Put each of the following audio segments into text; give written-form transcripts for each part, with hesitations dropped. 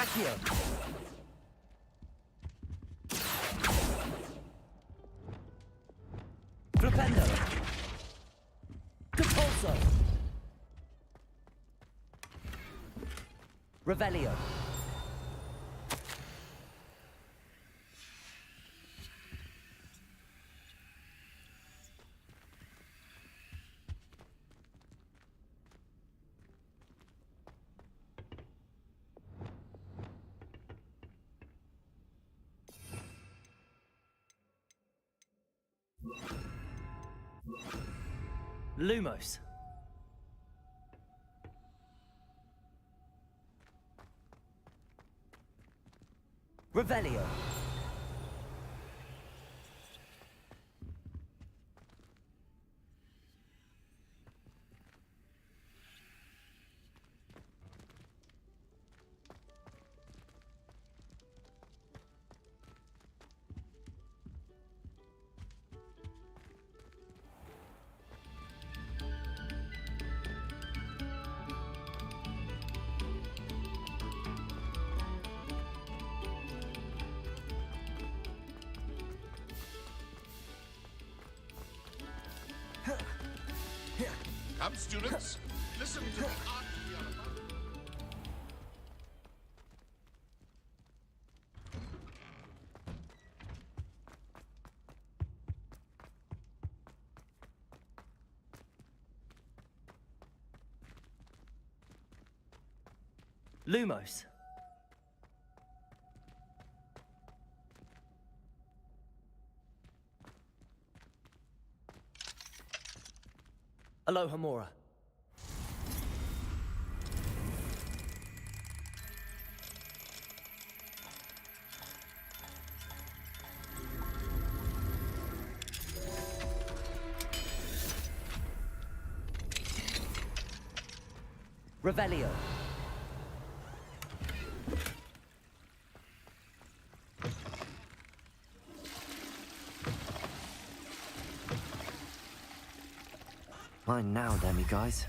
Accio. Flipendo. Capulso. Revelio. Lumos. Revelio. Come, students, listen to the art we are about. Lumos. Alohomora. Revelio. Mine now, demi-guys.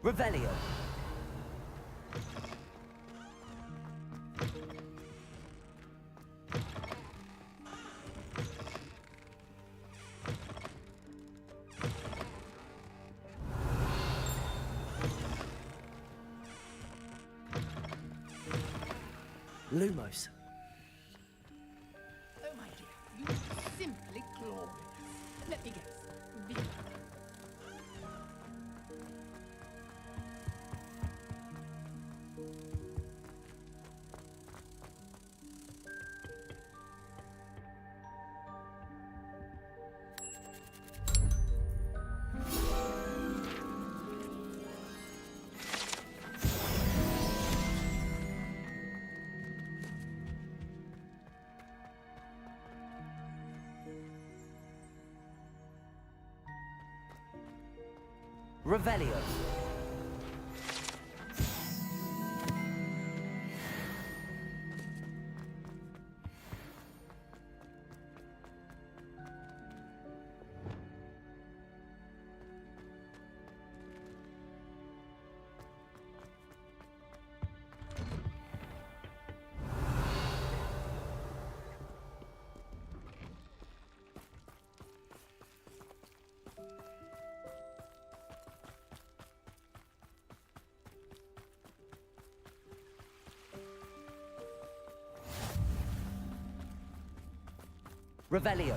Revelio. Lumos. Oh, my dear, you are simply glorious. Let me guess. Villa. Revelio. Revelio.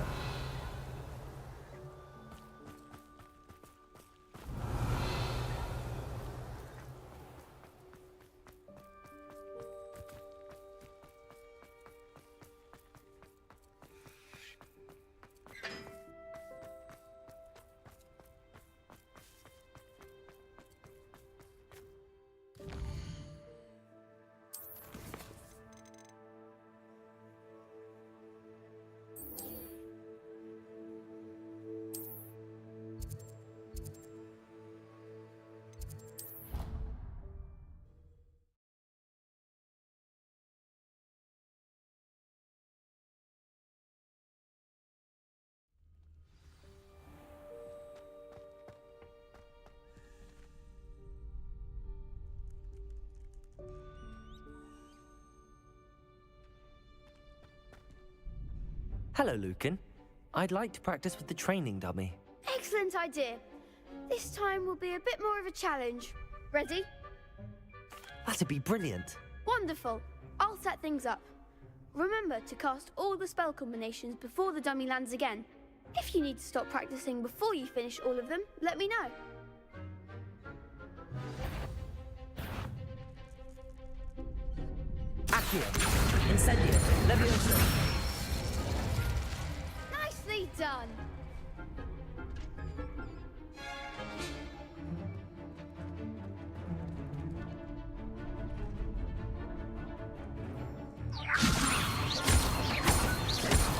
Hello, Lucan. I'd like to practice with the training dummy. Excellent idea. This time will be a bit more of a challenge. Ready? That'd be brilliant. Wonderful. I'll set things up. Remember to cast all the spell combinations before the dummy lands again. If you need to stop practicing before you finish all of them, let me know. Accio. Incendio. Levioso. Nicely done.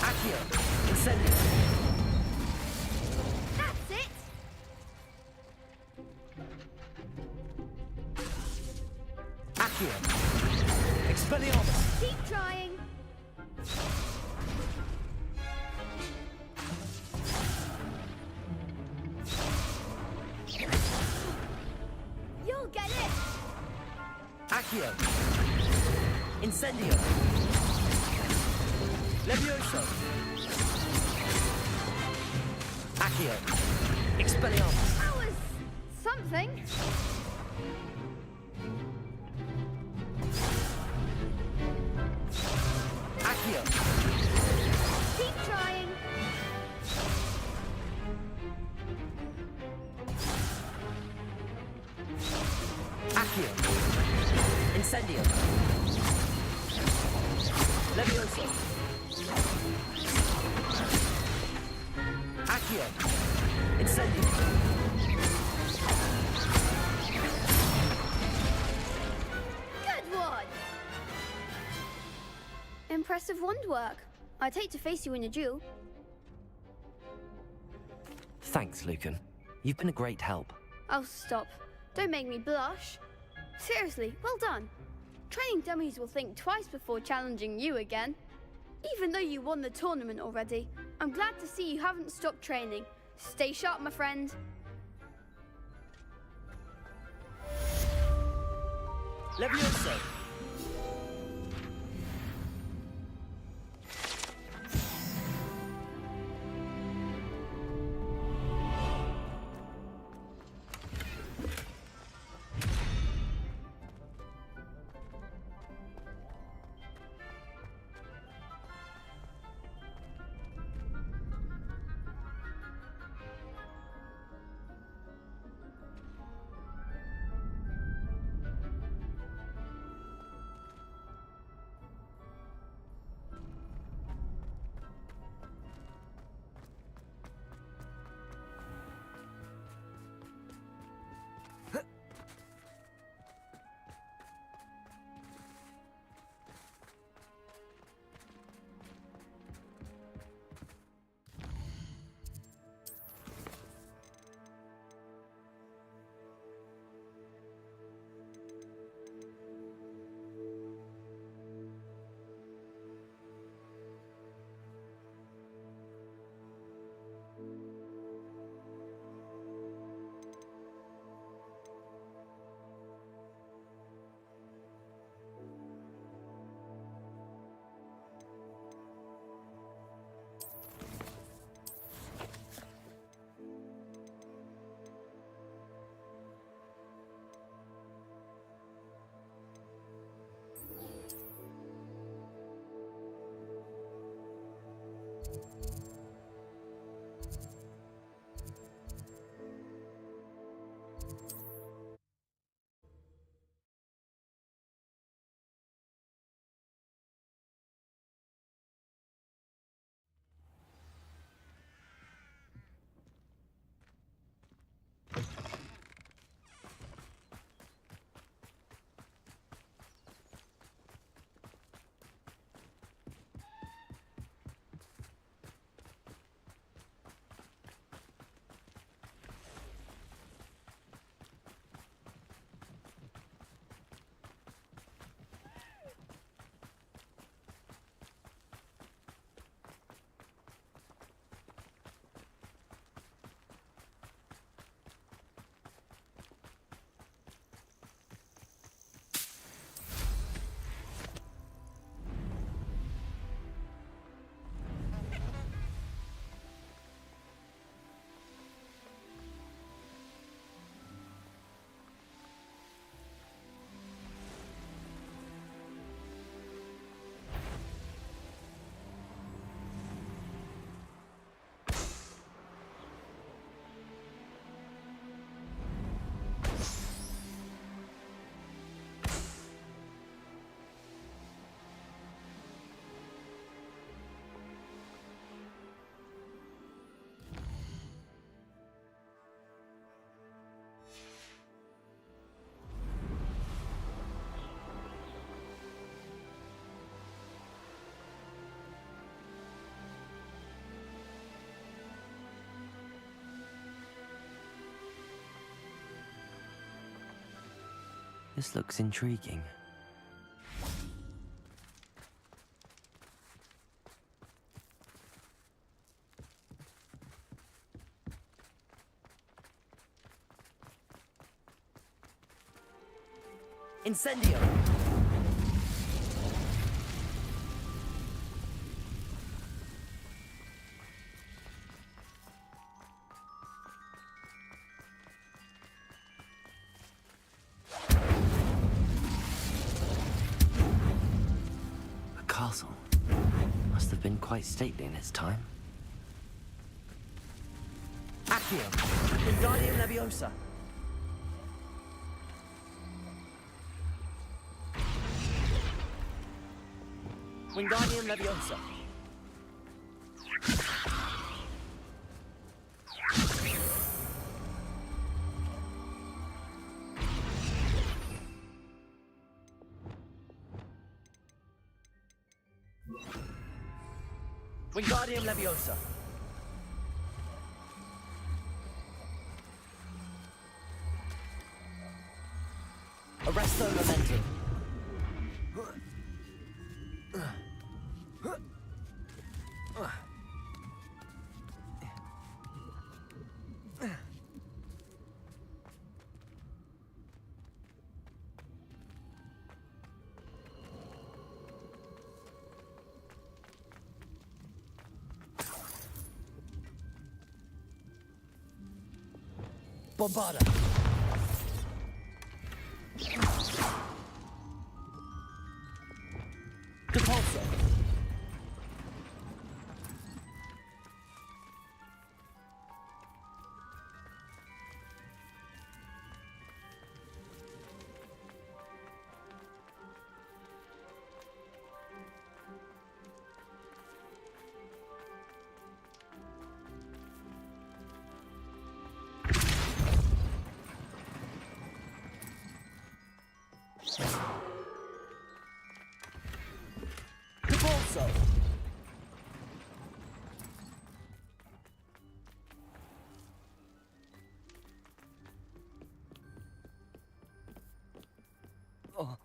Accio. Incendio. That's it. Accio. Expelliarmus. Keep trying. You'll get it. Accio. Incendio. Levioso. Accio. Expelliarmus. That was something. Accio. Keep trying. Accio. Incendio. Levioso. Accio. Incendio. Good one. Impressive wand work. I'd hate to face you in a duel. Thanks, Lucan. You've been a great help. Oh, stop. Don't make me blush. Seriously, well done. Training dummies will think twice before challenging you again. Even though you won the tournament already, I'm glad to see you haven't stopped training. Stay sharp, my friend. Levioso. This looks intriguing. Incendio! A castle. Must have been quite stately in its time. Accio! Wingardium Leviosa! Wingardium Leviosa! Wingardium Leviosa! Arresto Momentum! Bombarda! Depulso! Depulso! Oh.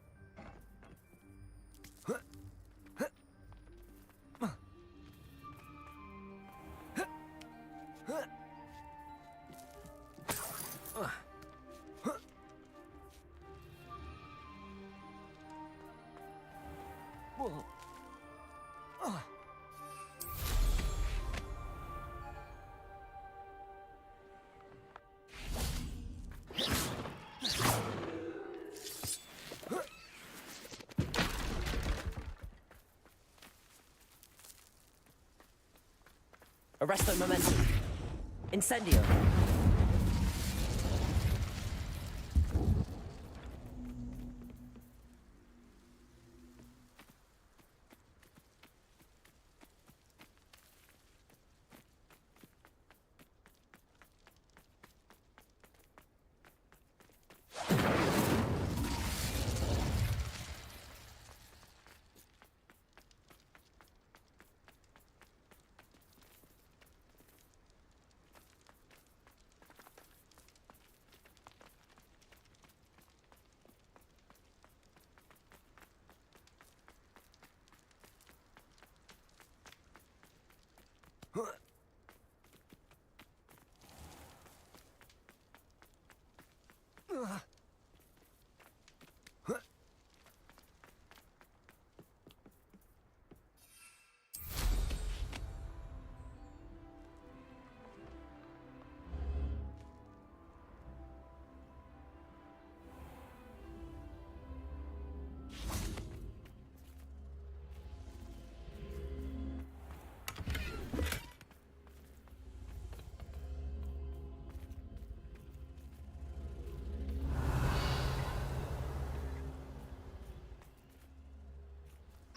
Arresto Momentum! Incendio!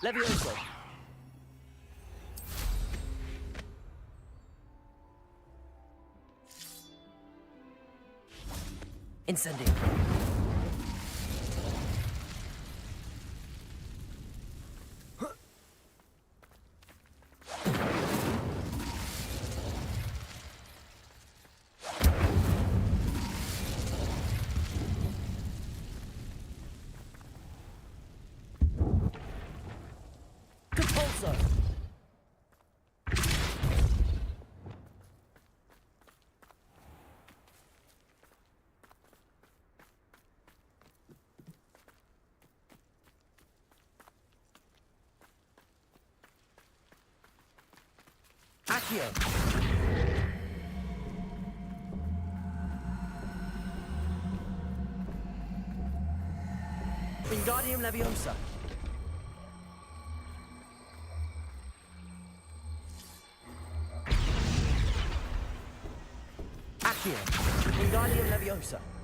Levioso! Incendio! Repulsor! Accio! Wingardium Leviosa! Accio! Wingardium Leviosa!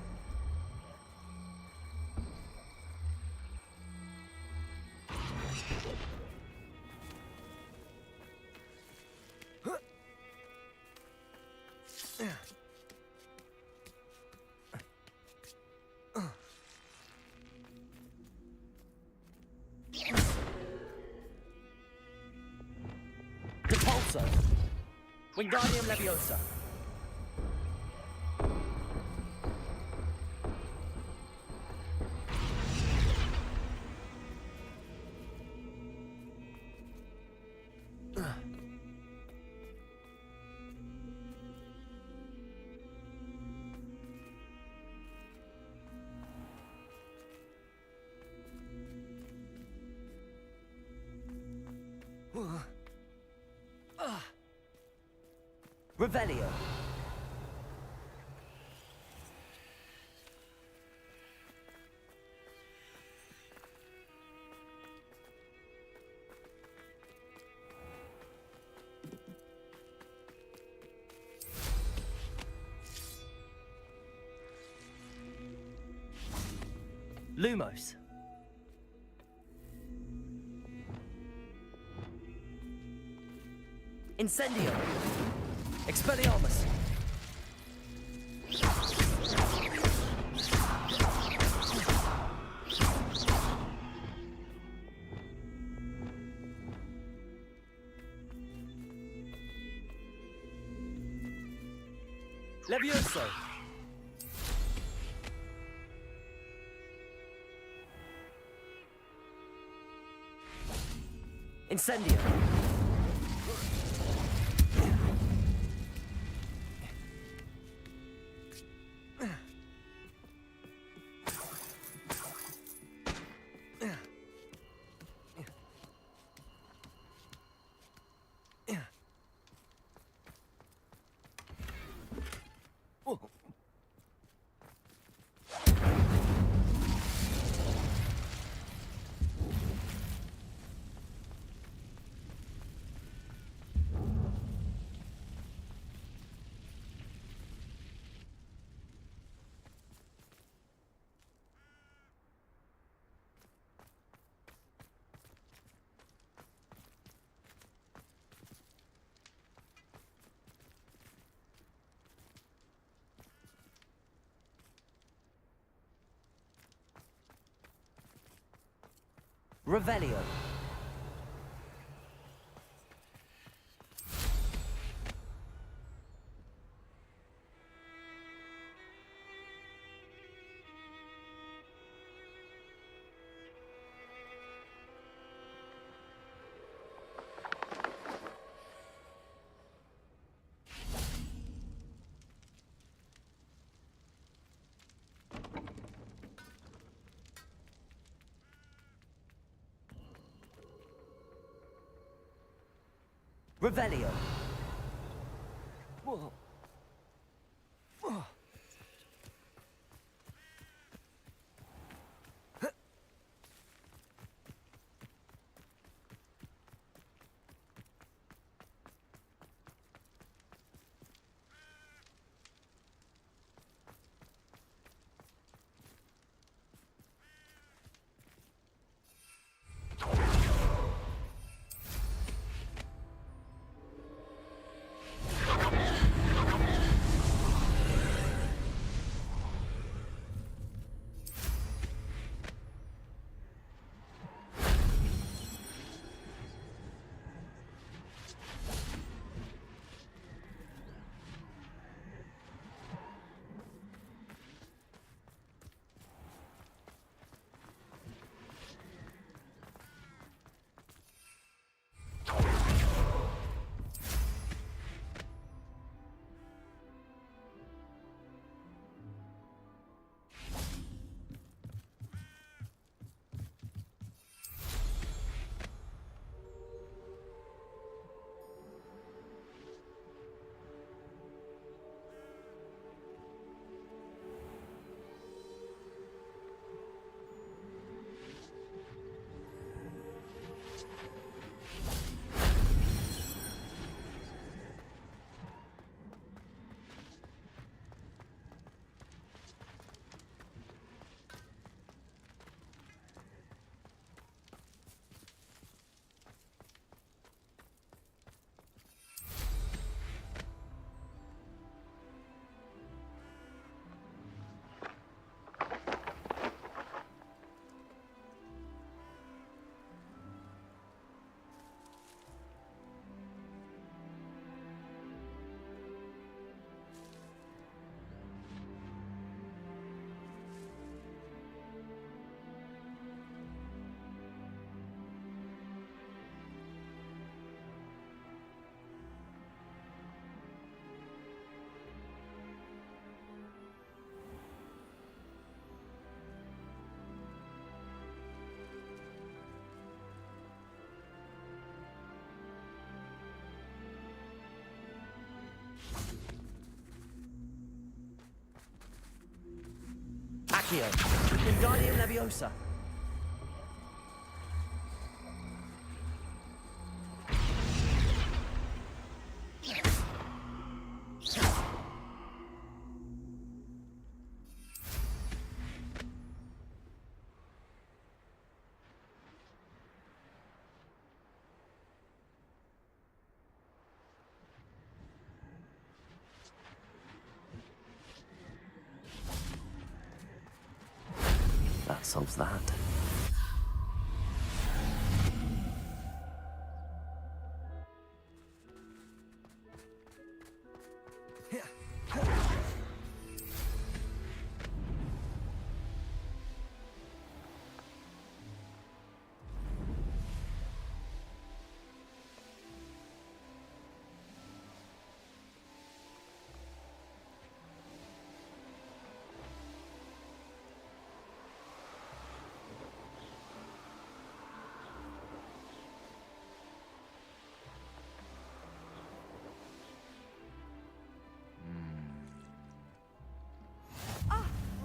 Repulsor! Wingardium Leviosa! Revelio. Lumos. Incendio. Expelliarmus. Levioso. Incendio. Revelio. Revelio. Whoa. Whoa. Accio. Wingardium Leviosa. That solves that.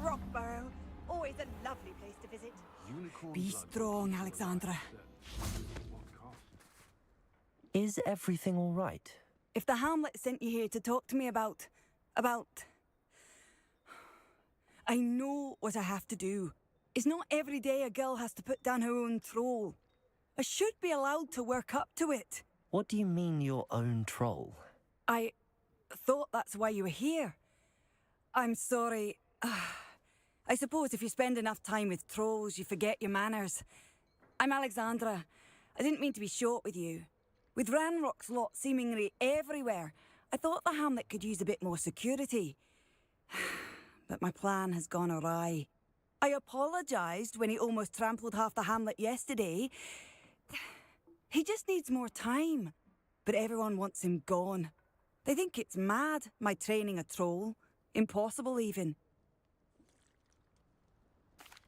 Rockborough. Always a lovely place to visit. Be strong, Alexandra. Is everything all right? If the Hamlet sent you here to talk to me about... I know what I have to do. It's not every day a girl has to put down her own troll. I should be allowed to work up to it. What do you mean your own troll? I thought that's why you were here. I'm sorry. I suppose if you spend enough time with trolls, you forget your manners. I'm Alexandra. I didn't mean to be short with you. With Ranrock's lot seemingly everywhere, I thought the Hamlet could use a bit more security. But my plan has gone awry. I apologised when he almost trampled half the Hamlet yesterday. He just needs more time. But everyone wants him gone. They think it's mad, my training a troll. Impossible, even.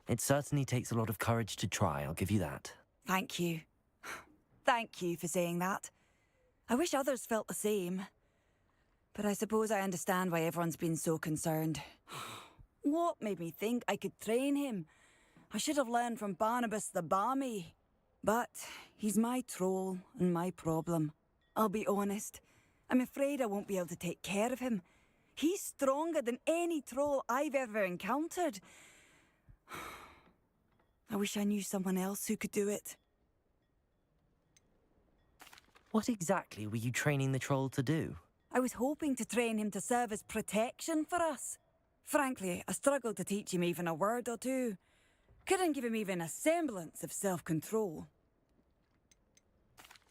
It certainly takes a lot of courage to try, I'll give you that. Thank you. Thank you for saying that. I wish others felt the same. But I suppose I understand why everyone's been so concerned. What made me think I could train him? I should have learned from Barnabas the Barmy. But he's my troll and my problem. I'll be honest. I'm afraid I won't be able to take care of him. He's stronger than any troll I've ever encountered. I wish I knew someone else who could do it. What exactly were you training the troll to do? I was hoping to train him to serve as protection for us. Frankly, I struggled to teach him even a word or two. Couldn't give him even a semblance of self-control.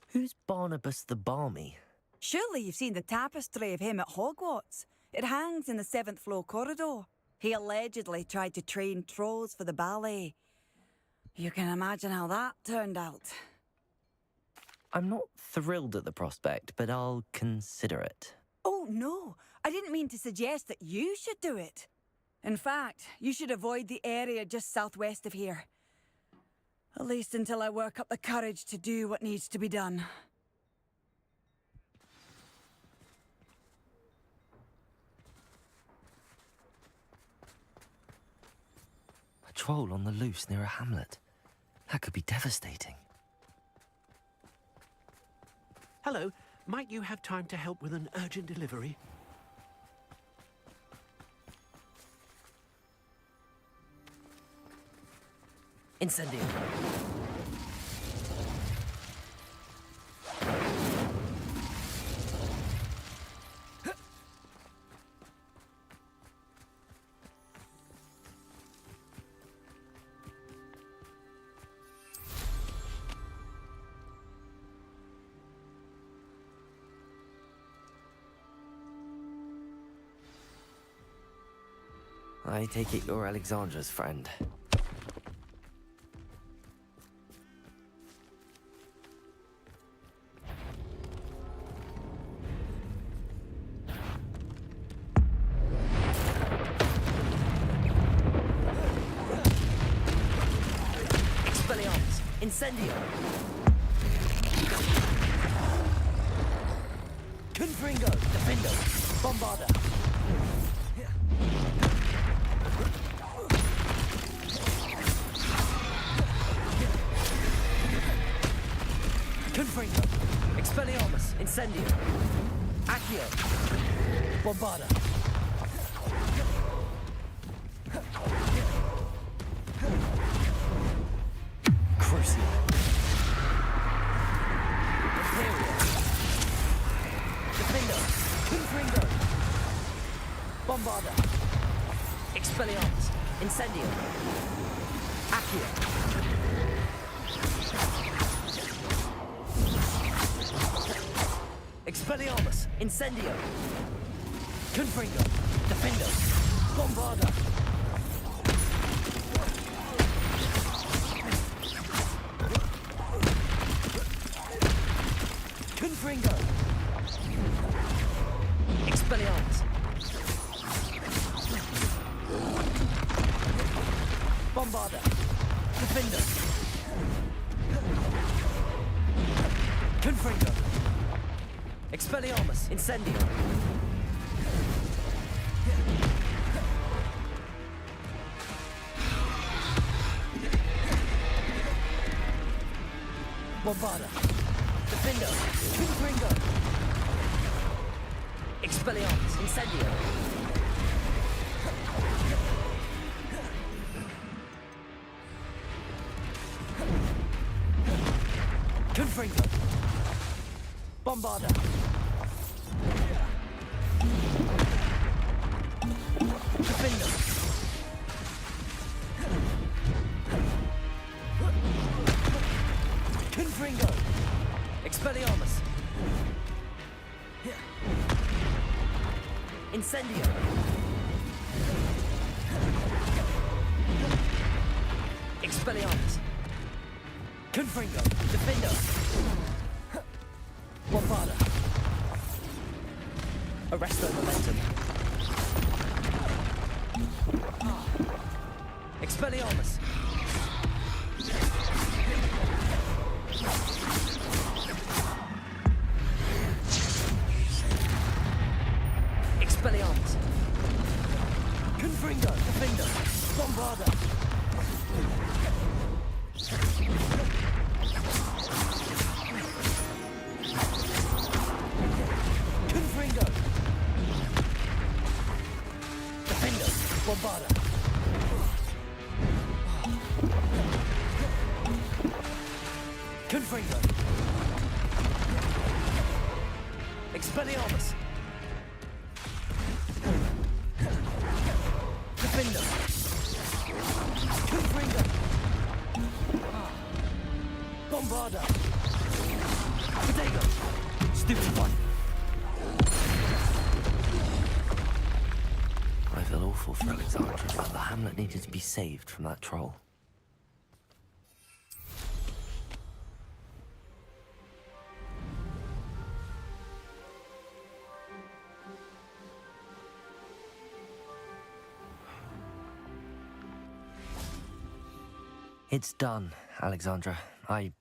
Who's Barnabas the Barmy? Surely you've seen the tapestry of him at Hogwarts. It hangs in the 7th floor corridor. He allegedly tried to train trolls for the ballet. You can imagine how that turned out. I'm not thrilled at the prospect, but I'll consider it. Oh, no. I didn't mean to suggest that you should do it. In fact, you should avoid the area just southwest of here. At least until I work up the courage to do what needs to be done. A troll on the loose near a hamlet. That could be devastating. Hello, might you have time to help with an urgent delivery? Incendio. I take it you're Alexandra's friend. Expelliarmus. Incendio. Confringo. Defendo. Bombarda. Incendio. Accio. Bombarda. Crucio. Imperio. Defendo. Confringo. Bombarda. Expelliarmus. Incendio. Accio. Expelliarmus. Incendio. Confringo. Defendo. Bombarda. Confringo. Expelliarmus. Bombarda. Defendo. Confringo. Expelliarmus. Incendio. Bombarda. Defendo. Confringo. Expelliarmus. Incendio. Confringo. Bombarda. Defendo. Confringo. Expelliarmus. Incendio. Expelliarmus. Confringo. Defendo. Bombarda. Arresto momentum. Expelliarmus. Expelliarmus. Confringo. Defendo. Bombarda. Confringo. Defendo. Bombarda. Confringo. Expelliarmus. Defendo. Confringo. Bombarda. Potato. Stupid one. I feel awful for Alexandra, but the hamlet needed to be saved from that troll. It's done, Alexandra. I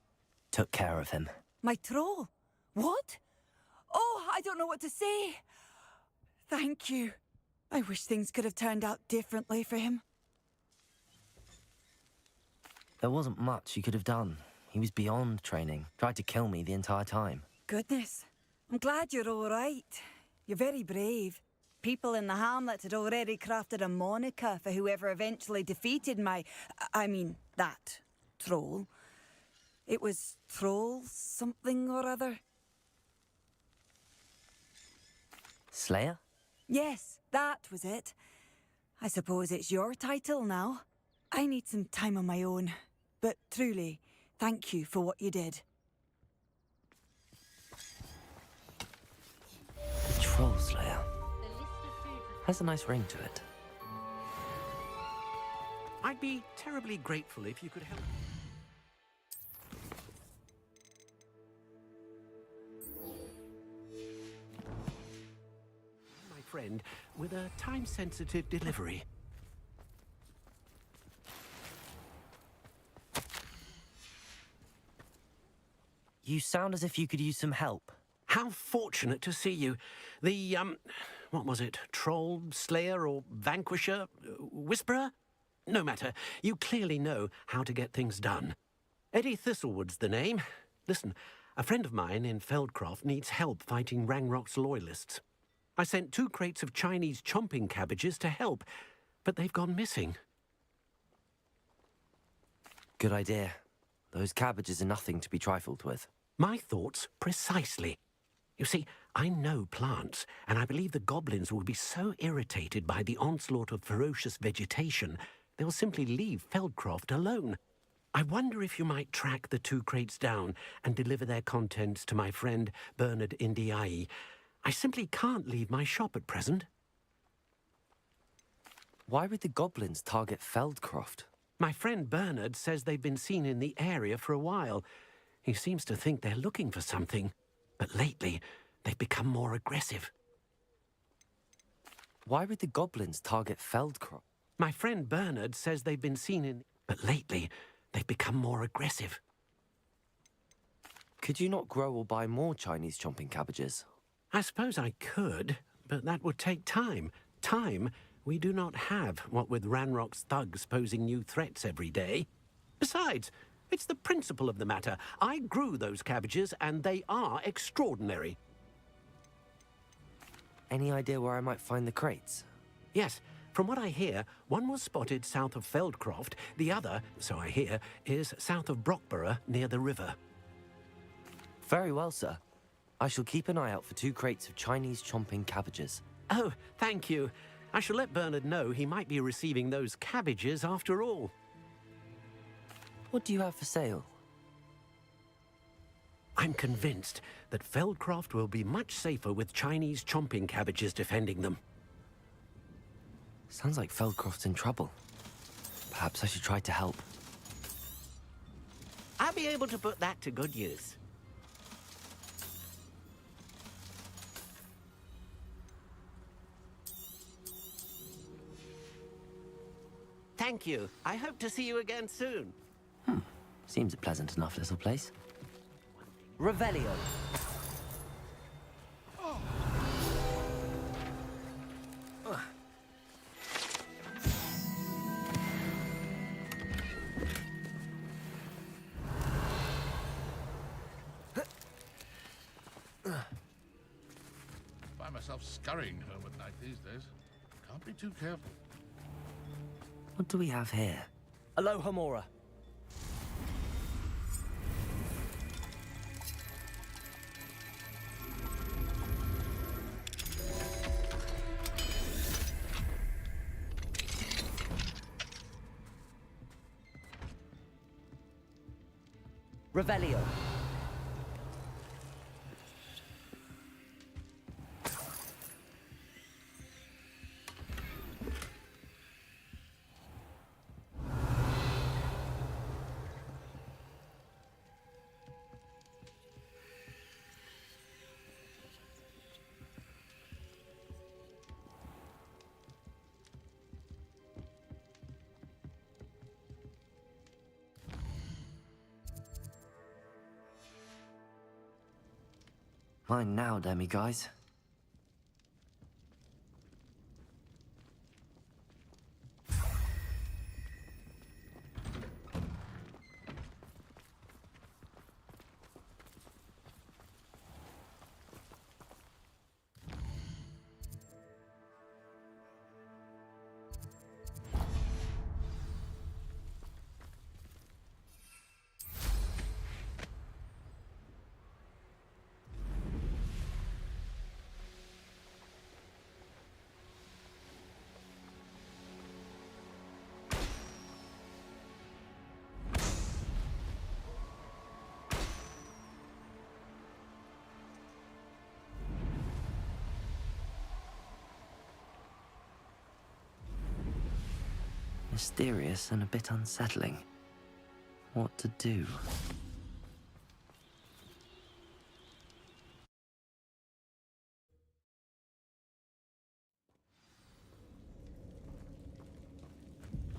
took care of him. My troll? What? Oh, I don't know what to say. Thank you. I wish things could have turned out differently for him. There wasn't much you could have done. He was beyond training. Tried to kill me the entire time. Goodness. I'm glad you're all right. You're very brave. People in the hamlet had already crafted a moniker for whoever eventually defeated that troll. It was Troll something or other. Slayer? Yes, that was it. I suppose it's your title now. I need some time on my own. But truly, thank you for what you did. Troll Slayer. Has a nice ring to it. I'd be terribly grateful if you could help. My friend, with a time-sensitive delivery. You sound as if you could use some help. How fortunate to see you. The, what was it? Troll, Slayer, or Vanquisher? Whisperer? No matter. You clearly know how to get things done. Eddie Thistlewood's the name. Listen, A friend of mine in Feldcroft needs help fighting Rangrock's loyalists. I sent 2 crates of Chinese chomping cabbages to help, but they've gone missing. Good idea. Those cabbages are nothing to be trifled with. My thoughts precisely. You see, I know plants, and I believe the goblins will be so irritated by the onslaught of ferocious vegetation, they'll simply leave Feldcroft alone. I wonder if you might track the 2 crates down and deliver their contents to my friend Bernard Ndiaye. I simply can't leave my shop at present. Why would the goblins target Feldcroft? My friend Bernard says they've been seen in the area for a while. He seems to think they're looking for something, but lately they've become more aggressive. Why would the goblins target Feldcroft? My friend Bernard says they've been seen in... but lately they've become more aggressive. Could you not grow or buy more Chinese chomping cabbages? I suppose I could, but that would take time. Time we do not have, what with Ranrock's thugs posing new threats every day. Besides, it's the principle of the matter. I grew those cabbages, and they are extraordinary. Any idea where I might find the crates? Yes, from what I hear, one was spotted south of Feldcroft, the other, so I hear, is south of Brockborough near the river. Very well, sir. I shall keep an eye out for 2 crates of Chinese chomping cabbages. Oh, thank you. I shall let Bernard know he might be receiving those cabbages after all. What do you have for sale? I'm convinced that Feldcroft will be much safer with Chinese chomping cabbages defending them. Sounds like Feldcroft's in trouble. Perhaps I should try to help. I'll be able to put that to good use. Thank you. I hope to see you again soon. Seems a pleasant enough little place. Revelio. Find myself scurrying home at night these days. Can't be too careful. What do we have here? Aloha Mora. Revelio. Mine now, demi-guys. Mysterious and a bit unsettling. What to do?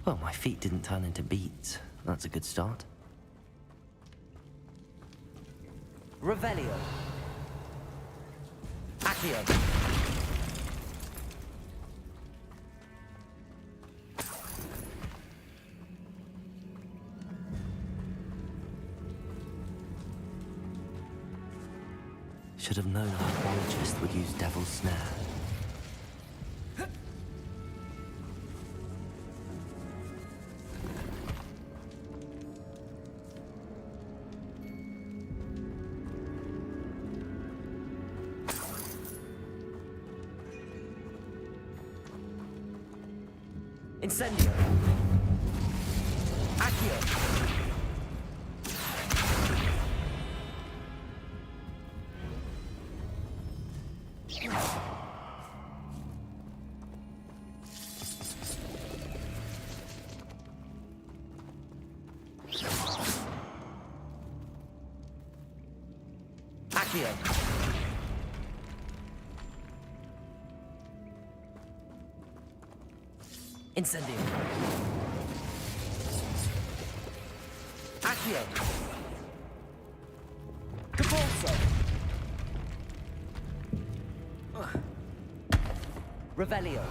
Well, my feet didn't turn into beads. That's a good start. Revelio. Accio. Should have known a herbologist would use Devil's Snare. Incendio. Accio. Accio. Incendio. Accio. Capolso. Revelio.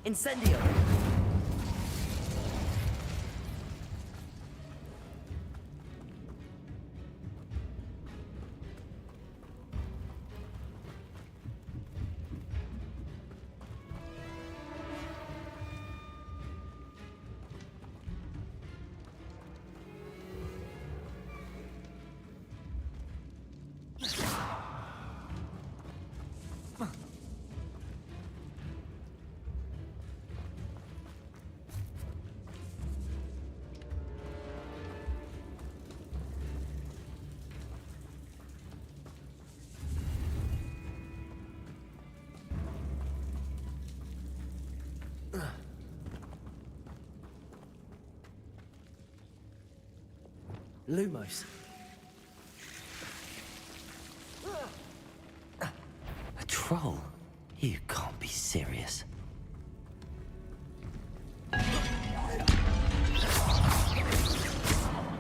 Incendio. Lumos. A troll? You can't be serious.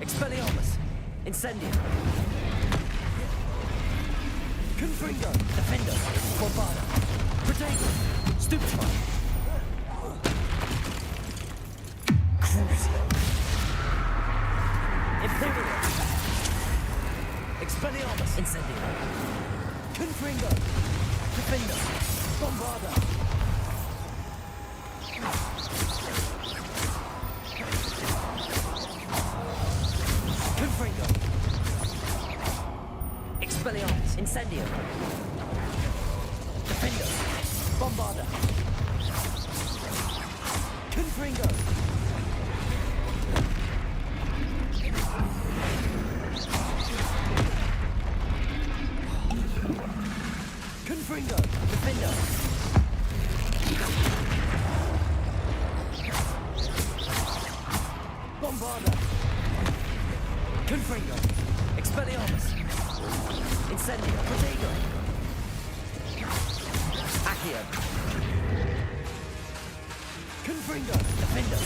Expelliarmus. Incendio. Confringo. Defendo. Bombada. Protego. Stupefy. Crucio. Imperio. Expelliarmus. Incendio. Confringo. Defendo. Bombada. Confringo. Expelliarmus. Incendio. Defendo. Bombada. Confringo. Confringo. Defendo. Bombarda. Confringo. Expelliarmus. Incendio. Protego. Accio. Confringo. Defendo.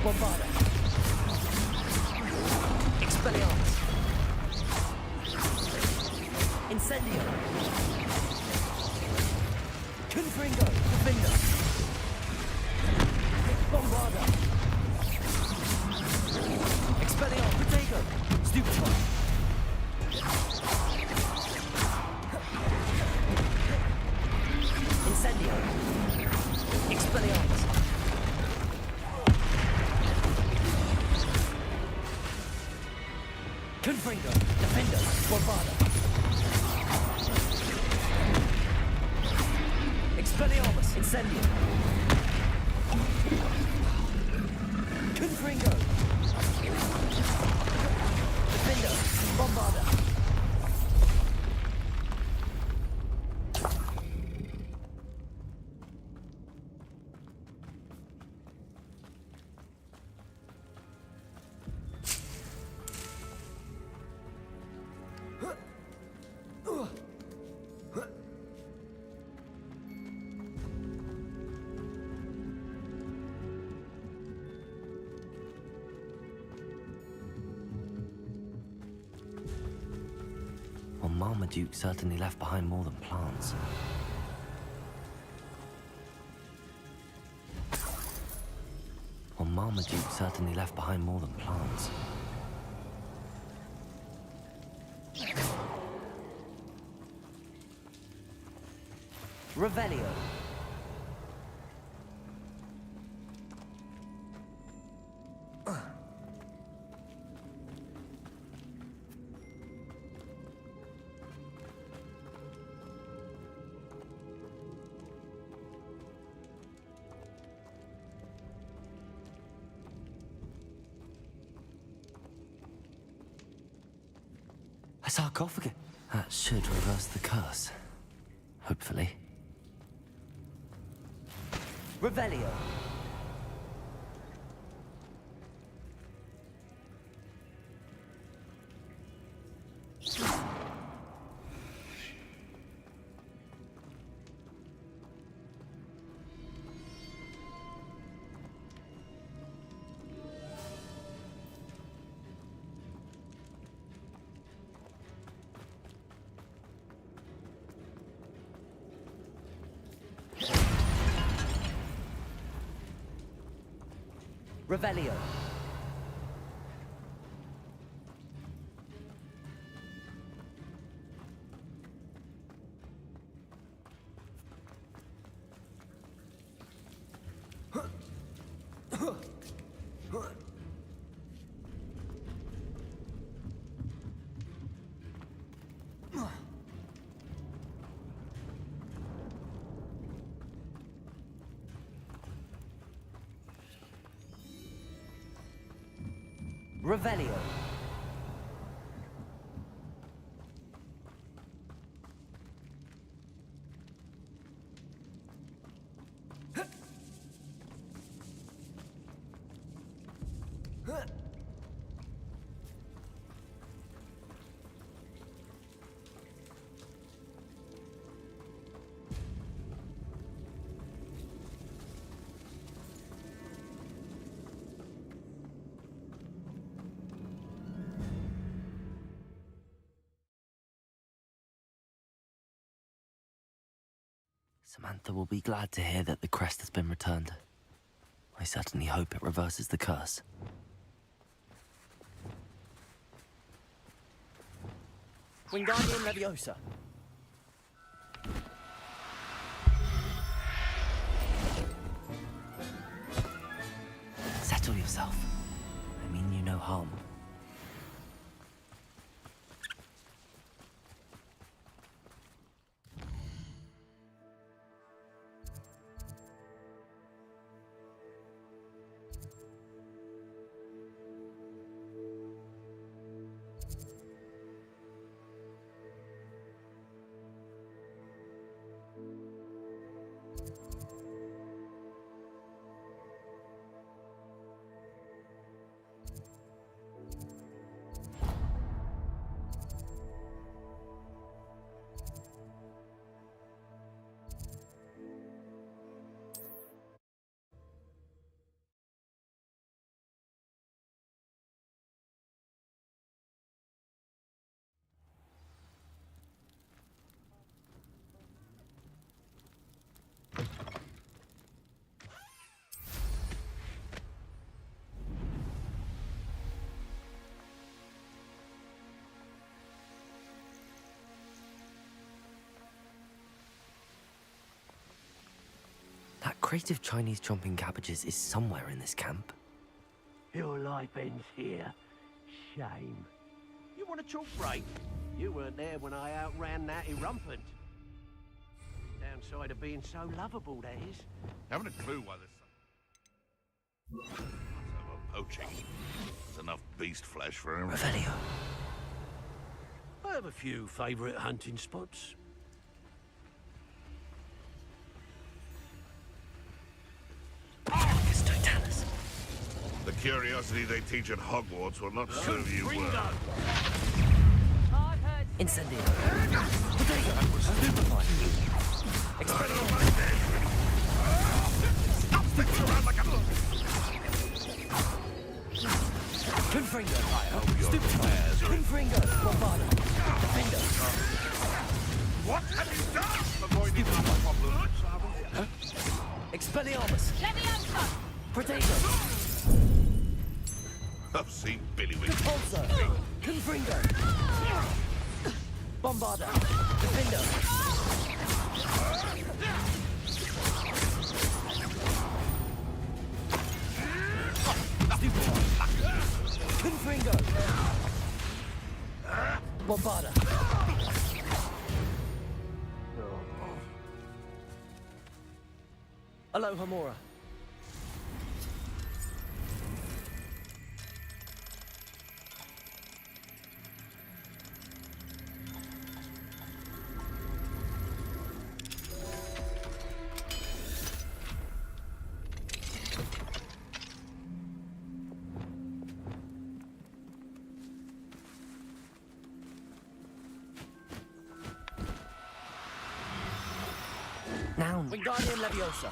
Bombarda. Expelliarmus. Incendio. Confringo. Defendo. Bombarda. Expelliarmus. Protego. Stupefy. Incendio. Expelliarmus. Confringo. Defendo. Bombarda. Expelliarmus. Incendio. Confringo. Defendo. Bombarda. Marmaduke certainly left behind more than plants. Well, Marmaduke certainly left behind more than plants. Revelio. A sarcophagus. That should reverse the curse. Hopefully. Revelio. Revelio. Revelio. Samantha will be glad to hear that the crest has been returned. I certainly hope it reverses the curse. Wingardium Leviosa. Settle yourself. I mean you no harm. That crate of Chinese chomping cabbages is somewhere in this camp. Your life ends here. Shame. You want a chalk break? You weren't there when I outran that irrumpant. Downside of being so lovable, that is. Haven't a clue why there's some... poaching. There's enough beast flesh for everyone. Revelio. I have a few favourite hunting spots. The curiosity they teach at Hogwarts will not serve you well. Incendio. Stupefy. Expelliarmus. Confringo. Stupefy. Confringo. Bombardment. Defender. What have you done? Avoiding our problems, are we? Expelliarmus. Leviosa! Potato. I've seen Billy with Repulsor. Confringo. Bombarder. Defender. Stupefy. Confringo. Bombarder. Alohomora. Noun. Wingardium Leviosa.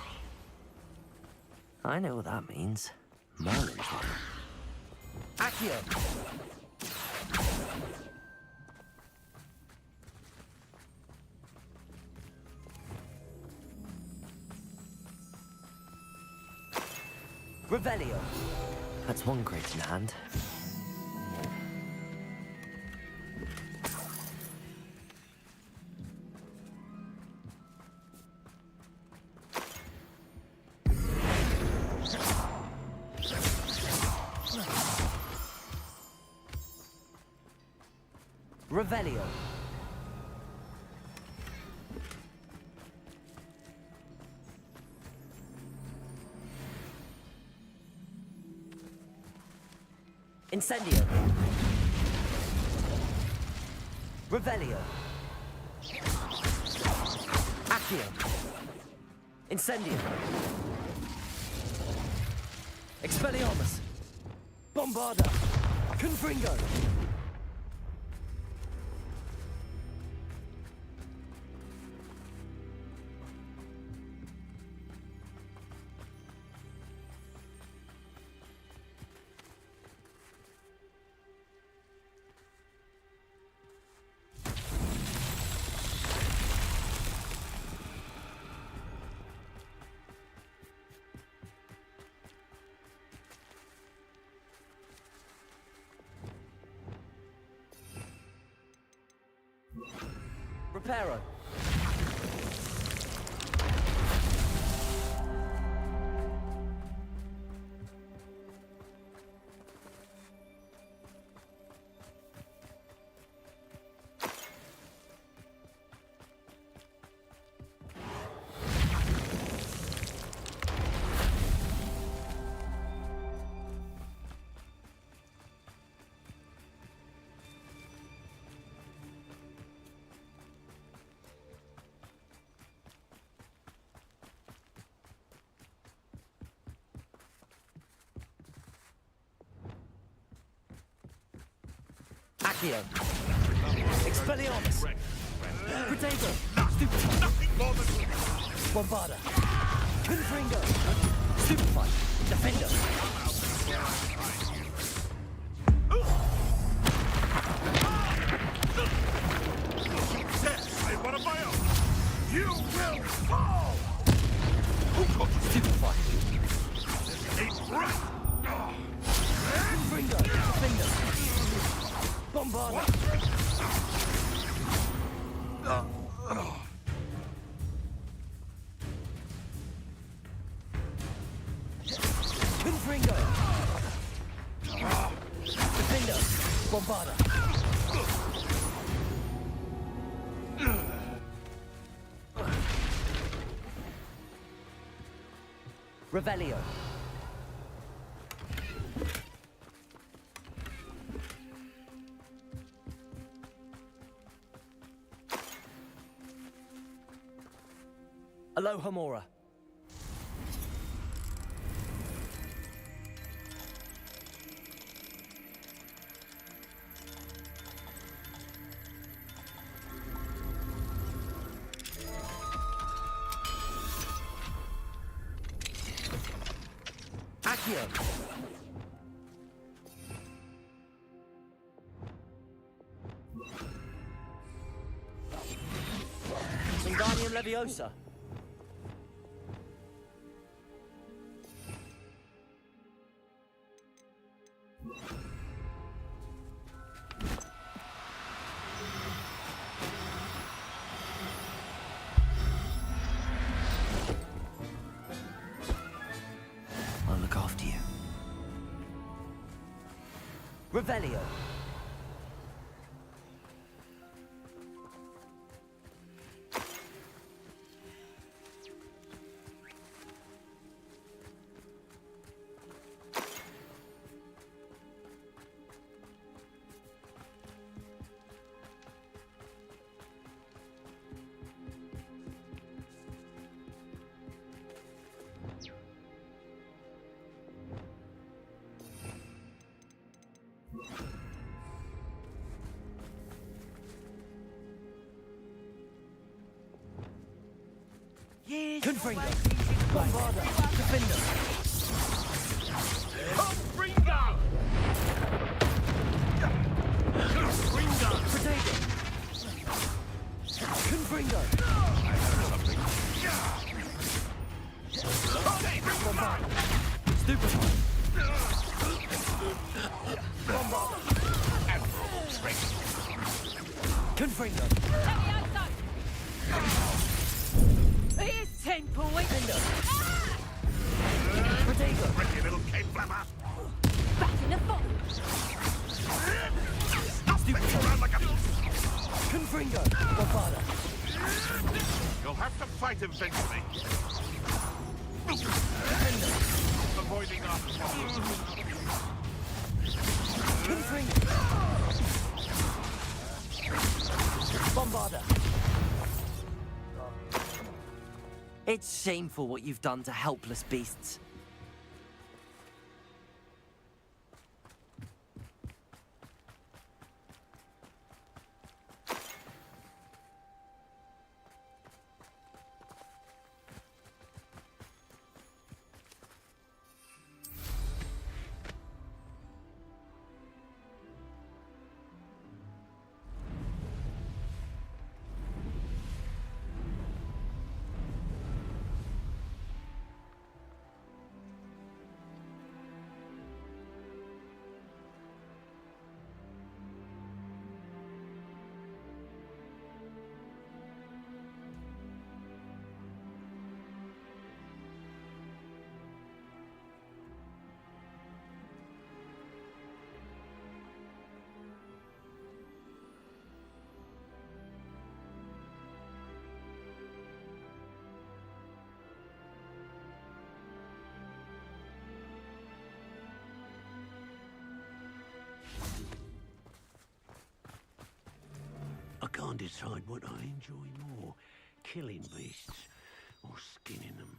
I know what that means. Merlin's one. Accio. Revelio. That's one crate in hand. Revelio. Incendio. Revelio. Accio. Incendio. Expelliarmus. Bombarder. Confringo. Reparo. Accio. Expelliarmus. Potato. Stupefy. nothing more than Bombarder. Confringo. Stupefy. Defender. Say one of my own. You will fall. Stupefy. It's right. Confringo. Defender. Bombarder. Confringo. Defender. Bombarder. Revelio. Alohomora. Accio. Leviosa. I'll look after you. Revelio. Confringo. Bombarda. Defender. Confringo! Confringo! Potato. Confringo. Bombarda. Stupefy. Bombarda. Admirable strength. Confringo. Here's 10 points. Defender. Potato. Pretty little cave flapper. Back in the foot. Stop spinning around like a... Confringo. Bombarda. You'll have to fight him eventually. Defender. Avoiding our problems. Confringo. Bombarda. It's shameful what you've done to helpless beasts. I can't decide what I enjoy more, killing beasts or skinning them.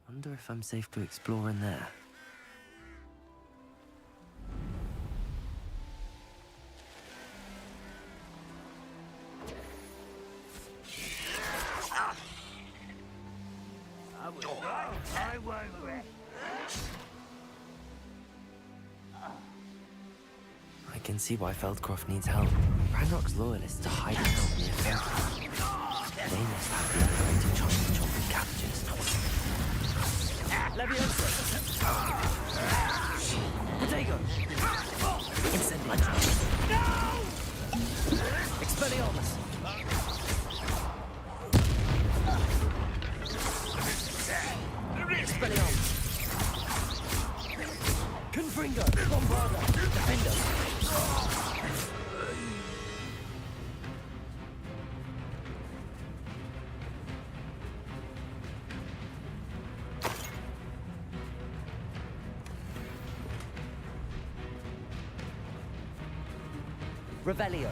Wonder if I'm safe to explore in there. I can see why Feldcroft needs help. Ranrock's loyalists are hiding out near Feldcroft. They must have the elevator chocolate chocolate cabbages. Leviosa. Potato. Incendiary. Expelliarmus. Expelliarmus. Confringo! Bombarda! Defender! Revelio.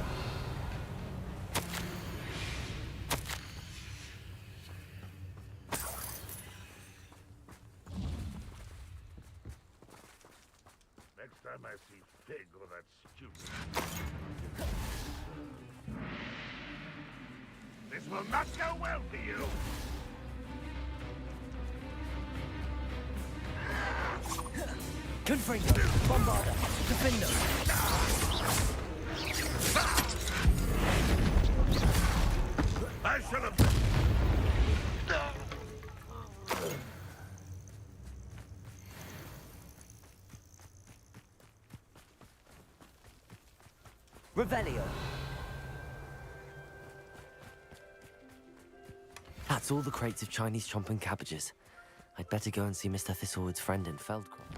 Next time I see Fig or that stupid... This will not go well for you! Confringo! Bombarda! Defender! I should have... Revelio. That's all the crates of Chinese chomping cabbages. I'd better go and see Mr. Thistlewood's friend in Feldcroft.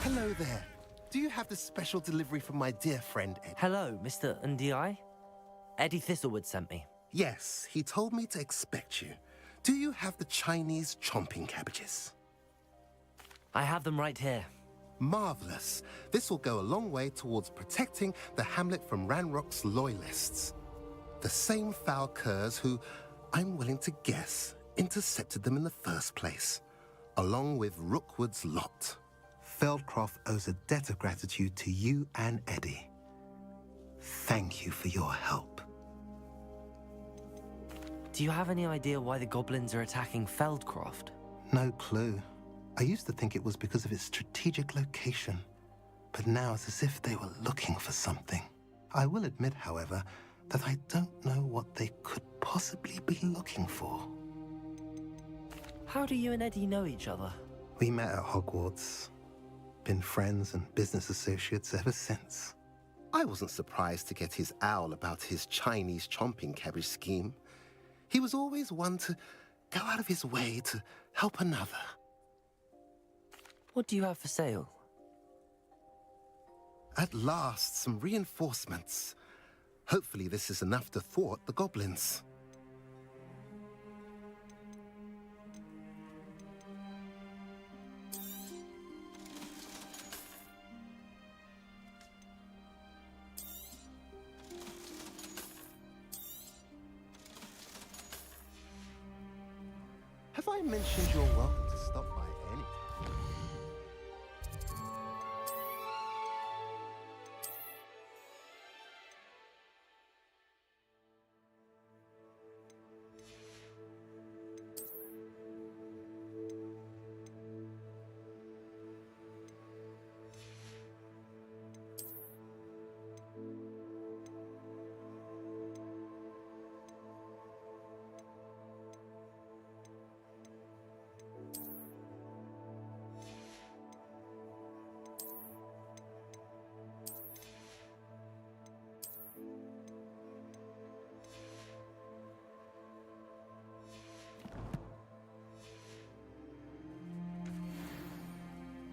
Hello there. Do you have the special delivery from my dear friend, Eddie? Hello, Mr. Ndi? Eddie Thistlewood sent me. Yes, he told me to expect you. Do you have the Chinese chomping cabbages? I have them right here. Marvelous. This will go a long way towards protecting the hamlet from Ranrock's loyalists. The same foul curs who, I'm willing to guess, intercepted them in the first place, along with Rookwood's lot. Feldcroft owes a debt of gratitude to you and Eddie. Thank you for your help. Do you have any idea why the goblins are attacking Feldcroft? No clue. I used to think it was because of its strategic location, but now it's as if they were looking for something. I will admit, however, that I don't know what they could possibly be looking for. How do you and Eddie know each other? We met at Hogwarts. Been friends and business associates ever since. I wasn't surprised to get his owl about his Chinese chomping cabbage scheme. He was always one to go out of his way to help another. What do you have for sale? At last, some reinforcements. Hopefully this is enough to thwart the goblins. Have I mentioned you're welcome to stop by any time?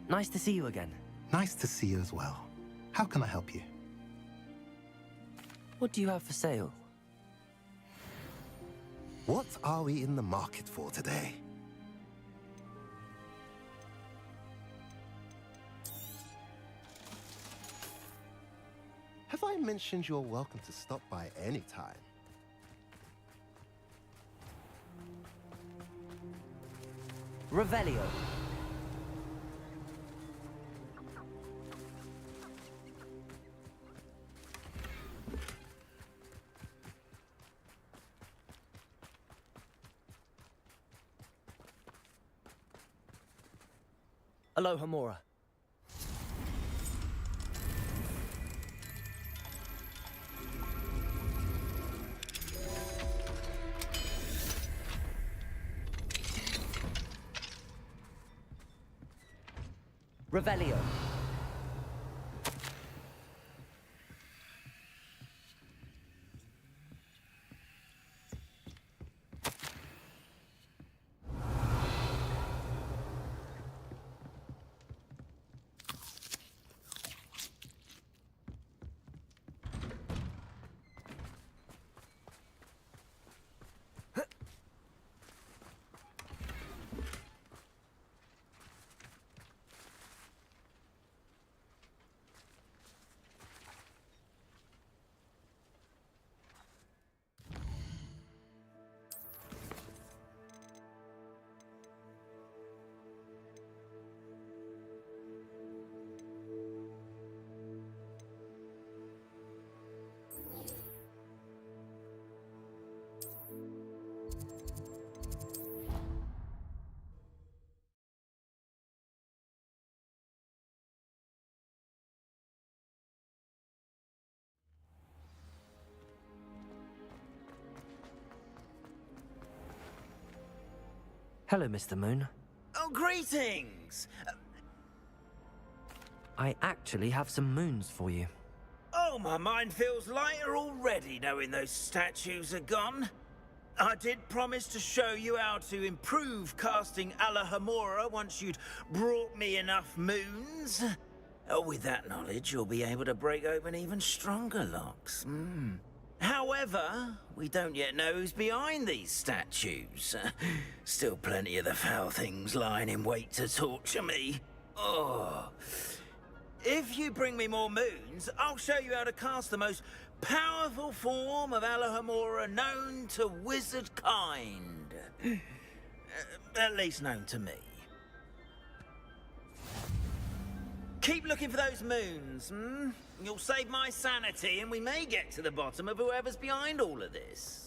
Nice to see you again. Nice to see you as well. How can I help you? What do you have for sale? What are we in the market for today? Have I mentioned you're welcome to stop by any time? Revelio. Aloha Mora. Revelio. Hello, Mr. Moon. Oh, greetings! I actually have some moons for you. Oh, my mind feels lighter already knowing those statues are gone. I did promise to show you how to improve casting Alohomora once you'd brought me enough moons. With that knowledge, you'll be able to break open even stronger locks. However, we don't yet know who's behind these statues. Still plenty of the foul things lying in wait to torture me. Oh. If you bring me more moons, I'll show you how to cast the most powerful form of Alohomora known to wizard kind. At least known to me. Keep looking for those moons, You'll save my sanity and we may get to the bottom of whoever's behind all of this.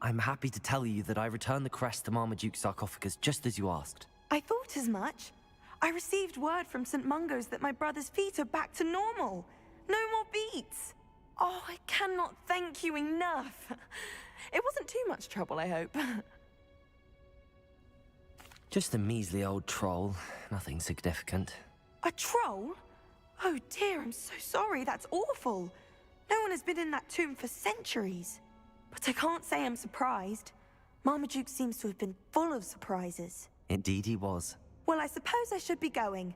I'm happy to tell you that I returned the crest to Marmaduke's sarcophagus just as you asked. I thought as much. I received word from St. Mungo's that my brother's feet are back to normal. No more beats. Oh, I cannot thank you enough. It wasn't too much trouble, I hope. Just a measly old troll. Nothing significant. A troll? Oh dear, I'm so sorry. That's awful. No one has been in that tomb for centuries. But I can't say I'm surprised. Marmaduke seems to have been full of surprises. Indeed he was. Well, I suppose I should be going.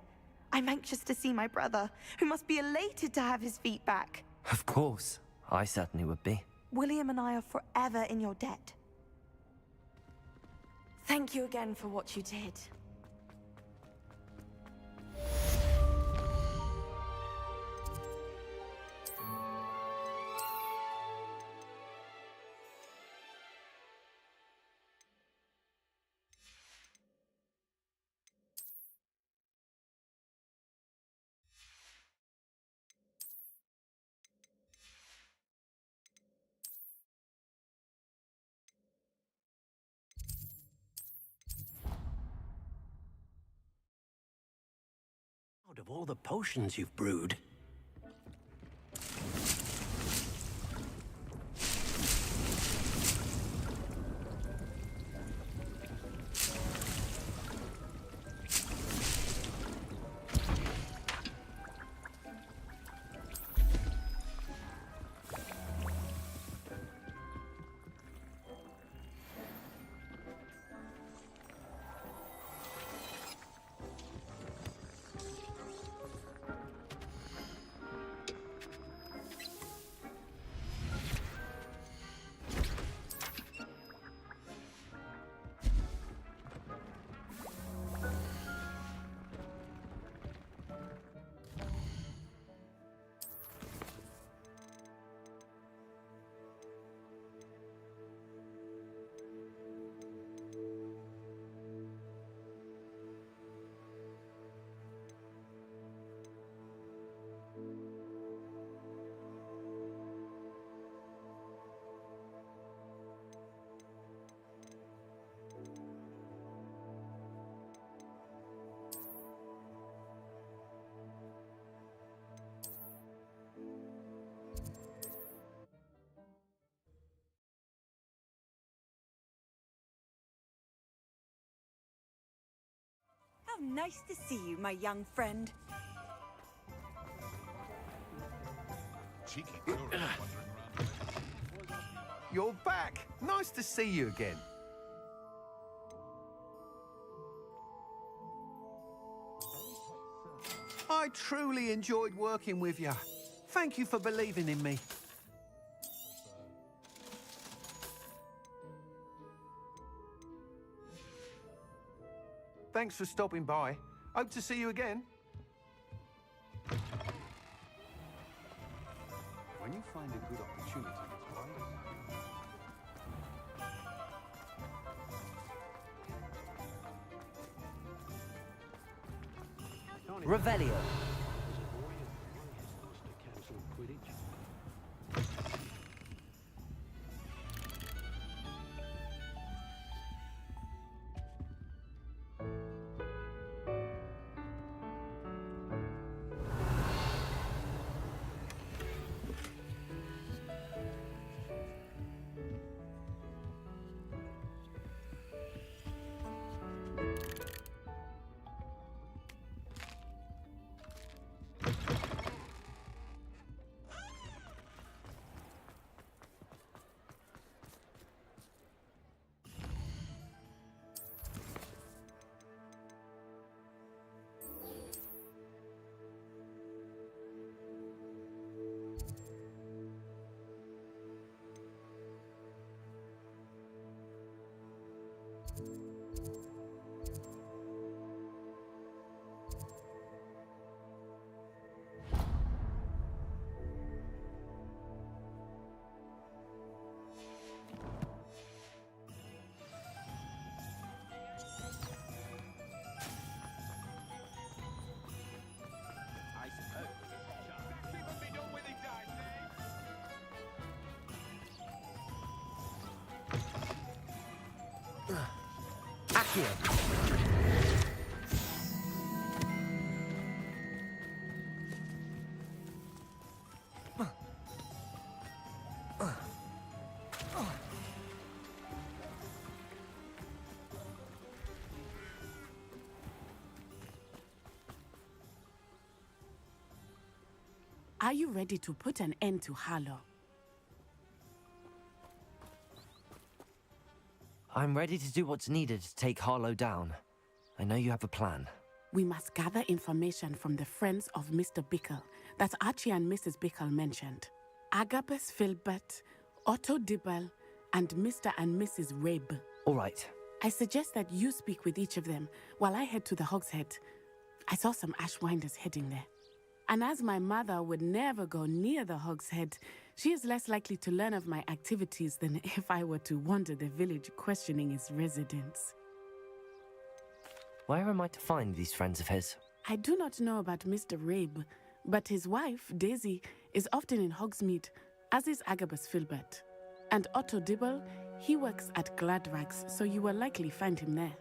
I'm anxious to see my brother, who must be elated to have his feet back. Of course. I certainly would be. William and I are forever in your debt. Thank you again for what you did. Out of all the potions you've brewed. How nice to see you, my young friend. Cheeky tourist wandering around. You're back! Nice to see you again. I truly enjoyed working with you. Thank you for believing in me. Thanks for stopping by. Hope to see you again. When you find a good opportunity, it's wise. Revelio. Accio. Are you ready to put an end to Harlow? I'm ready to do what's needed to take Harlow down. I know you have a plan. We must gather information from the friends of Mr. Bickle that Archie and Mrs. Bickle mentioned. Agabus Filbert, Otto Dibble, and Mr. and Mrs. Rabe. All right. I suggest that you speak with each of them while I head to the Hogshead. I saw some Ashwinders heading there. And as my mother would never go near the Hogshead, she is less likely to learn of my activities than if I were to wander the village questioning its residents. Where am I to find these friends of his? I do not know about Mr. Rabe, but his wife, Daisy, is often in Hogsmeade, as is Agabus Filbert. And Otto Dibble, he works at Gladrags, so you will likely find him there.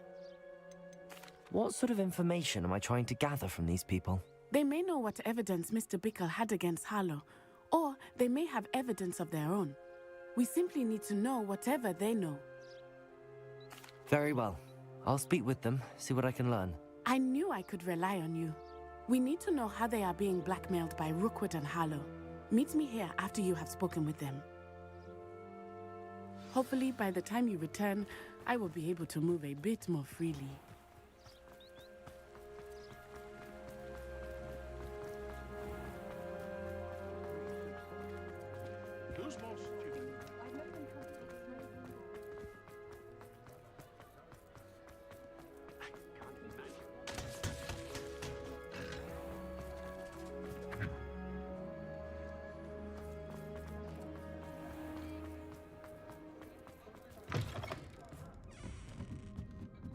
What sort of information am I trying to gather from these people? They may know what evidence Mr. Bickle had against Harlow, or they may have evidence of their own. We simply need to know whatever they know. Very well. I'll speak with them, see what I can learn. I knew I could rely on you. We need to know how they are being blackmailed by Rookwood and Harlow. Meet me here after you have spoken with them. Hopefully, by the time you return, I will be able to move a bit more freely.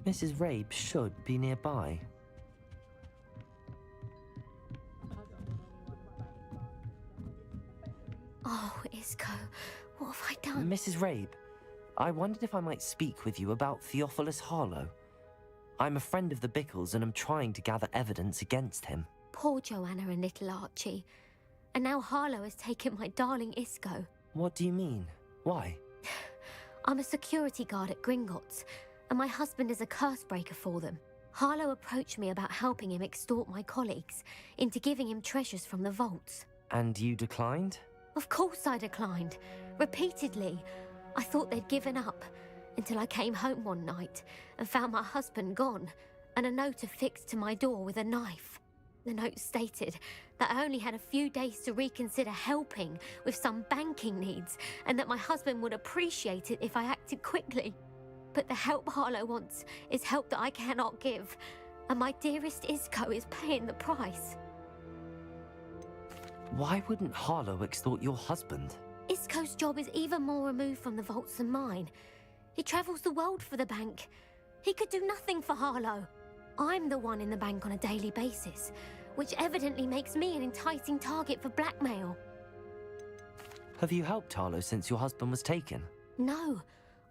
Mrs. Rabe should be nearby. Oh, Isco, what have I done? Mrs. Rabe, I wondered if I might speak with you about Theophilus Harlow. I'm a friend of the Bickles and I'm trying to gather evidence against him. Poor Joanna and little Archie. And now Harlow has taken my darling Isco. What do you mean? Why? I'm a security guard at Gringotts, and my husband is a curse breaker for them. Harlow approached me about helping him extort my colleagues into giving him treasures from the vaults. And you declined? Of course I declined. Repeatedly. I thought they'd given up, until I came home one night and found my husband gone, and a note affixed to my door with a knife. The note stated that I only had a few days to reconsider helping with some banking needs, and that my husband would appreciate it if I acted quickly. But the help Harlow wants is help that I cannot give, and my dearest Isco is paying the price. Why wouldn't Harlow extort your husband? Isco's job is even more removed from the vaults than mine. He travels the world for the bank. He could do nothing for Harlow. I'm the one in the bank on a daily basis, which evidently makes me an enticing target for blackmail. Have you helped Harlow since your husband was taken? No,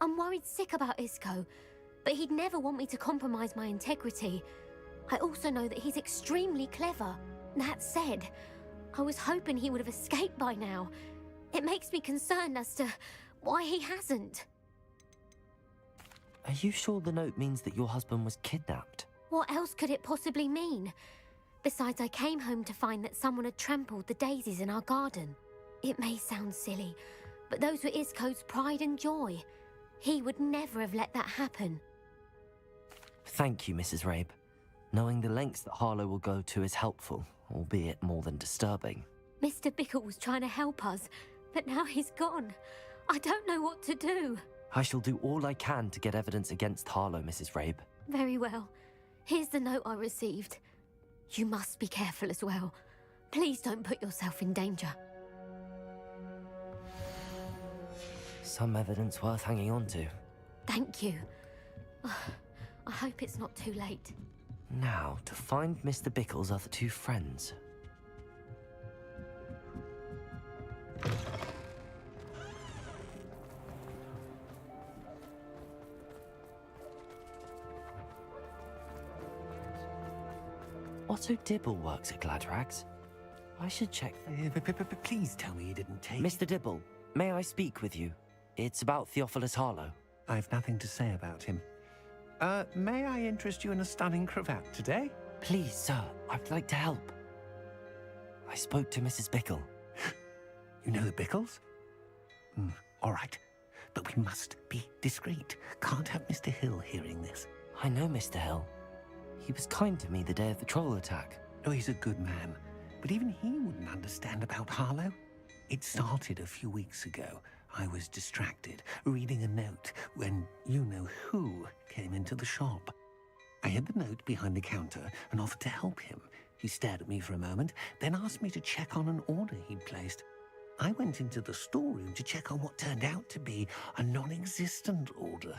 I'm worried sick about Isco, but he'd never want me to compromise my integrity. I also know that he's extremely clever. That said, I was hoping he would have escaped by now. It makes me concerned as to why he hasn't. Are you sure the note means that your husband was kidnapped? What else could it possibly mean? Besides, I came home to find that someone had trampled the daisies in our garden. It may sound silly, but those were Isco's pride and joy. He would never have let that happen. Thank you, Mrs. Rabe. Knowing the lengths that Harlow will go to is helpful, albeit more than disturbing. Mr. Bickle was trying to help us, but now he's gone. I don't know what to do. I shall do all I can to get evidence against Harlow, Mrs. Rabe. Very well. Here's the note I received. You must be careful as well. Please don't put yourself in danger. Some evidence worth hanging on to. Thank you. I hope it's not too late. Now, to find Mr. Bickle's other two friends. Otto Dibble works at Gladrags. I should check. Please tell me you didn't take... Mr. Dibble, may I speak with you? It's about Theophilus Harlow. I've nothing to say about him. May I interest you in a stunning cravat today? Please, sir, I'd like to help. I spoke to Mrs. Bickle. You know the Bickles? All right, but we must be discreet. Can't have Mr. Hill hearing this. I know Mr. Hill. He was kind to me the day of the troll attack. Oh, he's a good man. But even he wouldn't understand about Harlow. It started a few weeks ago. I was distracted, reading a note, when you-know-who came into the shop. I hid the note behind the counter and offered to help him. He stared at me for a moment, then asked me to check on an order he'd placed. I went into the storeroom to check on what turned out to be a non-existent order.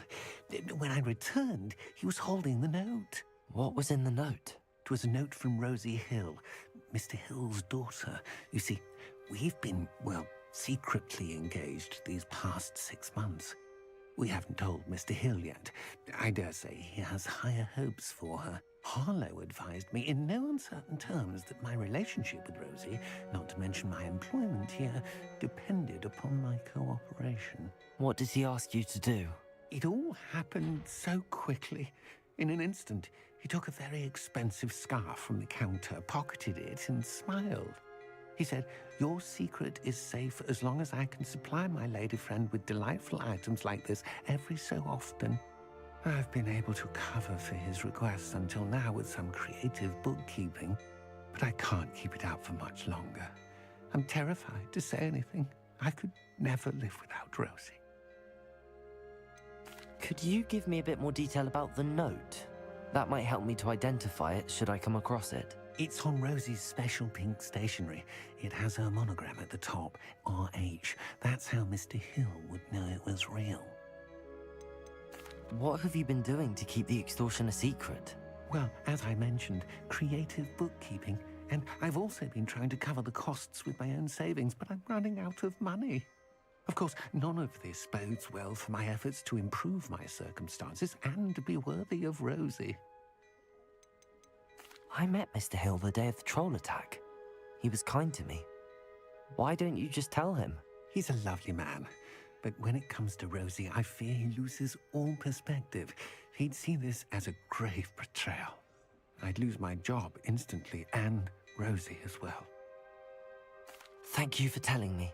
When I returned, he was holding the note. What was in the note? It was a note from Rosie Hill, Mr. Hill's daughter. You see, we've been, well, secretly engaged these past 6 months. We haven't told Mr. Hill yet. I dare say he has higher hopes for her. Harlow advised me in no uncertain terms that my relationship with Rosie, not to mention my employment here, depended upon my cooperation. What does he ask you to do? It all happened so quickly. In an instant, he took a very expensive scarf from the counter, pocketed it, and smiled. He said, "Your secret is safe as long as I can supply my lady friend with delightful items like this every so often." I've been able to cover for his requests until now with some creative bookkeeping, but I can't keep it up for much longer. I'm terrified to say anything. I could never live without Rosie. Could you give me a bit more detail about the note? That might help me to identify it should I come across it. It's on Rosie's special pink stationery. It has her monogram at the top, RH. That's how Mr. Hill would know it was real. What have you been doing to keep the extortion a secret? Well, as I mentioned, creative bookkeeping. And I've also been trying to cover the costs with my own savings, but I'm running out of money. Of course, none of this bodes well for my efforts to improve my circumstances and to be worthy of Rosie. I met Mr. Hill the day of the troll attack. He was kind to me. Why don't you just tell him? He's a lovely man. But when it comes to Rosie, I fear he loses all perspective. He'd see this as a grave betrayal. I'd lose my job instantly, and Rosie as well. Thank you for telling me.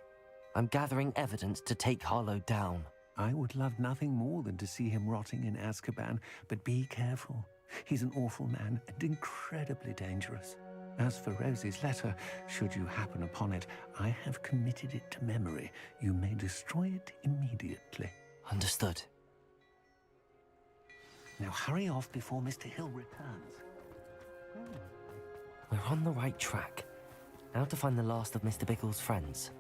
I'm gathering evidence to take Harlow down. I would love nothing more than to see him rotting in Azkaban, but be careful. He's an awful man and incredibly dangerous. As for Rosie's letter, should you happen upon it, I have committed it to memory. You may destroy it immediately. Understood. Now hurry off before Mr. Hill returns. We're on the right track. Now to find the last of Mr. Bickle's friends.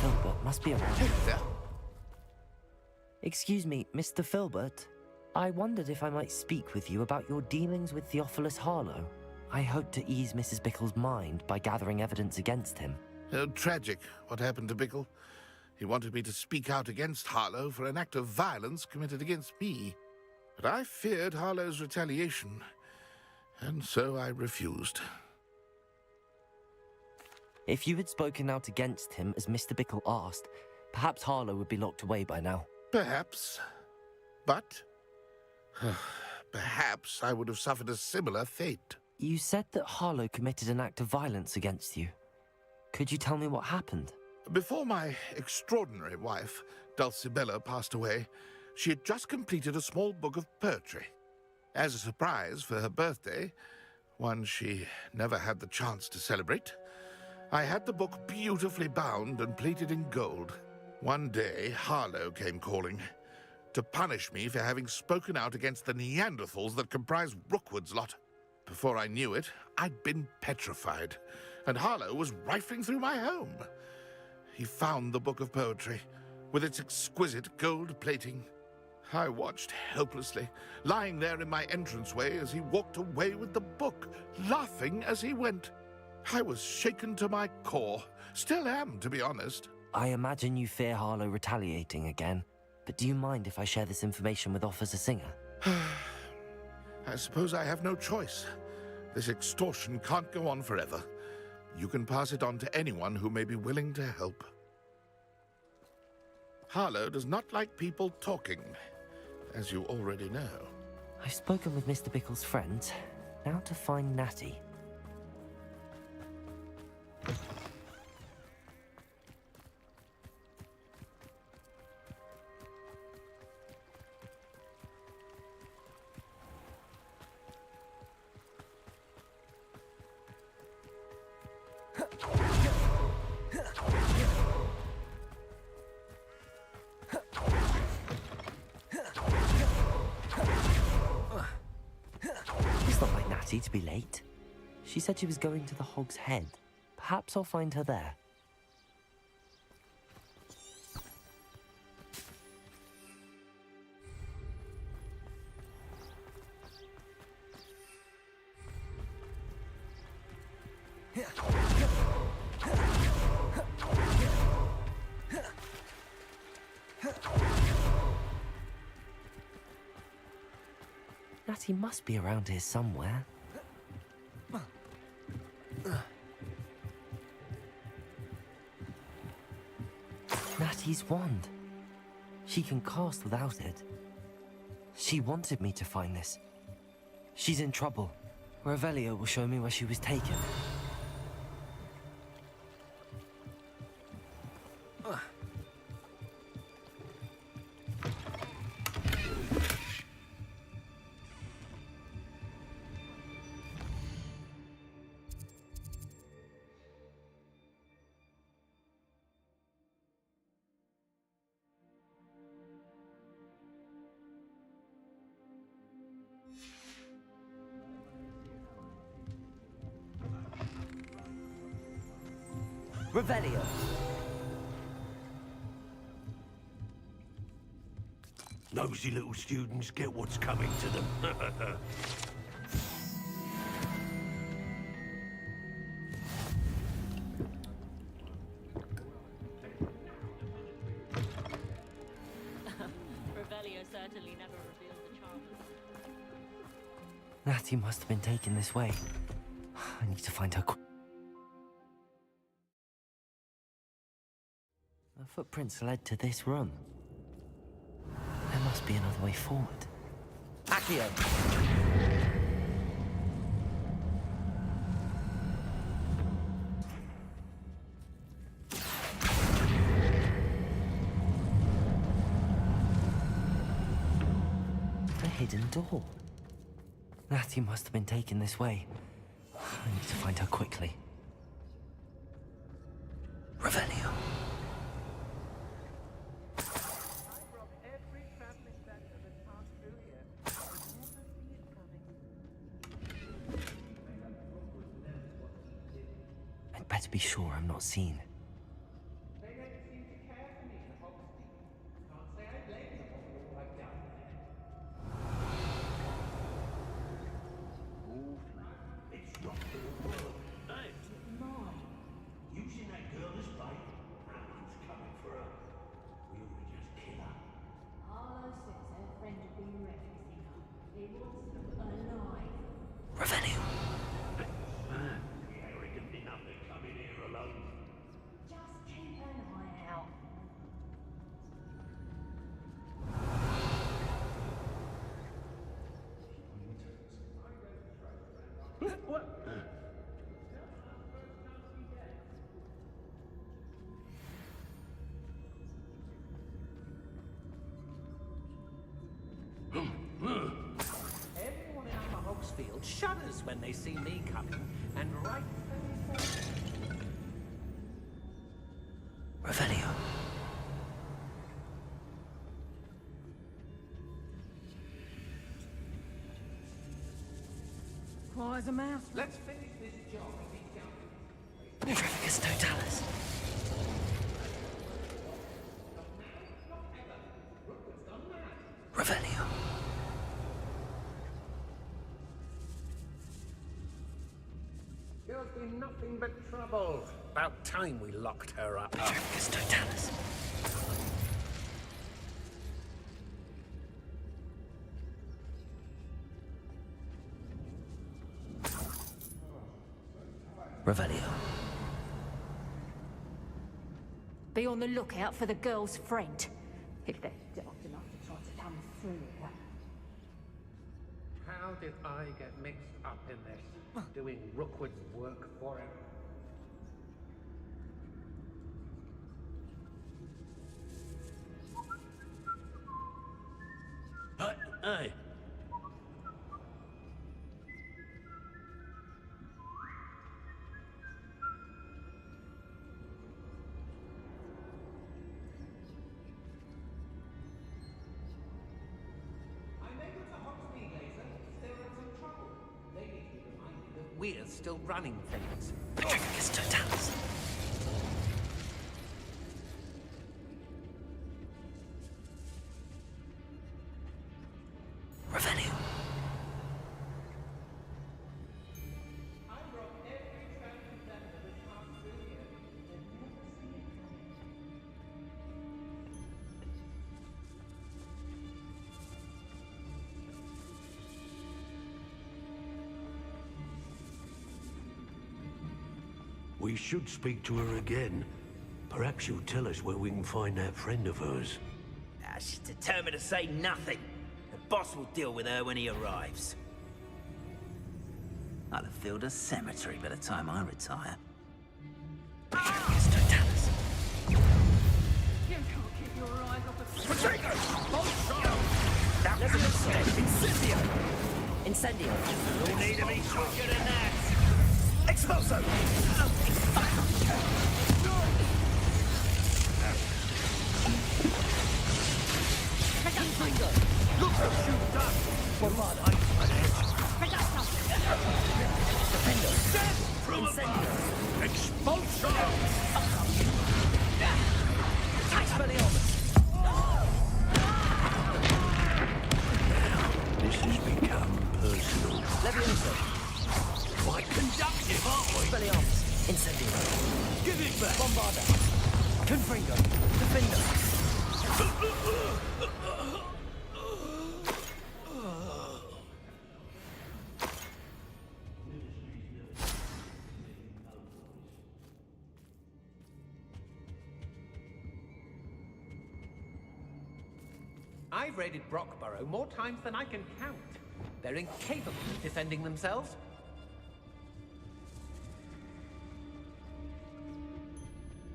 Filbert must be around. Hey there. Excuse me, Mr. Filbert. I wondered if I might speak with you about your dealings with Theophilus Harlow. I hope to ease Mrs. Bickle's mind by gathering evidence against him. Tragic, what happened to Bickle. He wanted me to speak out against Harlow for an act of violence committed against me. But I feared Harlow's retaliation, and so I refused. If you had spoken out against him as Mr. Bickle asked, perhaps Harlow would be locked away by now. Perhaps. But perhaps I would have suffered a similar fate. You said that Harlow committed an act of violence against you. Could you tell me what happened? Before my extraordinary wife, Dulcibella, passed away, she had just completed a small book of poetry. As a surprise for her birthday, one she never had the chance to celebrate, I had the book beautifully bound and plated in gold. One day, Harlow came calling to punish me for having spoken out against the Neanderthals that comprise Rookwood's lot. Before I knew it, I'd been petrified, and Harlow was rifling through my home. He found the book of poetry, with its exquisite gold plating. I watched helplessly, lying there in my entranceway as he walked away with the book, laughing as he went. I was shaken to my core. Still am, to be honest. I imagine you fear Harlow retaliating again, but do you mind if I share this information with Officer Singer? I suppose I have no choice. This extortion can't go on forever. You can pass it on to anyone who may be willing to help. Harlow does not like people talking, as you already know. I've spoken with Mr. Bickle's friends. Now to find Natty. It's not like Natty to be late. She said she was going to the Hog's Head. Perhaps I'll find her there. Natty must be around here somewhere. Natty's wand. She can cast without it. She wanted me to find this. She's in trouble. Revelio will show me where she was taken. Revelio. Nosy little students get what's coming to them. Revelio certainly never revealed the charm. Natty must have been taken this way. I need to find her quick. The footprints led to this room. There must be another way forward. Accio! A hidden door. Natty must have been taken this way. I need to find her quickly. Revelio. I'd better be sure I'm not seen. when they see me coming, and right... Revelio. Quiet as a mouse. Let's finish this job and be done. Trafficus Totalis. Revelio. Girl's been nothing but trouble. About time we locked her up. Trafficus Totalis. Revelio. Be on the lookout for the girl's friend. If they're daft enough to try to come through. How did I get mixed up in this? Doing Rookwood's work for him? Hey. We're still running things. Trafficus Totalis. Revelio. We should speak to her again. Perhaps she'll tell us where we can find that friend of hers. She's determined to say nothing. The boss will deal with her when he arrives. I'll have filled a cemetery by the time I retire. Trafficus Totalis. You can't keep your eyes off the... Potato! That was a mistake! Incendio! Incendio. You'll need to be quicker than that! Expulso! Look what you've done! Bombard, Defendo! Incendio! Expulso! This has become personal. Levioso. Quite conductive, aren't we? Expelliarmus. Incendio. Give it back! Bombarda. Confringo. Defendo. I've raided Brockborough more times than I can count. They're incapable of defending themselves.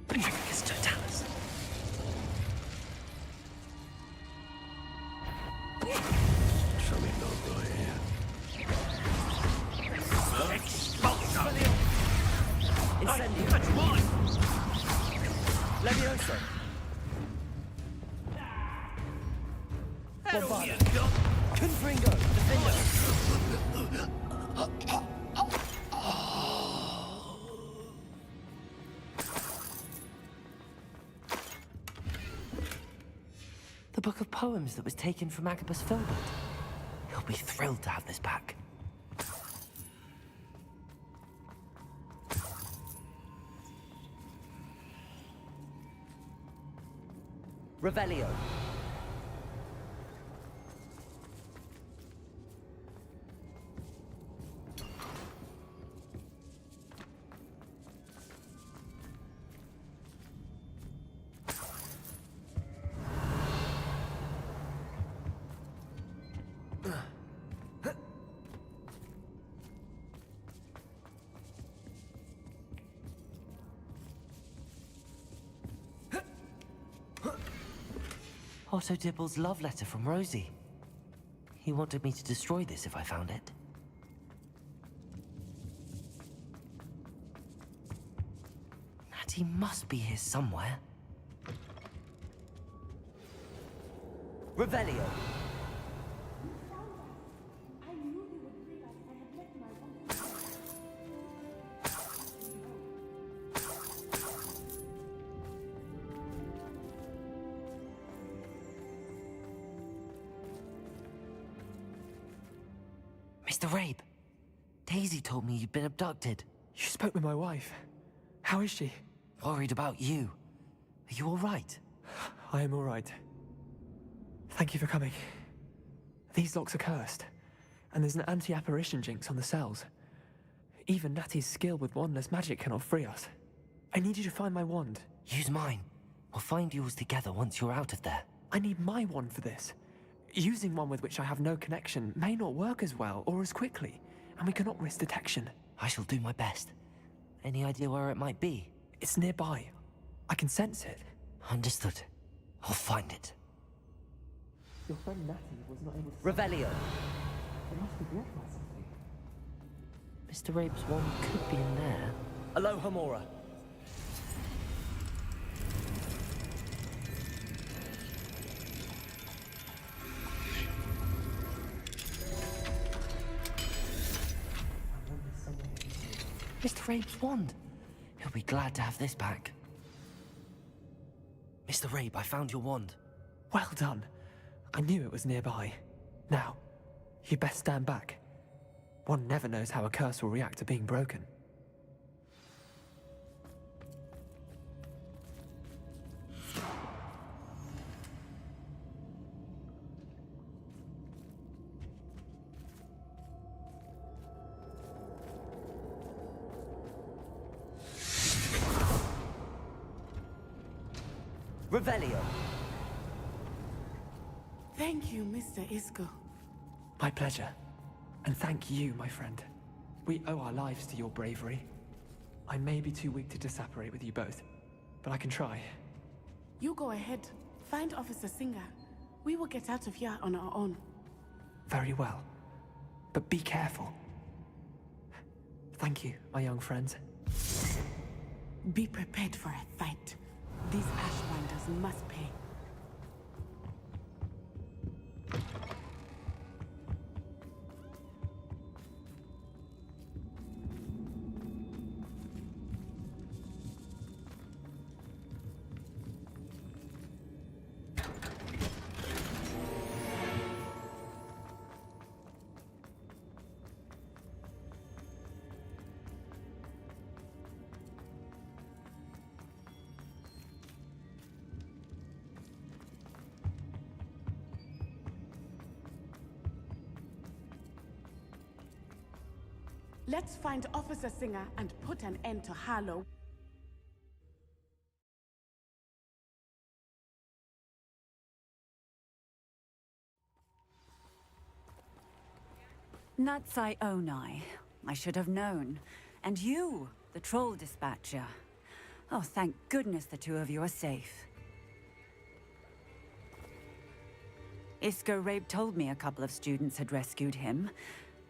Trafficus Totalis. Something not right here. Expulso! Incendio. That's mine! Levioso. Bombarda. Confringo. Defendo. The book of poems that was taken from Agabus Filbert. He'll be thrilled to have this back. Revelio. Otto Dibble's love letter from Rosie. He wanted me to destroy this if I found it. She must be here somewhere. Revelio. Mr. Rabe, Daisy told me you'd been abducted. You spoke with my wife. How is she? Worried about you. Are you all right? I am all right. Thank you for coming. These locks are cursed, and there's an anti-apparition jinx on the cells. Even Natty's skill with wandless magic cannot free us. I need you to find my wand. Use mine. We'll find yours together once you're out of there. I need my wand for this. Using one with which I have no connection may not work as well or as quickly, and we cannot risk detection. I shall do my best. Any idea where it might be? It's nearby. I can sense it. Understood. I'll find it. Your friend Natty was not able to... Revelio. It must be blocked by something. Mr. Rabe's wand could be in there. Alohomora. Mr. Rabe's wand. He'll be glad to have this back. Mr. Rabe, I found your wand. Well done. I knew it was nearby. Now, you best stand back. One never knows how a curse will react to being broken. Revelio. Thank you, Mr. Isco. My pleasure. And thank you, my friend. We owe our lives to your bravery. I may be too weak to disapparate with you both, but I can try. You go ahead. Find Officer Singer. We will get out of here on our own. Very well. But be careful. Thank you, my young friends. Be prepared for a fight. These Ashwinders must pay. Let's find Officer Singer and put an end to Harlow. Natsai Onai. I should have known. And you, the troll dispatcher. Oh, thank goodness the two of you are safe. Isco Rabe told me a couple of students had rescued him.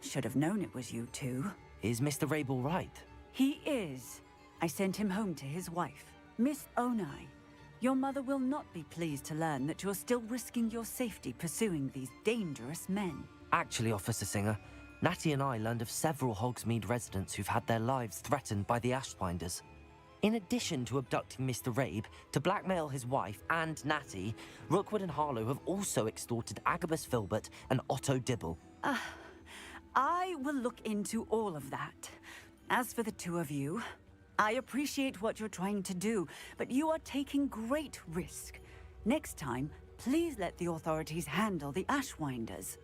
Should have known it was you two. Is Mr. Rabe all right? He is. I sent him home to his wife. Miss Onai, your mother will not be pleased to learn that you're still risking your safety pursuing these dangerous men. Actually, Officer Singer, Natty and I learned of several Hogsmeade residents who've had their lives threatened by the Ashwinders. In addition to abducting Mr. Rabe to blackmail his wife and Natty, Rookwood and Harlow have also extorted Agabus Filbert and Otto Dibble. I will look into all of that. As for the two of you, I appreciate what you're trying to do, but you are taking great risk. Next time, please let the authorities handle the Ashwinders.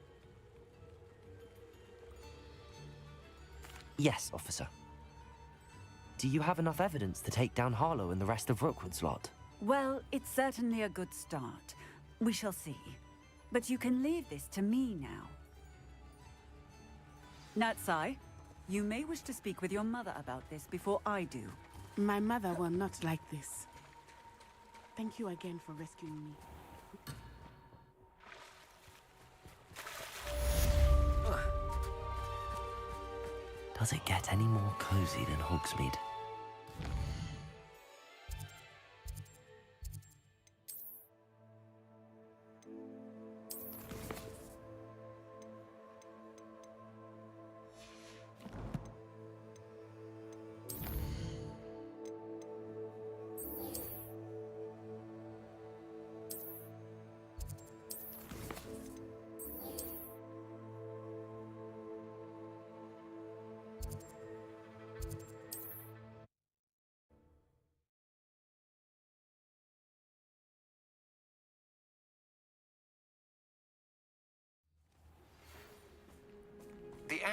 Yes, officer. Do you have enough evidence to take down Harlow and the rest of Rookwood's lot? Well, it's certainly a good start. We shall see. But you can leave this to me now. Natsai, you may wish to speak with your mother about this before I do. My mother will not like this. Thank you again for rescuing me. Does it get any more cozy than Hogsmeade?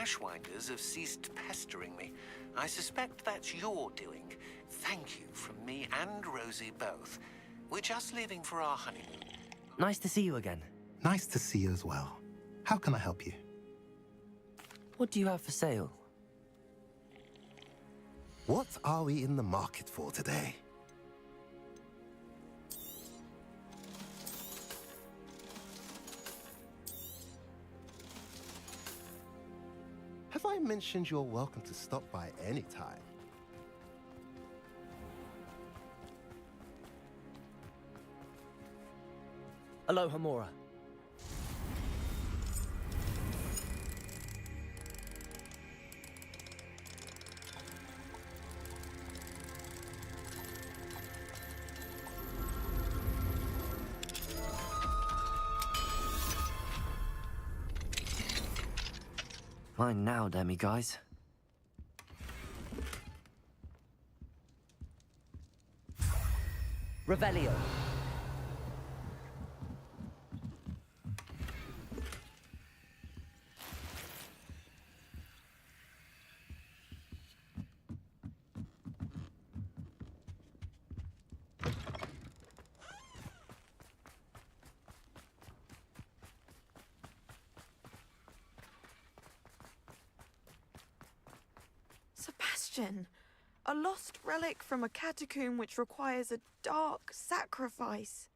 Ashwinders have ceased pestering me. I suspect that's your doing. Thank you from me and Rosie both. We're just leaving for our honeymoon. Nice to see you again. Nice to see you as well. How can I help you? What do you have for sale? What are we in the market for today? Have I mentioned you're welcome to stop by any time? Aloha Mora. Fine now, demi-guys. Revelio. Sebastian, a lost relic from a catacomb which requires a dark sacrifice.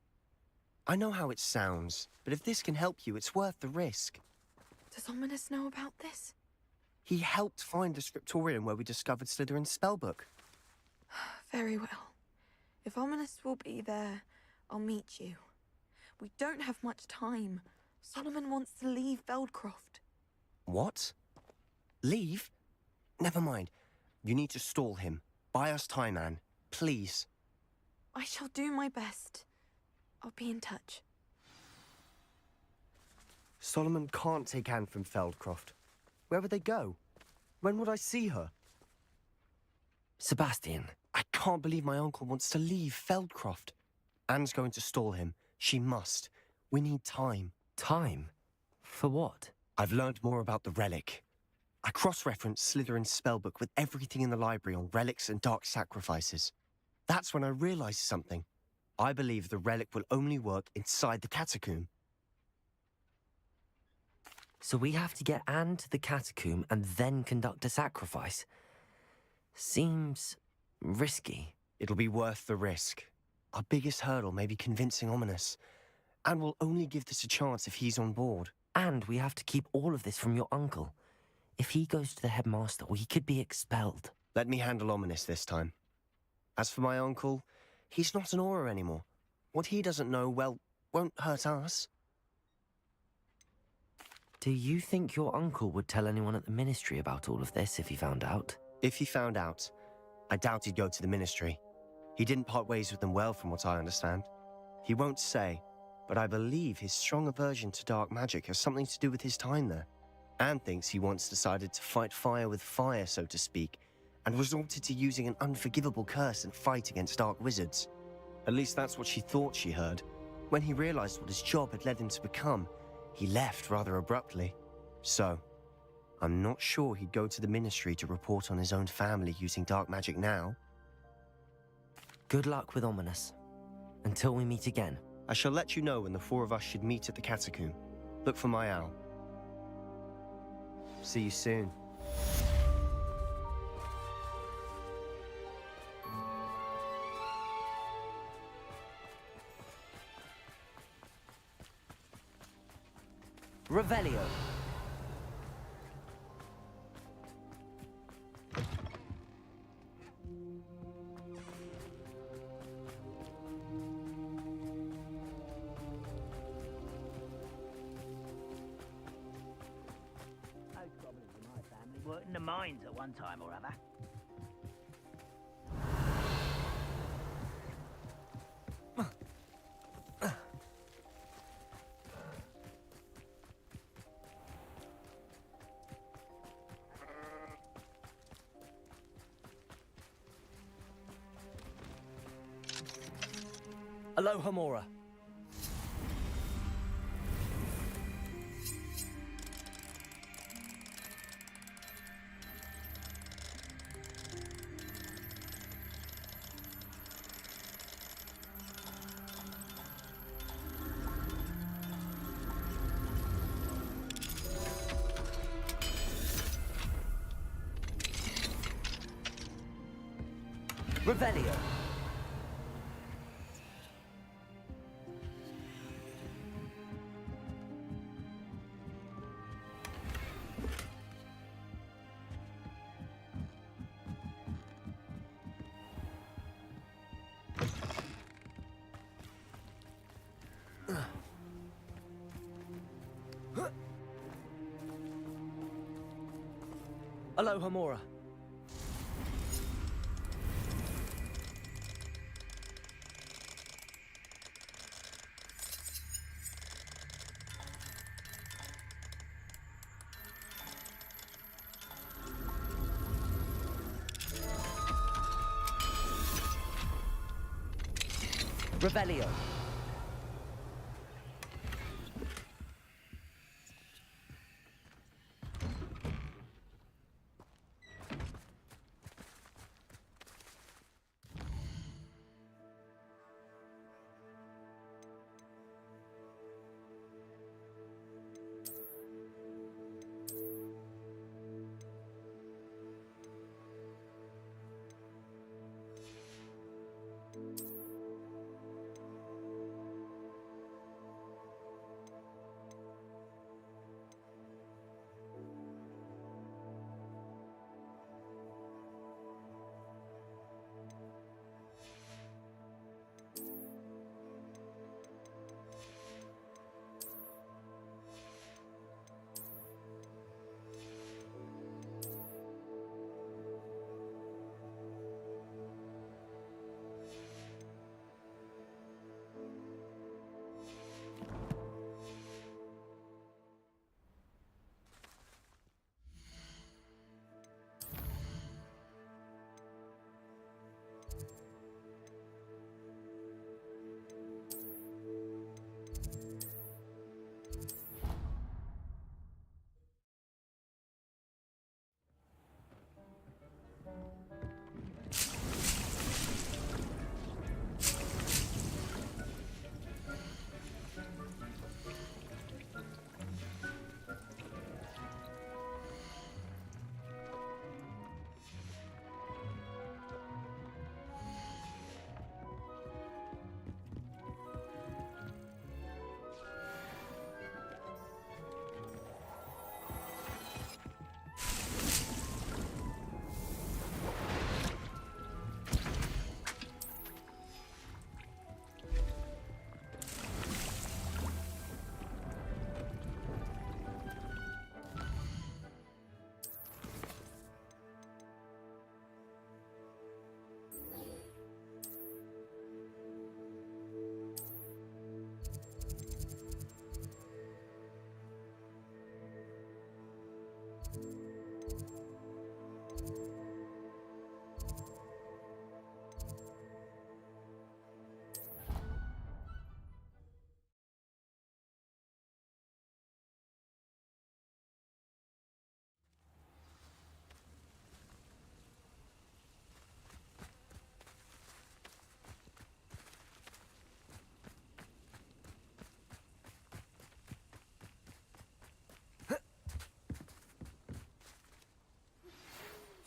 I know how it sounds, but if this can help you, it's worth the risk. Does Ominous know about this? He helped find the scriptorium where we discovered Slytherin's spellbook. Very well. If Ominous will be there, I'll meet you. We don't have much time. Solomon wants to leave Feldcroft. What? Leave? Never mind. You need to stall him. Buy us time, Anne. Please. I shall do my best. I'll be in touch. Solomon can't take Anne from Feldcroft. Where would they go? When would I see her? Sebastian. I can't believe my uncle wants to leave Feldcroft. Anne's going to stall him. She must. We need time. Time? For what? I've learned more about the relic. I cross-referenced Slytherin's spellbook with everything in the library on relics and dark sacrifices. That's when I realized something. I believe the relic will only work inside the catacomb. So we have to get Anne to the catacomb and then conduct a sacrifice? Seems risky. It'll be worth the risk. Our biggest hurdle may be convincing Ominous. And we'll only give this a chance if he's on board. And we have to keep all of this from your uncle. If he goes to the headmaster, he could be expelled. Let me handle Ominous this time. As for my uncle, he's not an Auror anymore. What he doesn't know, well, won't hurt us. Do you think your uncle would tell anyone at the ministry about all of this if he found out? If he found out, I doubt he'd go to the ministry. He didn't part ways with them well, from what I understand. He won't say, but I believe his strong aversion to dark magic has something to do with his time there. Anne thinks he once decided to fight fire with fire, so to speak, and resorted to using an unforgivable curse and fight against dark wizards. At least that's what she thought she heard. When he realized what his job had led him to become, he left rather abruptly. So, I'm not sure he'd go to the ministry to report on his own family using dark magic now. Good luck with Ominous. Until we meet again. I shall let you know when the four of us should meet at the catacomb. Look for my owl. See you soon. Revelio. Worked in the mines at one time or other. Aloha Mora. Revelio. Alohomora. Revelio.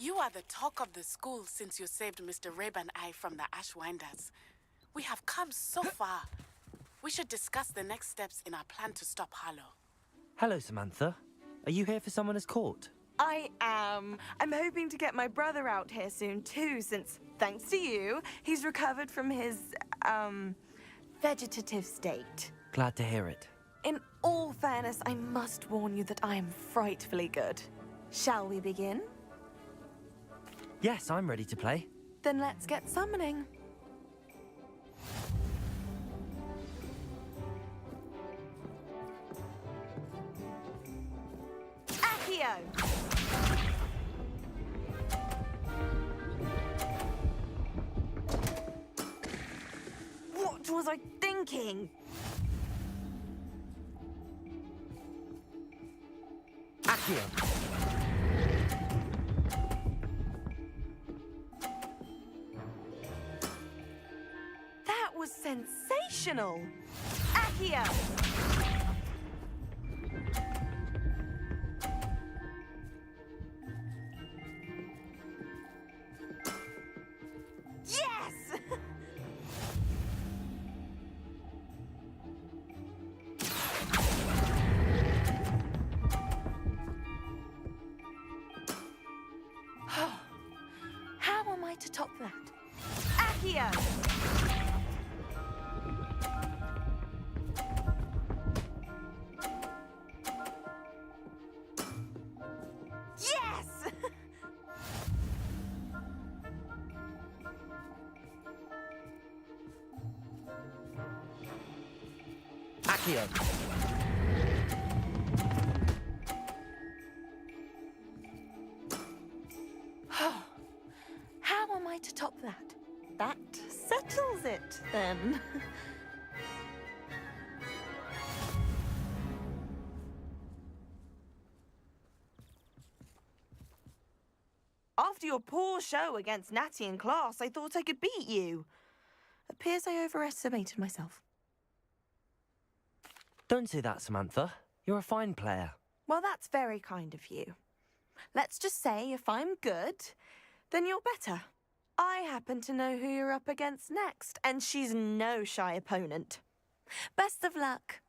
You are the talk of the school since you saved Mr. Reb and I from the Ashwinders. We have come so far. We should discuss the next steps in our plan to stop Harlow. Hello, Samantha. Are you here for someone as court? I am. I'm hoping to get my brother out here soon too, since, thanks to you, he's recovered from his, vegetative state. Glad to hear it. In all fairness, I must warn you that I am frightfully good. Shall we begin? Yes, I'm ready to play. Then let's get summoning. Accio! What was I thinking? Accio! That was sensational! Accio! Fiio. How am I to top that? That settles it, then. After your poor show against Natty in class, I thought I could beat you. Appears I overestimated myself. Don't say that, Samantha. You're a fine player. Well, that's very kind of you. Let's just say if I'm good, then you're better. I happen to know who you're up against next, and she's no shy opponent. Best of luck.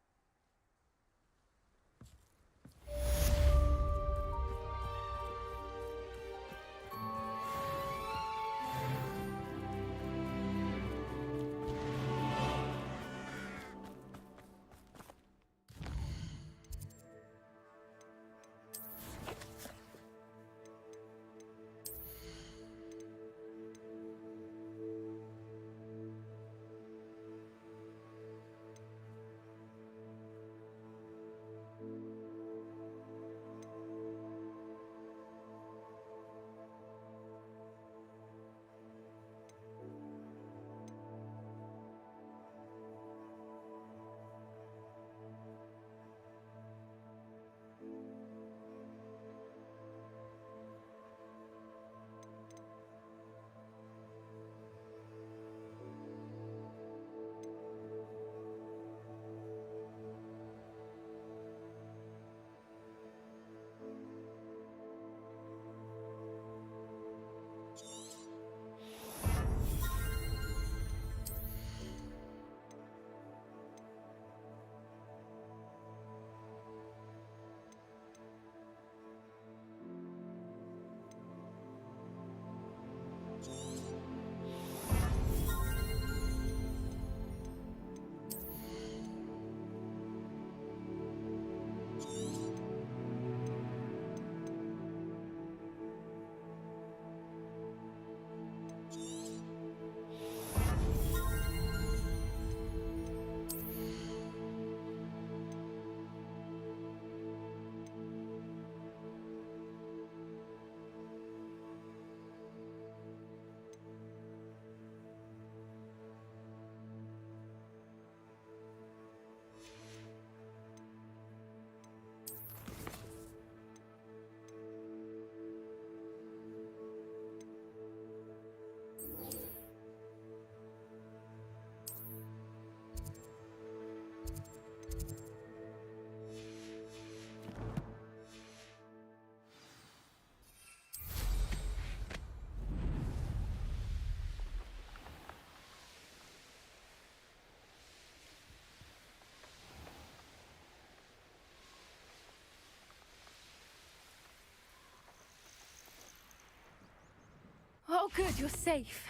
Oh, good, you're safe.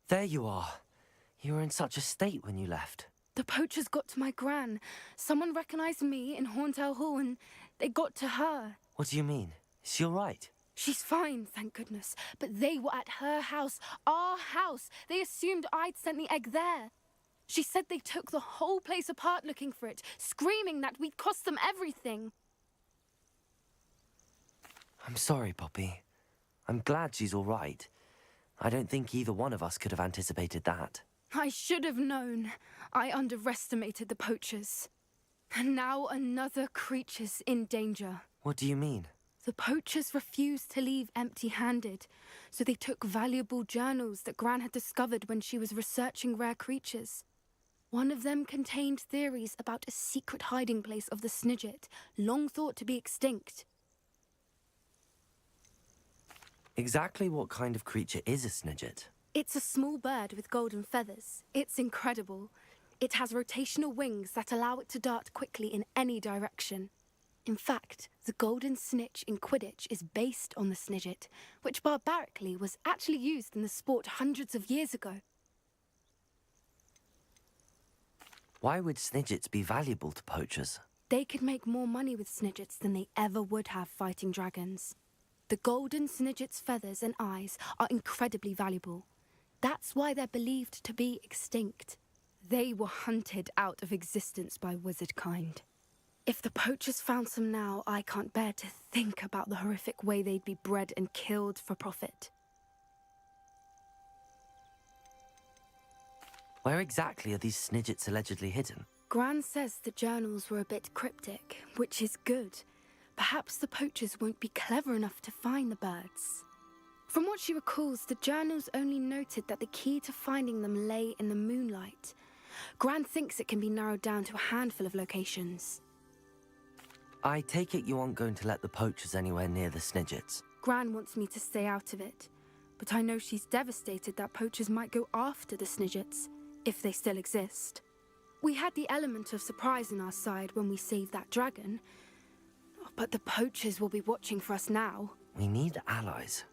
There you are. You were in such a state when you left. The poachers got to my gran. Someone recognized me in Horntail Hall and they got to her. What do you mean? Is she all right? She's fine, thank goodness. But they were at her house, our house. They assumed I'd sent the egg there. She said they took the whole place apart looking for it, screaming that we'd cost them everything. I'm sorry, Poppy. I'm glad she's all right. I don't think either one of us could have anticipated that. I should have known. I underestimated the poachers. And now another creature's in danger. What do you mean? The poachers refused to leave empty-handed, so they took valuable journals that Gran had discovered when she was researching rare creatures. One of them contained theories about a secret hiding place of the Snidget, long thought to be extinct. Exactly what kind of creature is a Snidget? It's a small bird with golden feathers. It's incredible. It has rotational wings that allow it to dart quickly in any direction. In fact, the golden snitch in Quidditch is based on the Snidget, which barbarically was actually used in the sport hundreds of years ago. Why would Snidgets be valuable to poachers? They could make more money with Snidgets than they ever would have fighting dragons. The golden Snidget's feathers and eyes are incredibly valuable. That's why they're believed to be extinct. They were hunted out of existence by wizard kind. If the poachers found some now, I can't bear to think about the horrific way they'd be bred and killed for profit. Where exactly are these snidgets allegedly hidden? Gran says the journals were a bit cryptic, which is good. Perhaps the poachers won't be clever enough to find the birds. From what she recalls, the journals only noted that the key to finding them lay in the moonlight. Gran thinks it can be narrowed down to a handful of locations. I take it you aren't going to let the poachers anywhere near the snidgets. Gran wants me to stay out of it, but I know she's devastated that poachers might go after the snidgets, if they still exist. We had the element of surprise on our side when we saved that dragon, but the poachers will be watching for us now. We need allies.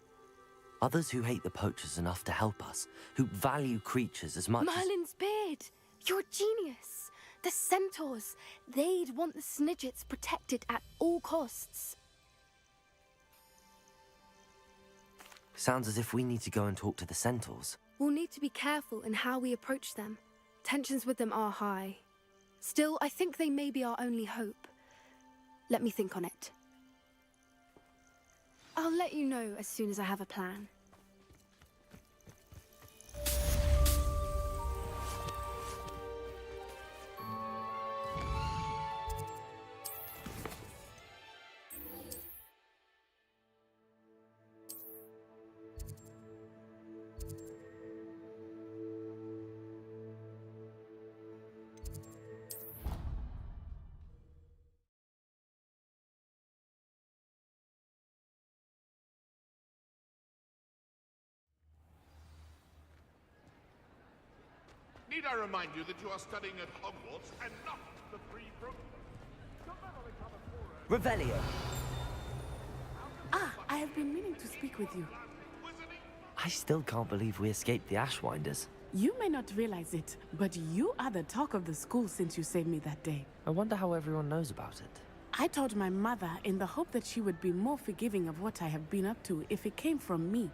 Others who hate the poachers enough to help us, who value creatures as much Merlin's beard! You're a genius! The centaurs! They'd want the snidgets protected at all costs. Sounds as if we need to go and talk to the centaurs. We'll need to be careful in how we approach them. Tensions with them are high. Still, I think they may be our only hope. Let me think on it. I'll let you know as soon as I have a plan. Need I remind you that you are studying at Hogwarts and not the Free Brook? Revelio! Ah, I have been meaning to speak with you. I still can't believe we escaped the Ashwinders. You may not realize it, but you are the talk of the school since you saved me that day. I wonder how everyone knows about it. I told my mother in the hope that she would be more forgiving of what I have been up to if it came from me.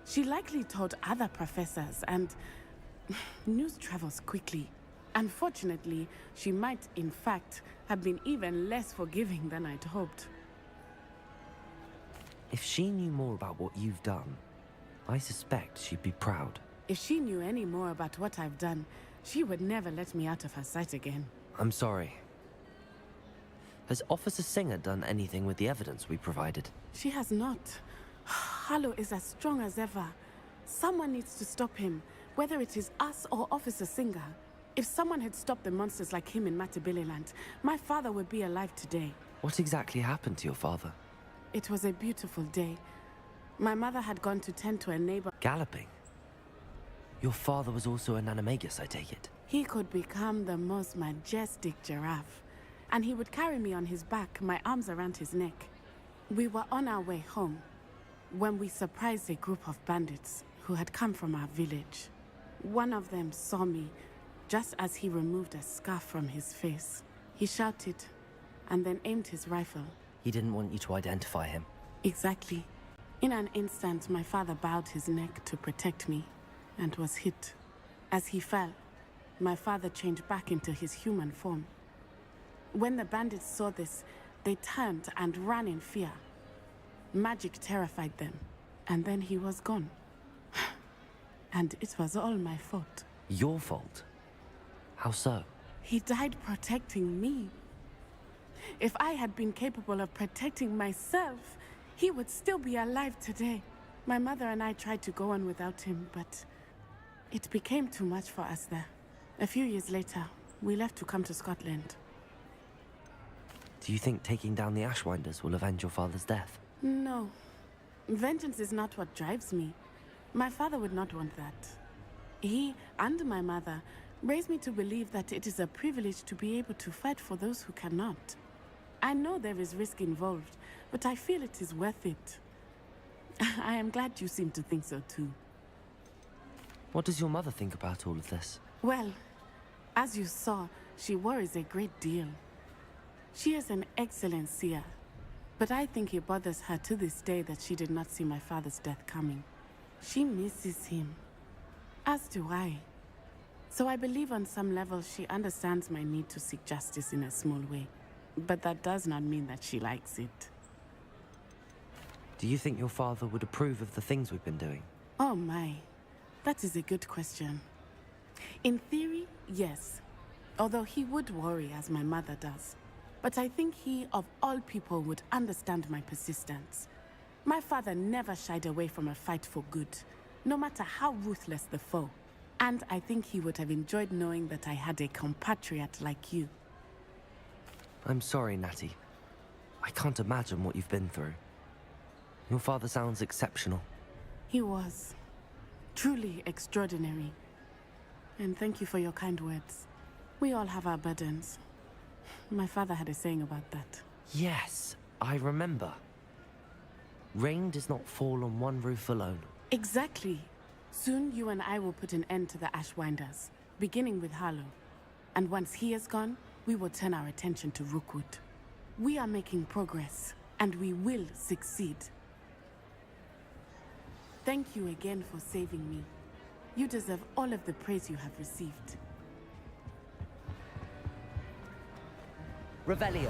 She likely told other professors, and news travels quickly. Unfortunately, she might, in fact, have been even less forgiving than I'd hoped. If she knew more about what you've done, I suspect she'd be proud. If she knew any more about what I've done, she would never let me out of her sight again. I'm sorry. Has Officer Singer done anything with the evidence we provided? She has not. Harlow is as strong as ever. Someone needs to stop him, whether it is us or Officer Singer. If someone had stopped the monsters like him in Matabeleland, my father would be alive today. What exactly happened to your father? It was a beautiful day. My mother had gone to tend to a neighbor. Galloping? Your father was also an animagus, I take it? He could become the most majestic giraffe, and he would carry me on his back, my arms around his neck. We were on our way home when we surprised a group of bandits who had come from our village. One of them saw me just as he removed a scarf from his face. He shouted and then aimed his rifle. He didn't want you to identify him. Exactly. In an instant, my father bowed his neck to protect me and was hit. As he fell, my father changed back into his human form. When the bandits saw this, they turned and ran in fear. Magic terrified them, and then he was gone. And it was all my fault. Your fault? How so? He died protecting me. If I had been capable of protecting myself, he would still be alive today. My mother and I tried to go on without him, but it became too much for us there. A few years later, we left to come to Scotland. Do you think taking down the Ashwinders will avenge your father's death? No. Vengeance is not what drives me. My father would not want that. He and my mother raised me to believe that it is a privilege to be able to fight for those who cannot. I know there is risk involved, but I feel it is worth it. I am glad you seem to think so too. What does your mother think about all of this? Well, as you saw, she worries a great deal. She is an excellent seer, but I think it bothers her to this day that she did not see my father's death coming. She misses him, as do I. So I believe on some level she understands my need to seek justice in a small way. But that does not mean that she likes it. Do you think your father would approve of the things we've been doing? Oh my, that is a good question. In theory, yes. Although he would worry as my mother does. But I think he, of all people, would understand my persistence. My father never shied away from a fight for good, no matter how ruthless the foe. And I think he would have enjoyed knowing that I had a compatriot like you. I'm sorry, Natty. I can't imagine what you've been through. Your father sounds exceptional. He was. Truly extraordinary. And thank you for your kind words. We all have our burdens. My father had a saying about that. Yes, I remember. Rain does not fall on one roof alone. Exactly. Soon you and I will put an end to the Ashwinders, beginning with Harlow. And once he is gone, we will turn our attention to Rookwood. We are making progress, and we will succeed. Thank you again for saving me. You deserve all of the praise you have received. Revelio.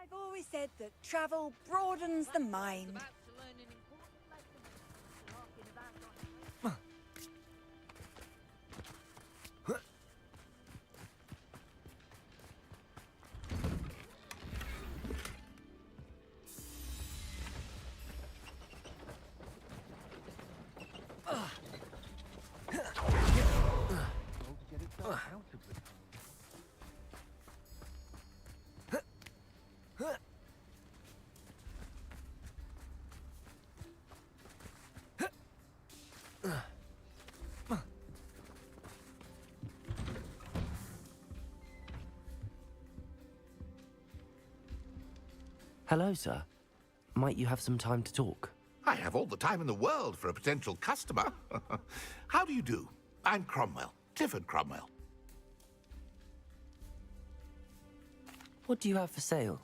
I've always said that travel broadens the mind. Hello, sir. Might you have some time to talk? I have all the time in the world for a potential customer. How do you do? I'm Cromwell, Clifford Cromwell. What do you have for sale?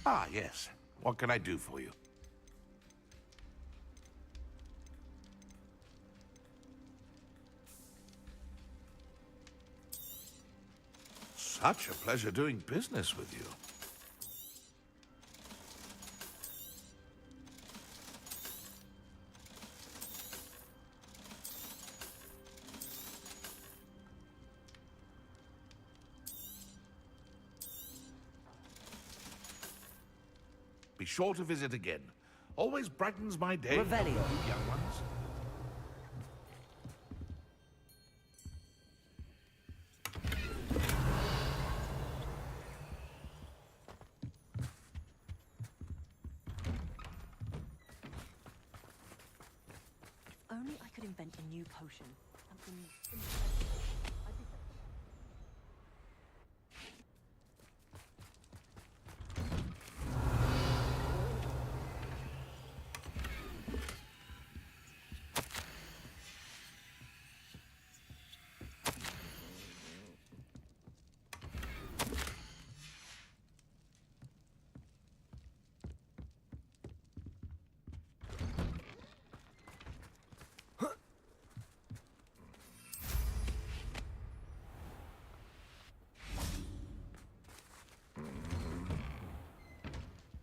Ah, yes. What can I do for you? Such a pleasure doing business with you. Be sure to visit again. Always brightens my day. Revelio. You young ones. Only I could invent a new potion. Something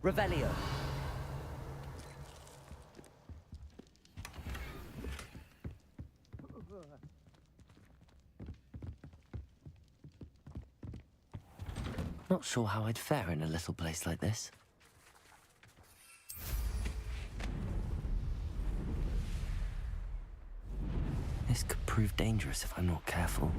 Revelio. Not sure how I'd fare in a little place like this. This could prove dangerous if I'm not careful.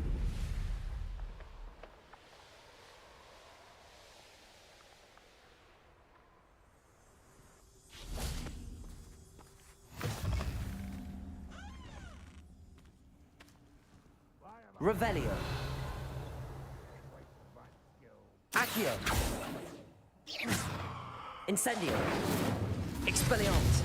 Revelio. Accio. Incendio. Expelliarmus.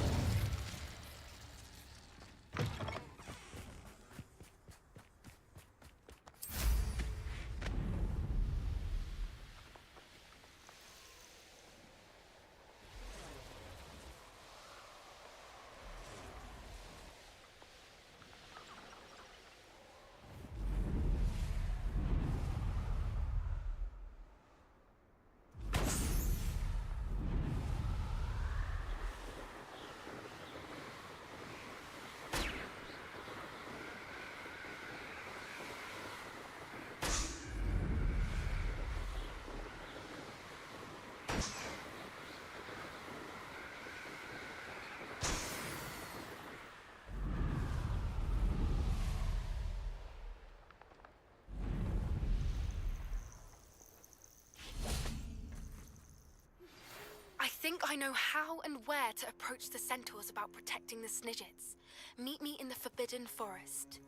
I think I know how and where to approach the centaurs about protecting the Snidgets. Meet me in the Forbidden Forest.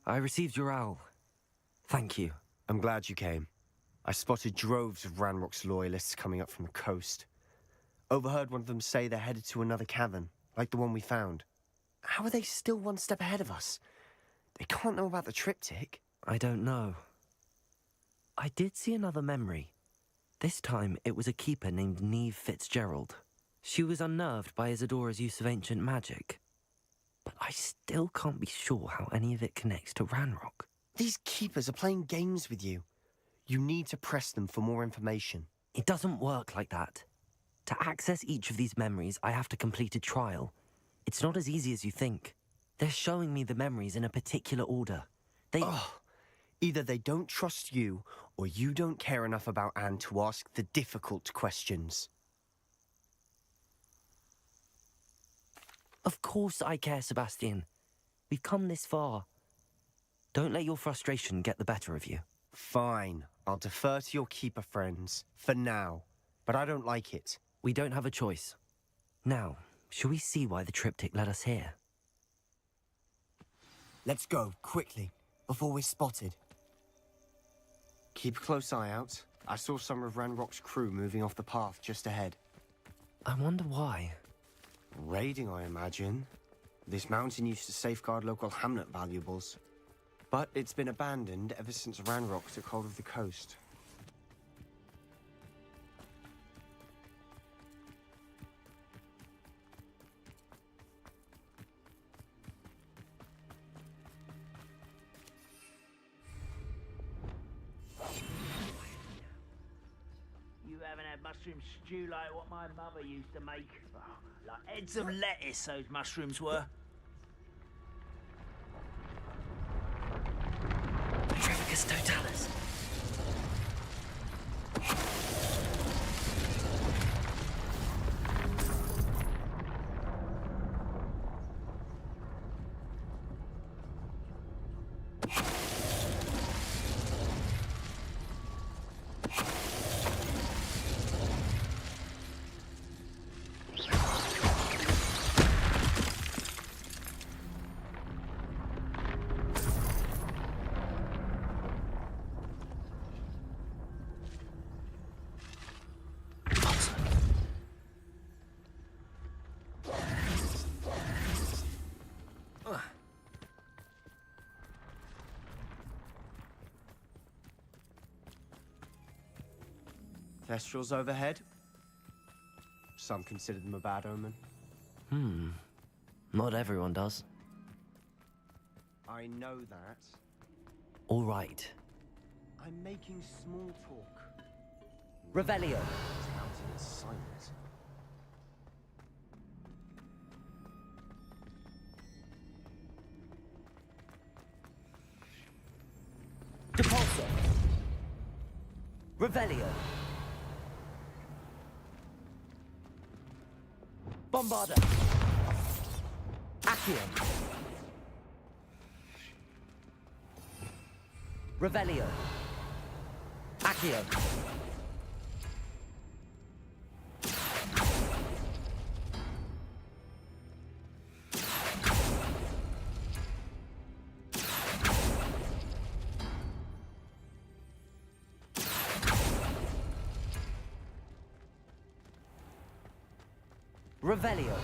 I received your owl. Thank you. I'm glad you came. I spotted droves of Ranrock's loyalists coming up from the coast. Overheard one of them say they're headed to another cavern, like the one we found. How are they still one step ahead of us? They can't know about the triptych. I don't know. I did see another memory. This time, it was a keeper named Neve Fitzgerald. She was unnerved by Isadora's use of ancient magic. But I still can't be sure how any of it connects to Ranrock. These keepers are playing games with you. You need to press them for more information. It doesn't work like that. To access each of these memories, I have to complete a trial. It's not as easy as you think. They're showing me the memories in a particular order. Either they don't trust you, or you don't care enough about Anne to ask the difficult questions. Of course I care, Sebastian. We've come this far. Don't let your frustration get the better of you. Fine. I'll defer to your keeper friends, for now. But I don't like it. We don't have a choice. Now, shall we see why the triptych led us here? Let's go, quickly, before we're spotted. Keep a close eye out. I saw some of Ranrock's crew moving off the path just ahead. I wonder why. Raiding, I imagine. This mountain used to safeguard local hamlet valuables. But it's been abandoned ever since Ranrock took hold of the coast. You haven't had mushroom stew like what my mother used to make. Oh, like heads of lettuce, those mushrooms were. Petrificus totalis. Thestrals overhead. Some consider them a bad omen. Not everyone does. I know that. All right. I'm making small talk. Revelio. Countenance silence. Depulso. Revelio. Bombarda. Accio. Revelio. Accio. Revelio.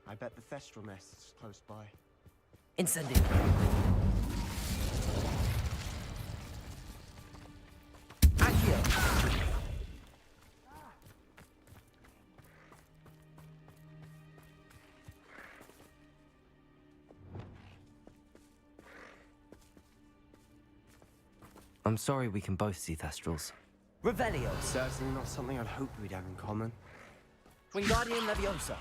I bet the Thestral nest's close by. Incendio. Accio. I'm sorry we can both see Thestrals. Revelio. Certainly not something I'd hoped we'd have in common. Wingardium Leviosa.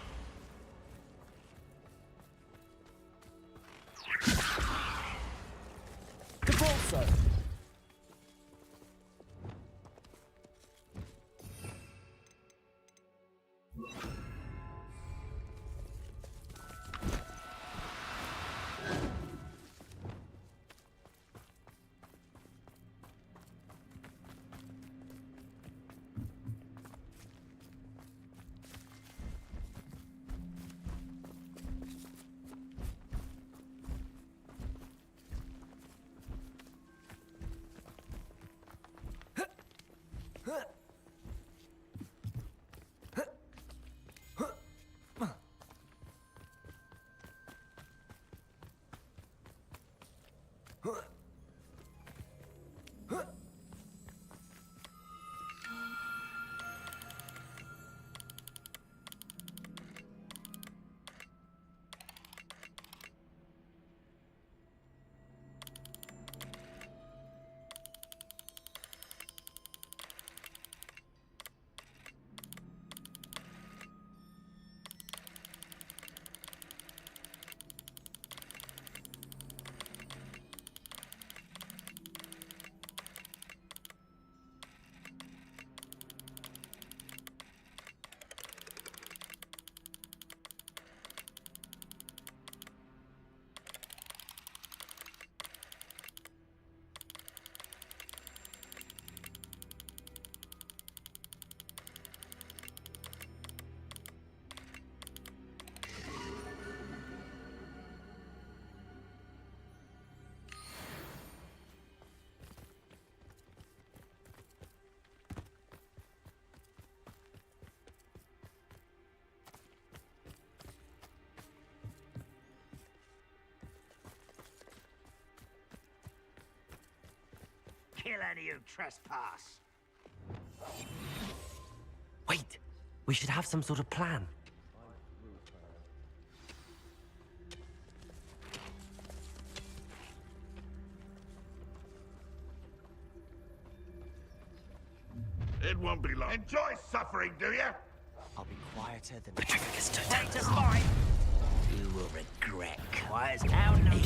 Depulso. Kill any who trespass. Wait, we should have some sort of plan. It won't be long. Enjoy suffering, do you? I'll be quieter than... Petrificus Take totalis. to mine. You will regret. Quiet as cow number.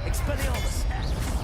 Expelliarmus.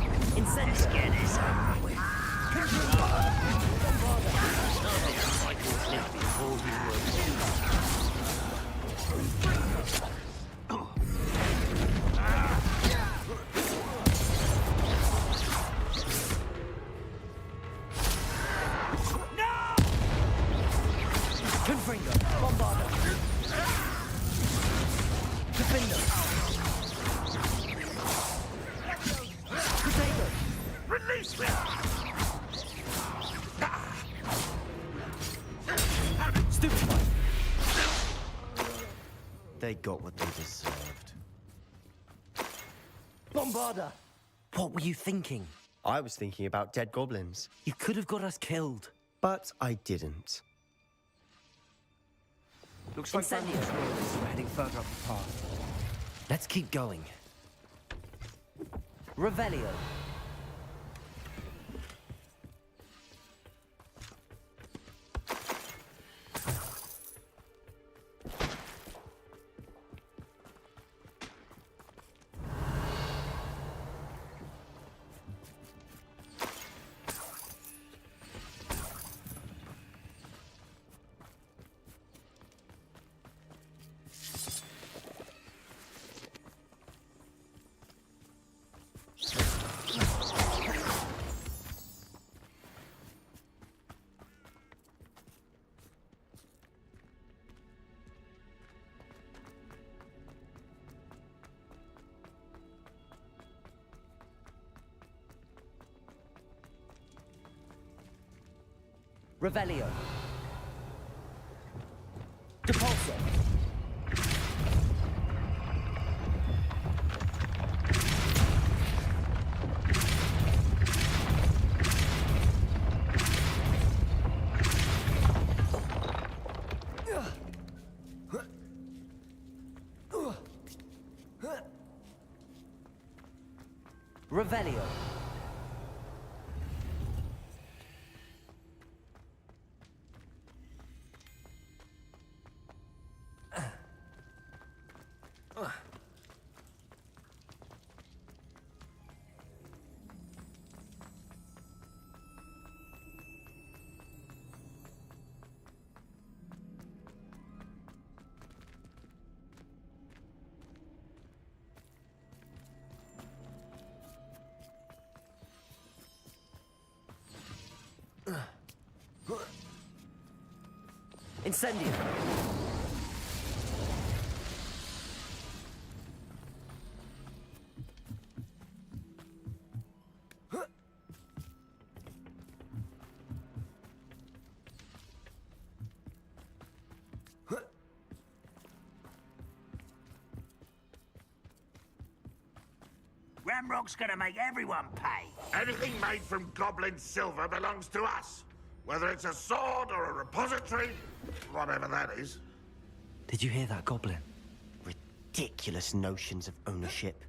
They got what they deserved. Bombarda! What were you thinking? I was thinking about dead goblins. You could have got us killed. But I didn't. Looks like we're heading further up the path. Let's keep going. Revelio. Revelio. Depulso. Revelio. Incendio. Ramrock's gonna make everyone pay. Anything made from goblin silver belongs to us. Whether it's a sword or a repository, whatever that is. Did you hear that, Goblin? Ridiculous notions of ownership.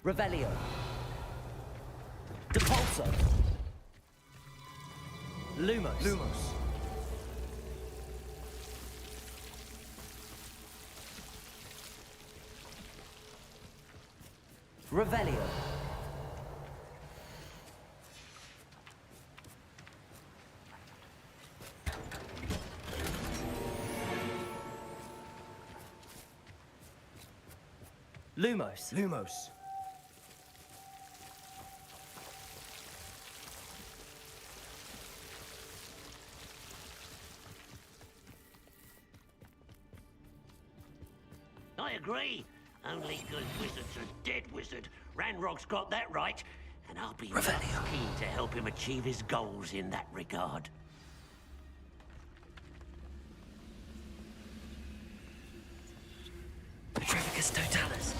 Revelio. Depulso. Lumos. Revelio. Lumos. I agree. Only good wizards are dead wizard. Ranrock's got that right. And I'll be keen to help him achieve his goals in that regard. Petrificus Totalis.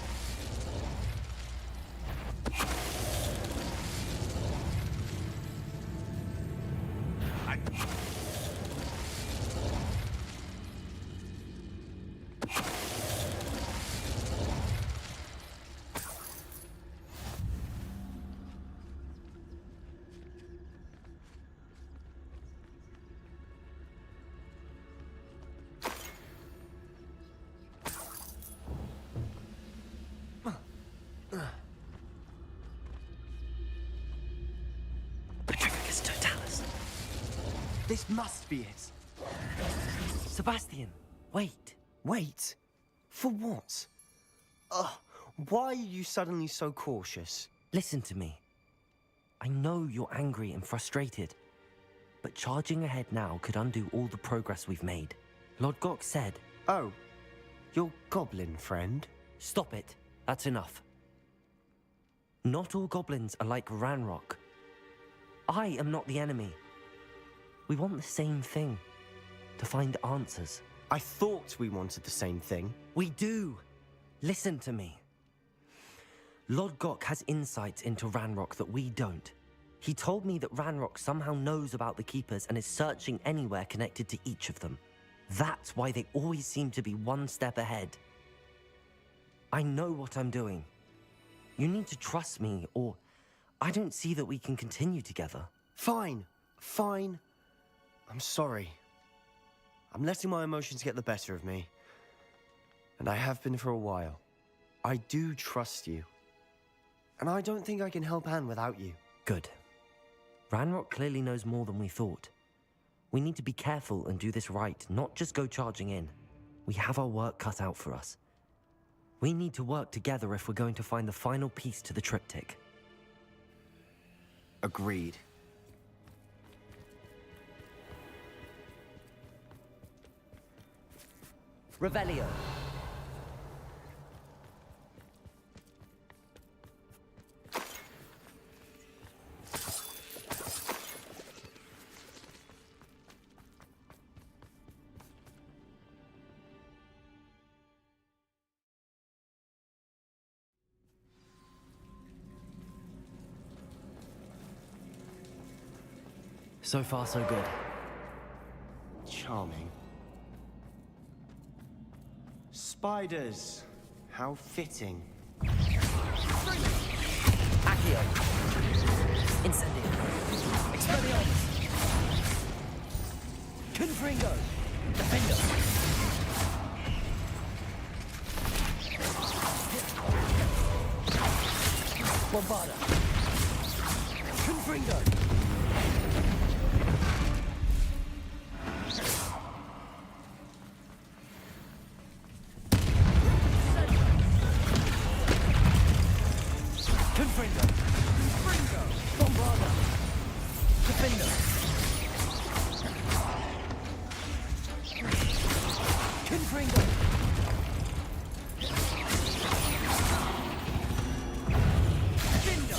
This must be it. Sebastian, wait. Wait? For what? Why are you suddenly so cautious? Listen to me. I know you're angry and frustrated, but charging ahead now could undo all the progress we've made. Lord Gok said... Oh, your goblin friend? Stop it. That's enough. Not all goblins are like Ranrock. I am not the enemy. We want the same thing. To find answers. I thought we wanted the same thing. We do. Listen to me. Lord Gok has insights into Ranrock that we don't. He told me that Ranrock somehow knows about the Keepers and is searching anywhere connected to each of them. That's why they always seem to be one step ahead. I know what I'm doing. You need to trust me, or I don't see that we can continue together. Fine. Fine. I'm sorry. I'm letting my emotions get the better of me. And I have been for a while. I do trust you. And I don't think I can help Anne without you. Good. Ranrock clearly knows more than we thought. We need to be careful and do this right, not just go charging in. We have our work cut out for us. We need to work together if we're going to find the final piece to the triptych. Agreed. Revelio. So far, so good. Charming. Spiders. How fitting. Accio. Incendio. Expelliarmus. Confringo. Defendo. Bombarda. Confringo. Confringo. Bombarda. Defendo. Confringo. Defendo.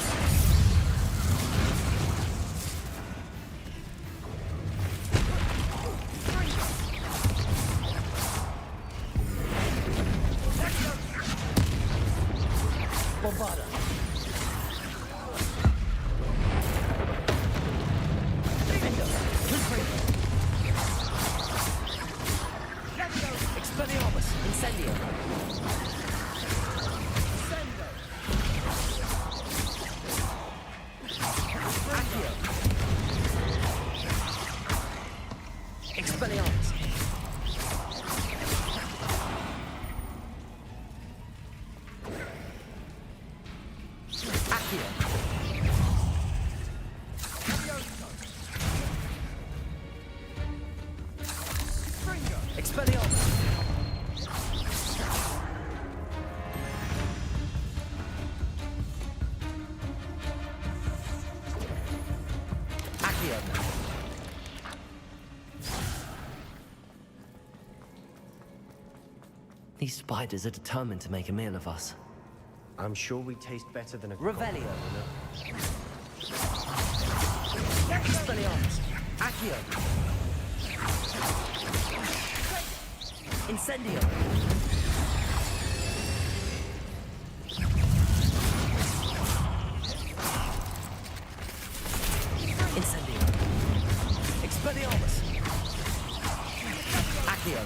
Bombarda. Expelliarmus, Incendio. Sendo. Accio. Expelliarmus. Accio. Expelliarmus. Accio. These spiders are determined to make a meal of us. I'm sure we taste better than a... Revelio. Expelliarmus. Accio. Incendio. Incendio. Expelliarmus. Accio.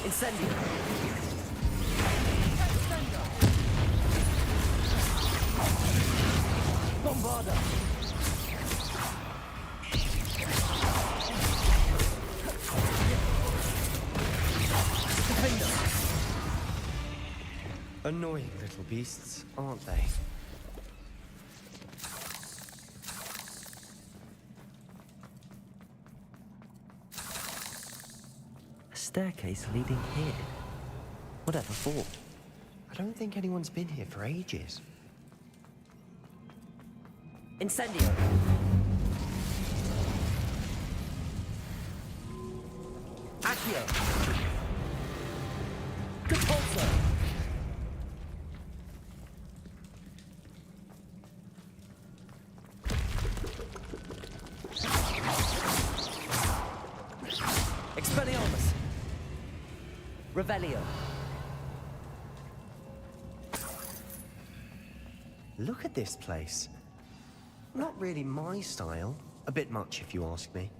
Incendio. Bombarda. Defender. Annoying little beasts, aren't they? staircase leading here. Whatever for? I don't think anyone's been here for ages. Incendio! Accio! Capulso! Expelliarmus! Revelio! Look at this place. Not really my style. A bit much, if you ask me.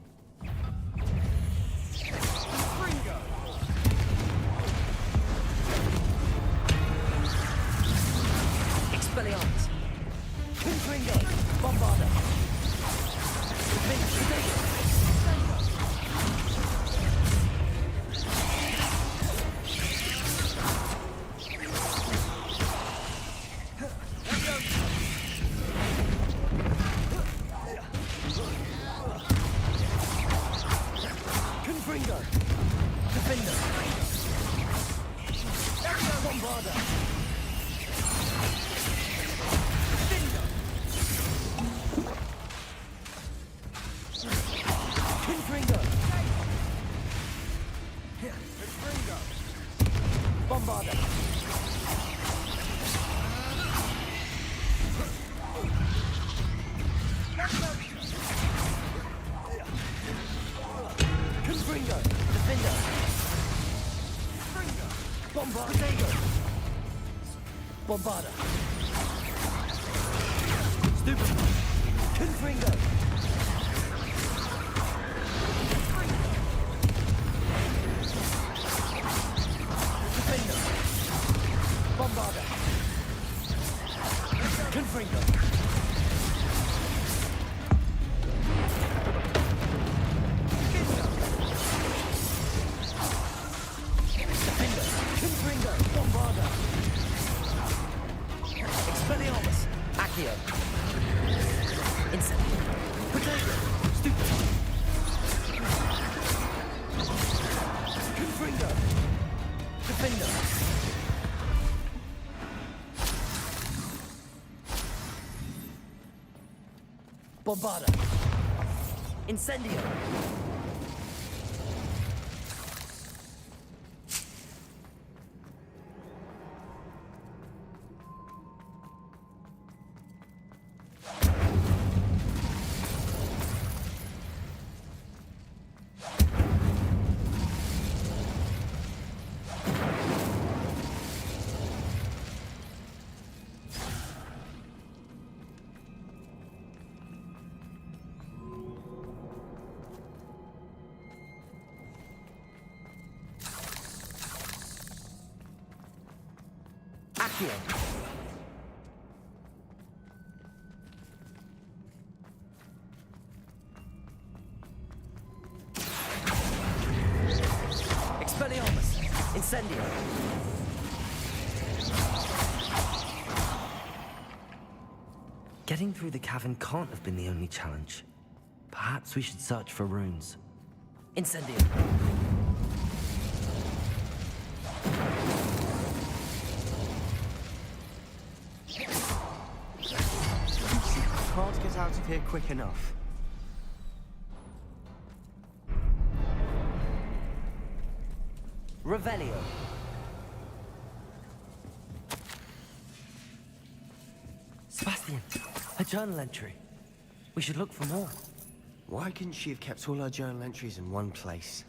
Expelliarmus! Confringo! Bombarda! Confringo! Defender! Bombarda! Confringo! Confringo! Bombarda! Confringo! Defender! Bombarda! Bombarda! Stupid! Confringo! Defender! Bombarda! Confringo! Defender! Confringo! Bombarda! Expelliarmus! Accio! Incendio! Potato! Stupid! Confringo! Defender! Bombarda! Incendio! Accio! Expelliarmus! Incendio! Getting through the cavern can't have been the only challenge. Perhaps we should search for runes. Incendio! Can't get out of here quick enough. Revelio! Sebastian, a journal entry. We should look for more. Why couldn't she have kept all her journal entries in one place?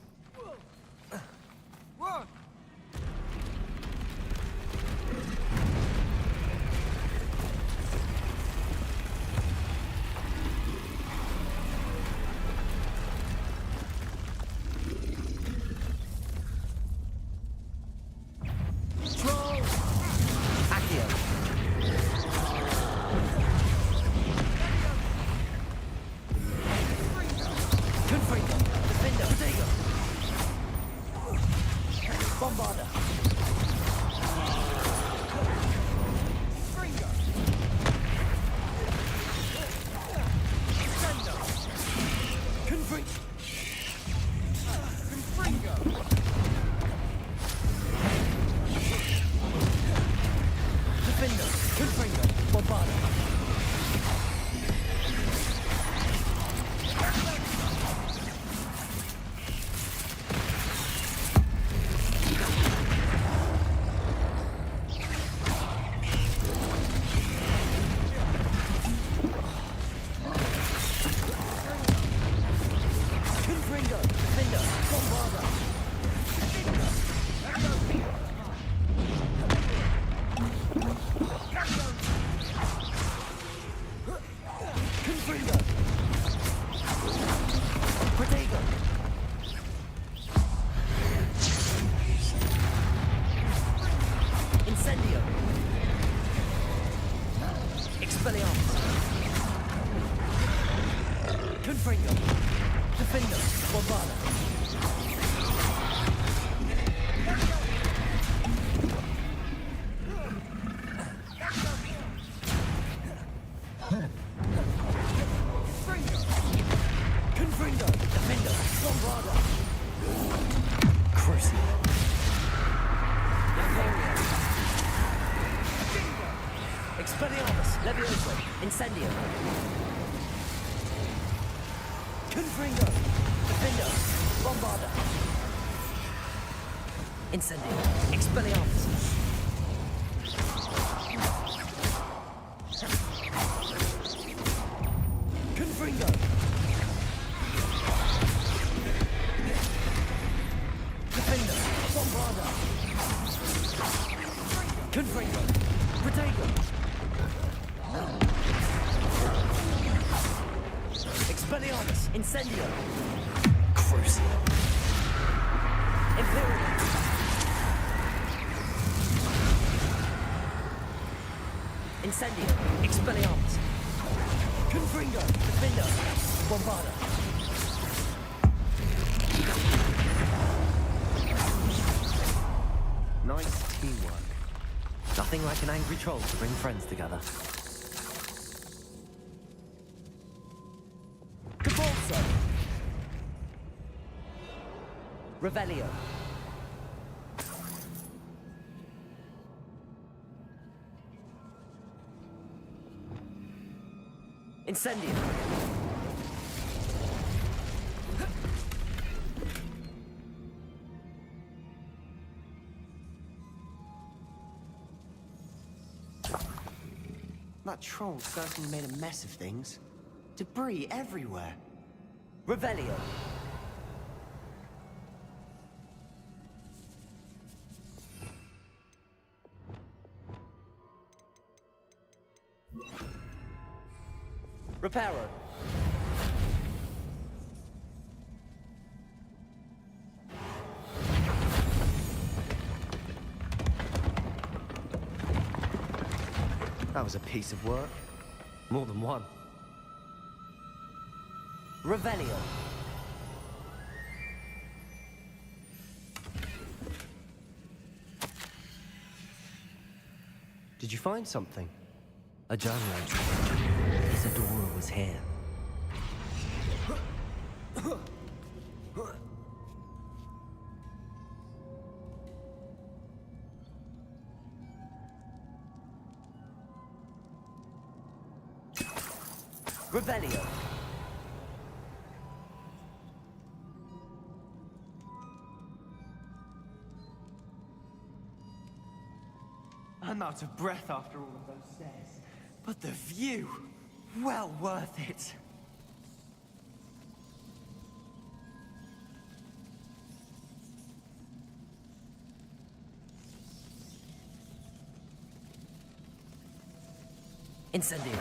Defender! Confringo! Protego! Incendio! Expelliarmus! Confringo! Defendo! Bombarda! Confringo! Defendo! Bombarda! Crucible! Expelliarmus, Levioso, Incendio. Confringo, Defendo, Bombarda. Incendio, Expelliarmus. Confringo. Defendo, Bombarda. Confringo, Protego. Expelliarmus, Incendio. Crucible. Imperium. Incendio. Expelliarmus. Confringo. Defendo. Bombarda. Nice teamwork. Nothing like an angry troll to bring friends together. Capolso! Revelio. Incendio. That troll certainly made a mess of things. Debris everywhere. Revelio. Reparo. That was a piece of work. More than one. Revelio. Did you find something? A journal entry. Isadora was here. Revelio. I'm out of breath after all of those stairs. But the view, well worth it. Incendio.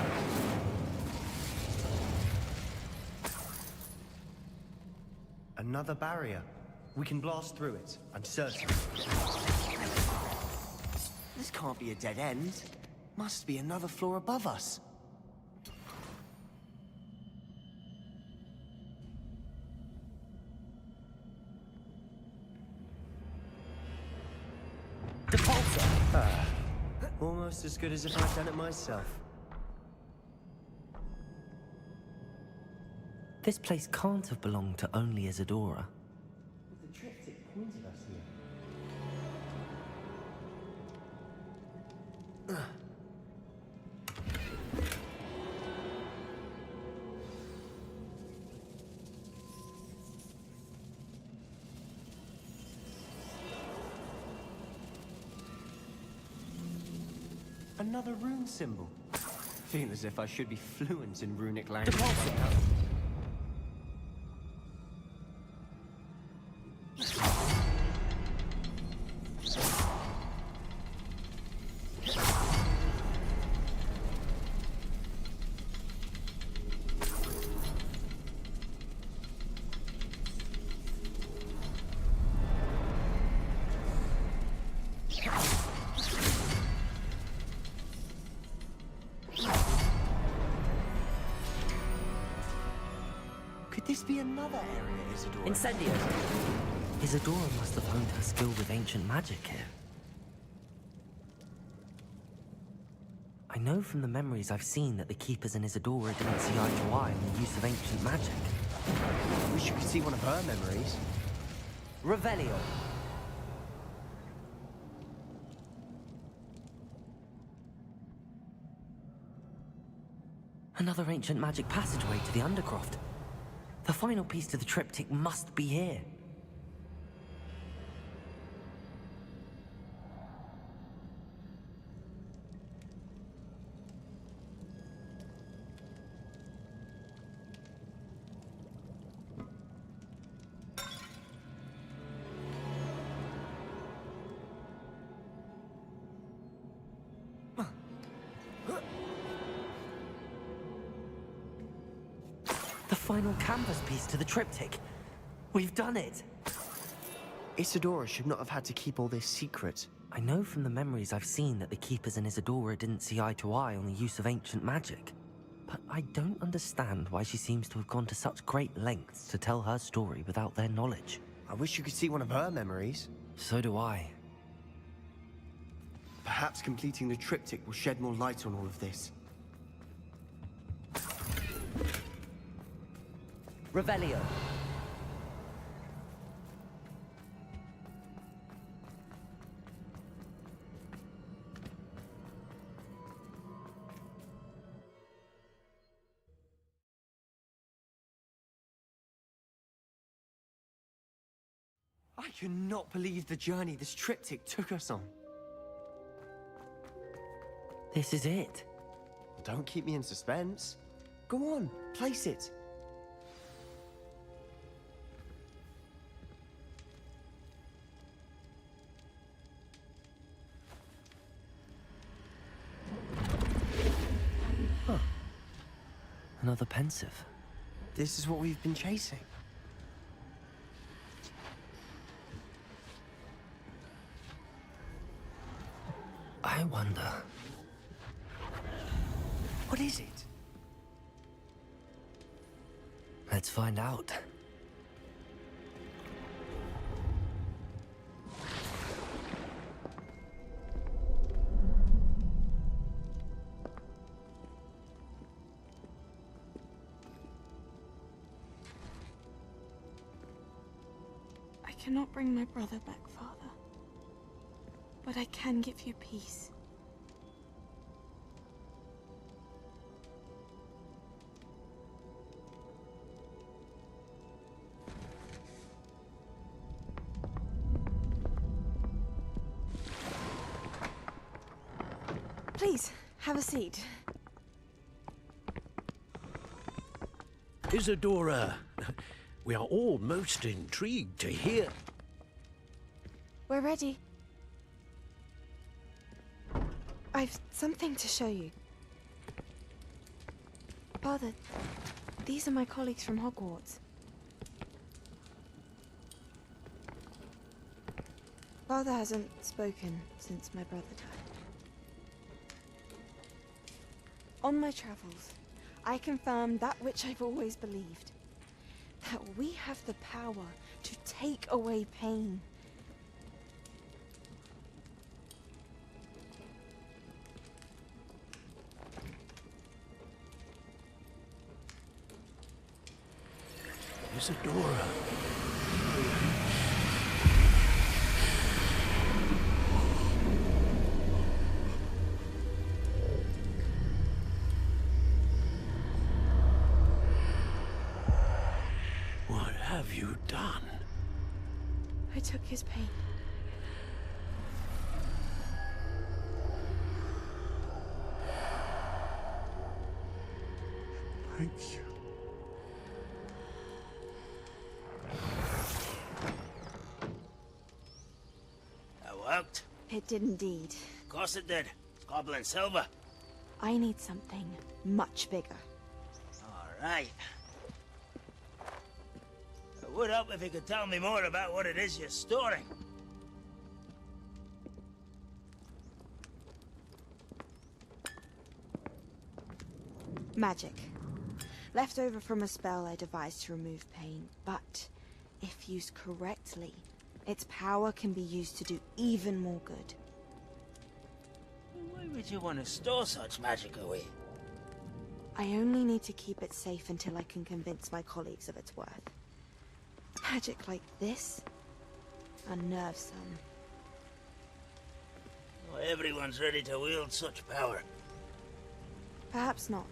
Another barrier. We can blast through it, I'm certain. This can't be a dead end. Must be another floor above us. Depulsor! Almost as good as if I'd done it myself. This place can't have belonged to only Isadora. But the triptych pointed us here. Another rune symbol. Feel as if I should be fluent in runic language. Could this be another area, Isadora? Incendio! Isadora must have honed her skill with ancient magic here. I know from the memories I've seen that the Keepers and Isadora didn't see eye to eye in the use of ancient magic. I wish you could see one of her memories. Revelio. Another ancient magic passageway to the Undercroft. The final piece to the triptych must be here. The final canvas piece to the triptych. We've done it! Isadora should not have had to keep all this secret. I know from the memories I've seen that the Keepers and Isadora didn't see eye to eye on the use of ancient magic. But I don't understand why she seems to have gone to such great lengths to tell her story without their knowledge. I wish you could see one of her memories. So do I. Perhaps completing the triptych will shed more light on all of this. Revelio. I cannot believe the journey this triptych took us on. This is it. Don't keep me in suspense. Go on, place it. Huh. Another pensive. This is what we've been chasing. I wonder... What is it? Let's find out. I cannot bring my brother back, Father. But I can give you peace. Please, have a seat. Isadora, we are all most intrigued to hear. We're ready. I've something to show you. Father, these are my colleagues from Hogwarts. Father hasn't spoken since my brother died. On my travels, I confirmed that which I've always believed. That we have the power to take away pain. Isadora. What have you done? I took his pain. Thank you. That worked. It did indeed. Of course it did. It's goblin silver. I need something much bigger. All right. It would help if you could tell me more about what it is you're storing. Magic. Left over from a spell I devised to remove pain, but if used correctly, its power can be used to do even more good. Why would you want to store such magic away? I only need to keep it safe until I can convince my colleagues of its worth. Magic like this unnerves some. Not everyone's ready to wield such power. Perhaps not.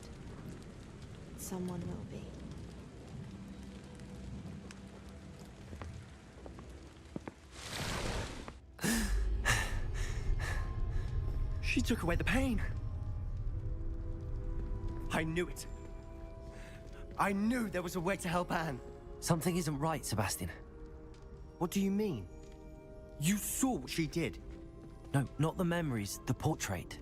Someone will be. She took away the pain. I knew it. I knew there was a way to help Anne. Something isn't right, Sebastian. What do you mean? You saw what she did. No, not the memories, the portrait.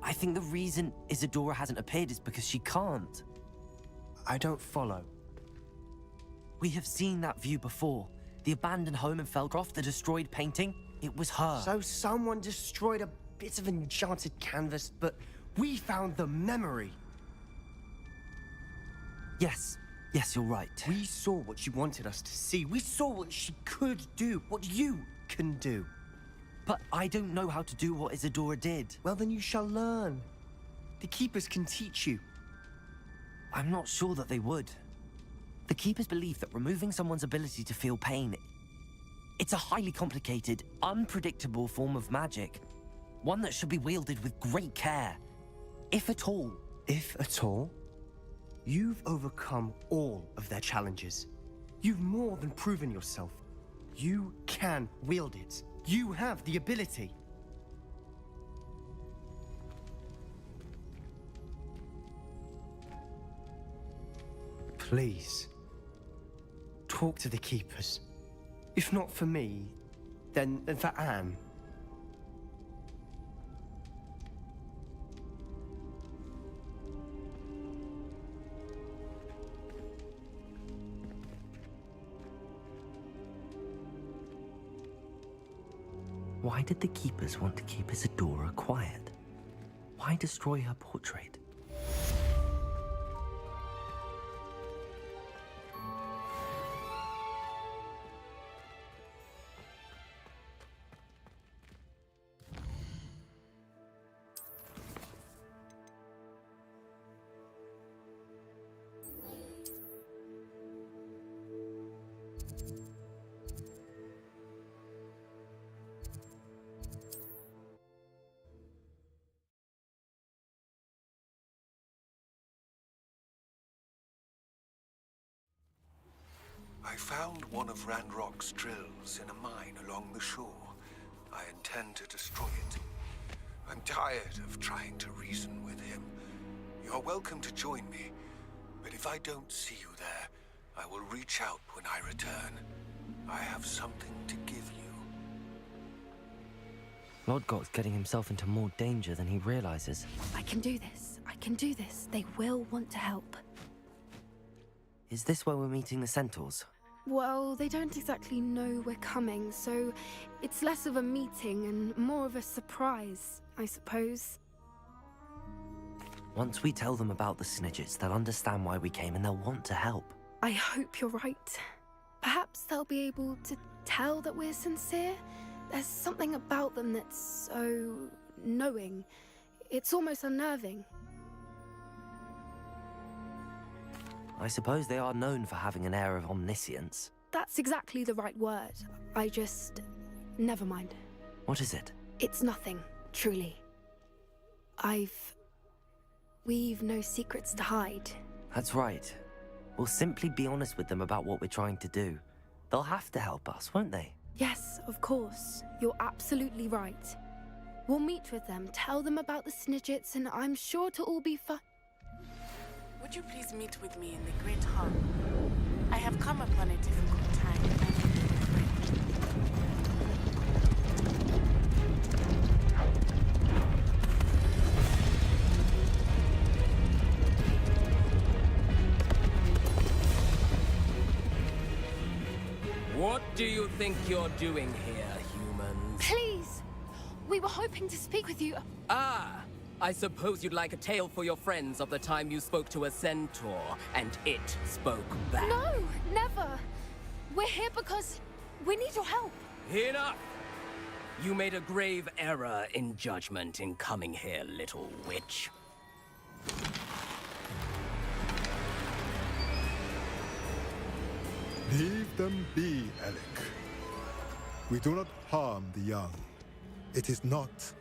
I think the reason Isadora hasn't appeared is because she can't. I don't follow. We have seen that view before. The abandoned home in Feldcroft, the destroyed painting, it was her. So someone destroyed a bit of enchanted canvas, but we found the memory. Yes, you're right. We saw what she wanted us to see. We saw what she could do, what you can do. But I don't know how to do what Isadora did. Well, then you shall learn. The Keepers can teach you. I'm not sure that they would. The Keepers believe that removing someone's ability to feel pain, it's a highly complicated, unpredictable form of magic. One that should be wielded with great care. If at all. If at all? You've overcome all of their challenges. You've more than proven yourself. You can wield it. You have the ability. Please, talk to the Keepers. If not for me, then for Anne. Why did the Keepers want to keep Isadora quiet? Why destroy her portrait? I found one of Ranrock's drills in a mine along the shore. I intend to destroy it. I'm tired of trying to reason with him. You're welcome to join me, but if I don't see you there, I will reach out when I return. I have something to give you. Lodgok's getting himself into more danger than he realizes. I can do this. I can do this. They will want to help. Is this where we're meeting the Centaurs? Well, they don't exactly know we're coming, so it's less of a meeting and more of a surprise, I suppose. Once we tell them about the Snidgets, they'll understand why we came and they'll want to help. I hope you're right. Perhaps they'll be able to tell that we're sincere. There's something about them that's so knowing. It's almost unnerving. I suppose they are known for having an air of omniscience. That's exactly the right word. I just... never mind. What is it? It's nothing, truly. We've no secrets to hide. That's right. We'll simply be honest with them about what we're trying to do. They'll have to help us, won't they? Yes, of course. You're absolutely right. We'll meet with them, tell them about the Snidgets, and I'm sure to all be fine. Would you please meet with me in the Great Hall? I have come upon a difficult time. And I need a friend. What do you think you're doing here, humans? Please! We were hoping to speak with you. Ah! I suppose you'd like a tale for your friends of the time you spoke to a centaur, and it spoke back. No, never. We're here because we need your help. Enough! You made a grave error in judgment in coming here, little witch. Leave them be, Alec. We do not harm the young. It is not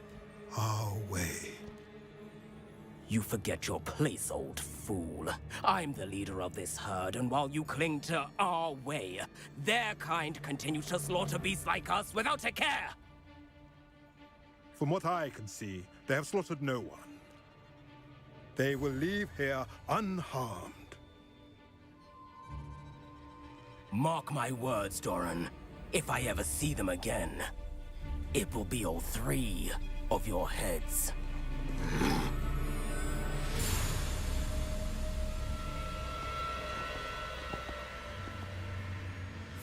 our way. You forget your place, old fool. I'm the leader of this herd, and while you cling to our way, their kind continue to slaughter beasts like us without a care! From what I can see, they have slaughtered no one. They will leave here unharmed. Mark my words, Doran. If I ever see them again, it will be all 3 of your heads.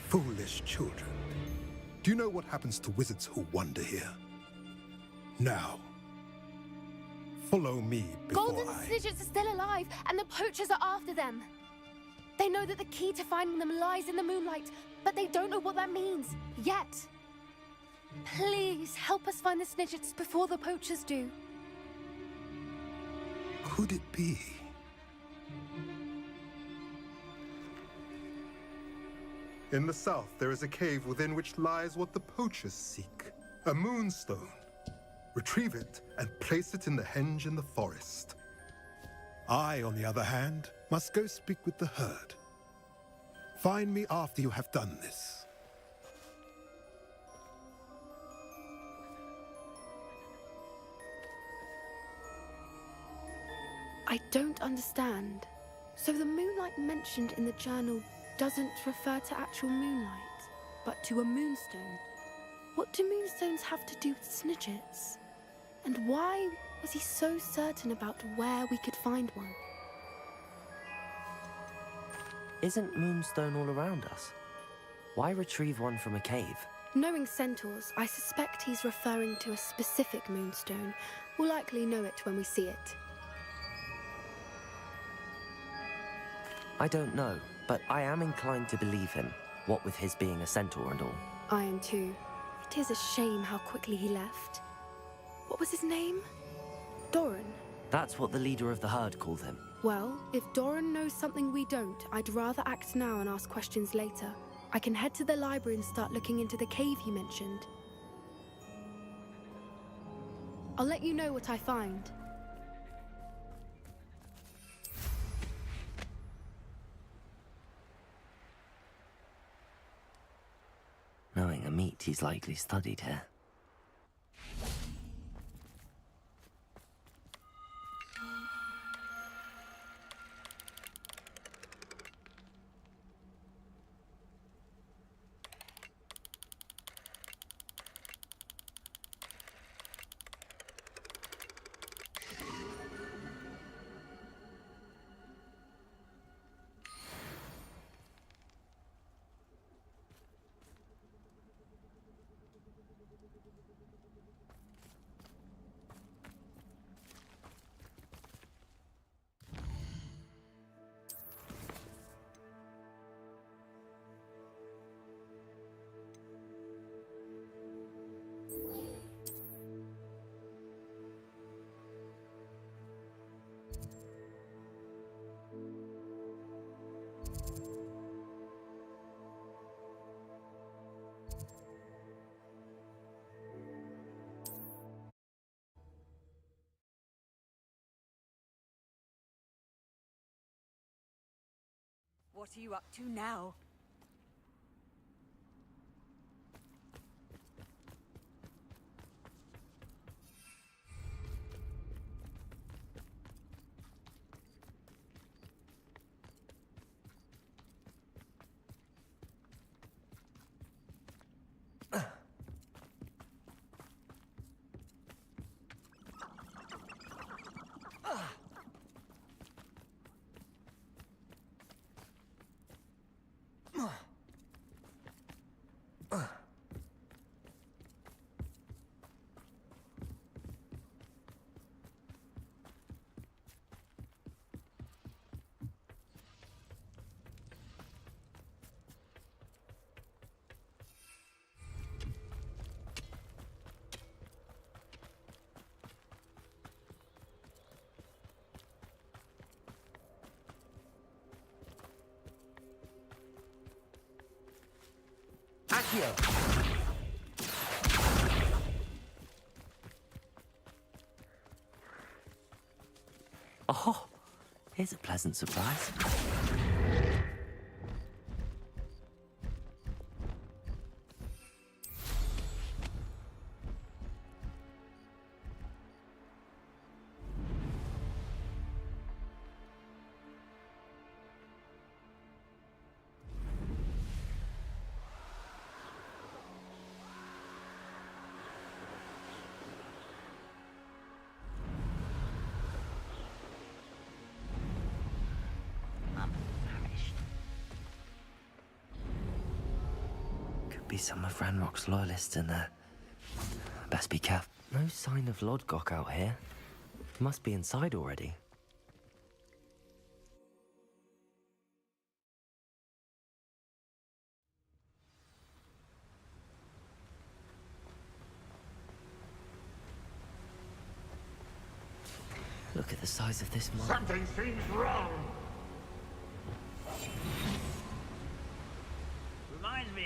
Foolish children. Do you know what happens to wizards who wander here? Now, follow me before Golden Snidgets are still alive, and the poachers are after them. They know that the key to finding them lies in the moonlight, but they don't know what that means, yet. Please, help us find the Snidgets before the poachers do. Could it be? In the south, there is a cave within which lies what the poachers seek. A moonstone. Retrieve it and place it in the henge in the forest. I, on the other hand, must go speak with the herd. Find me after you have done this. I don't understand. So the moonlight mentioned in the journal doesn't refer to actual moonlight, but to a moonstone. What do moonstones have to do with Snidgets? And why was he so certain about where we could find one? Isn't Moonstone all around us? Why retrieve one from a cave? Knowing centaurs, I suspect he's referring to a specific moonstone. We'll likely know it when we see it. I don't know, but I am inclined to believe him, what with his being a centaur and all. I am too. It is a shame how quickly he left. What was his name? Doran? That's what the leader of the herd called him. Well, if Doran knows something we don't, I'd rather act now and ask questions later. I can head to the library and start looking into the cave you mentioned. I'll let you know what I find. Knowing a meat, he's likely studied here. What are you up to now? Accio! Oh, here's a pleasant surprise. Be some of Ranrock's loyalists in there. Best be careful. No sign of Lodgok out here. He must be inside already. Look at the size of this mine. Something seems wrong.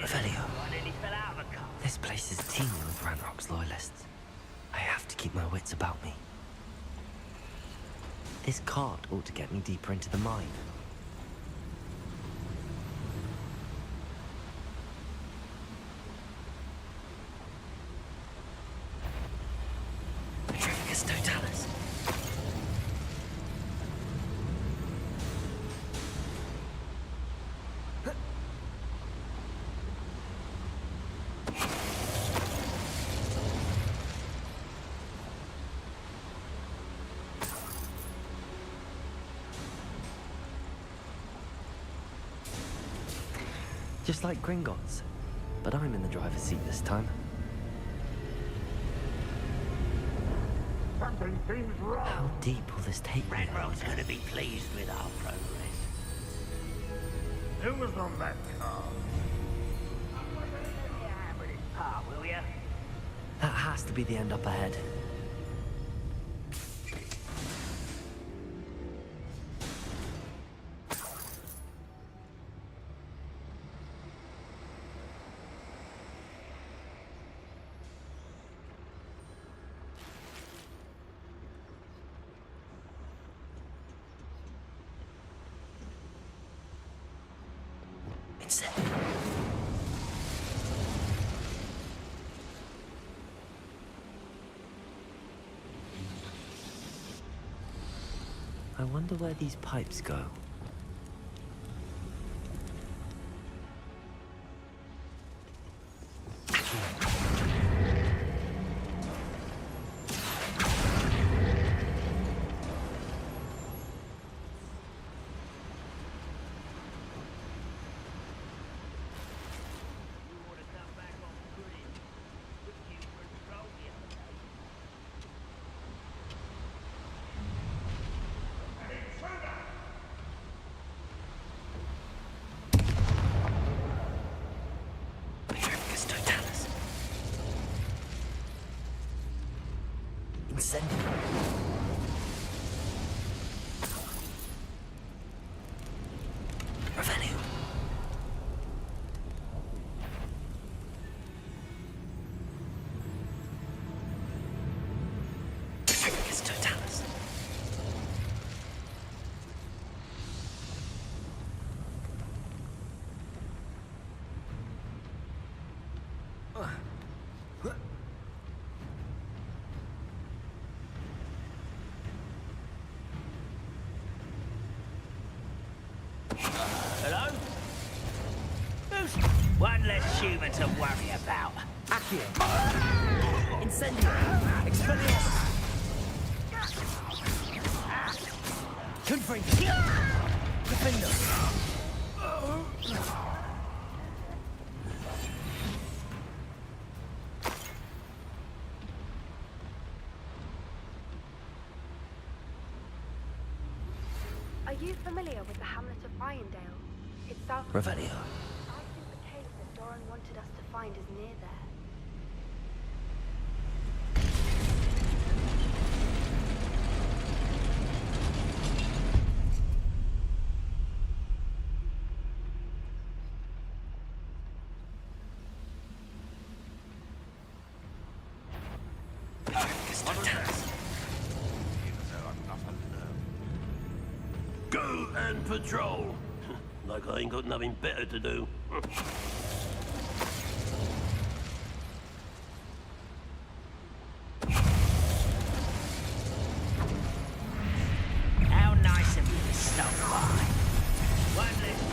Revelio. This place is teeming with Ranrock's loyalists. I have to keep my wits about me. This cart ought to get me deeper into the mine. Petrificus totalis. Just like Gringotts, but I'm in the driver's seat this time. Something seems wrong. How deep will this take me? Ranrock's gonna be pleased with our progress. Who was on that car? Will ya? That has to be the end up ahead. I wonder where these pipes go. Revelio. Petrificus totalis. Hello? Who's one less human to worry about? Accio. Incendio. Expelliarmus. Confringo. Defender. Are you familiar with the hamlet of Irondale? It's south of... Revelio. I think the cave that Doran wanted us to find is near there. patrol. Like I ain't got nothing better to do. How nice of you to stop by. One little...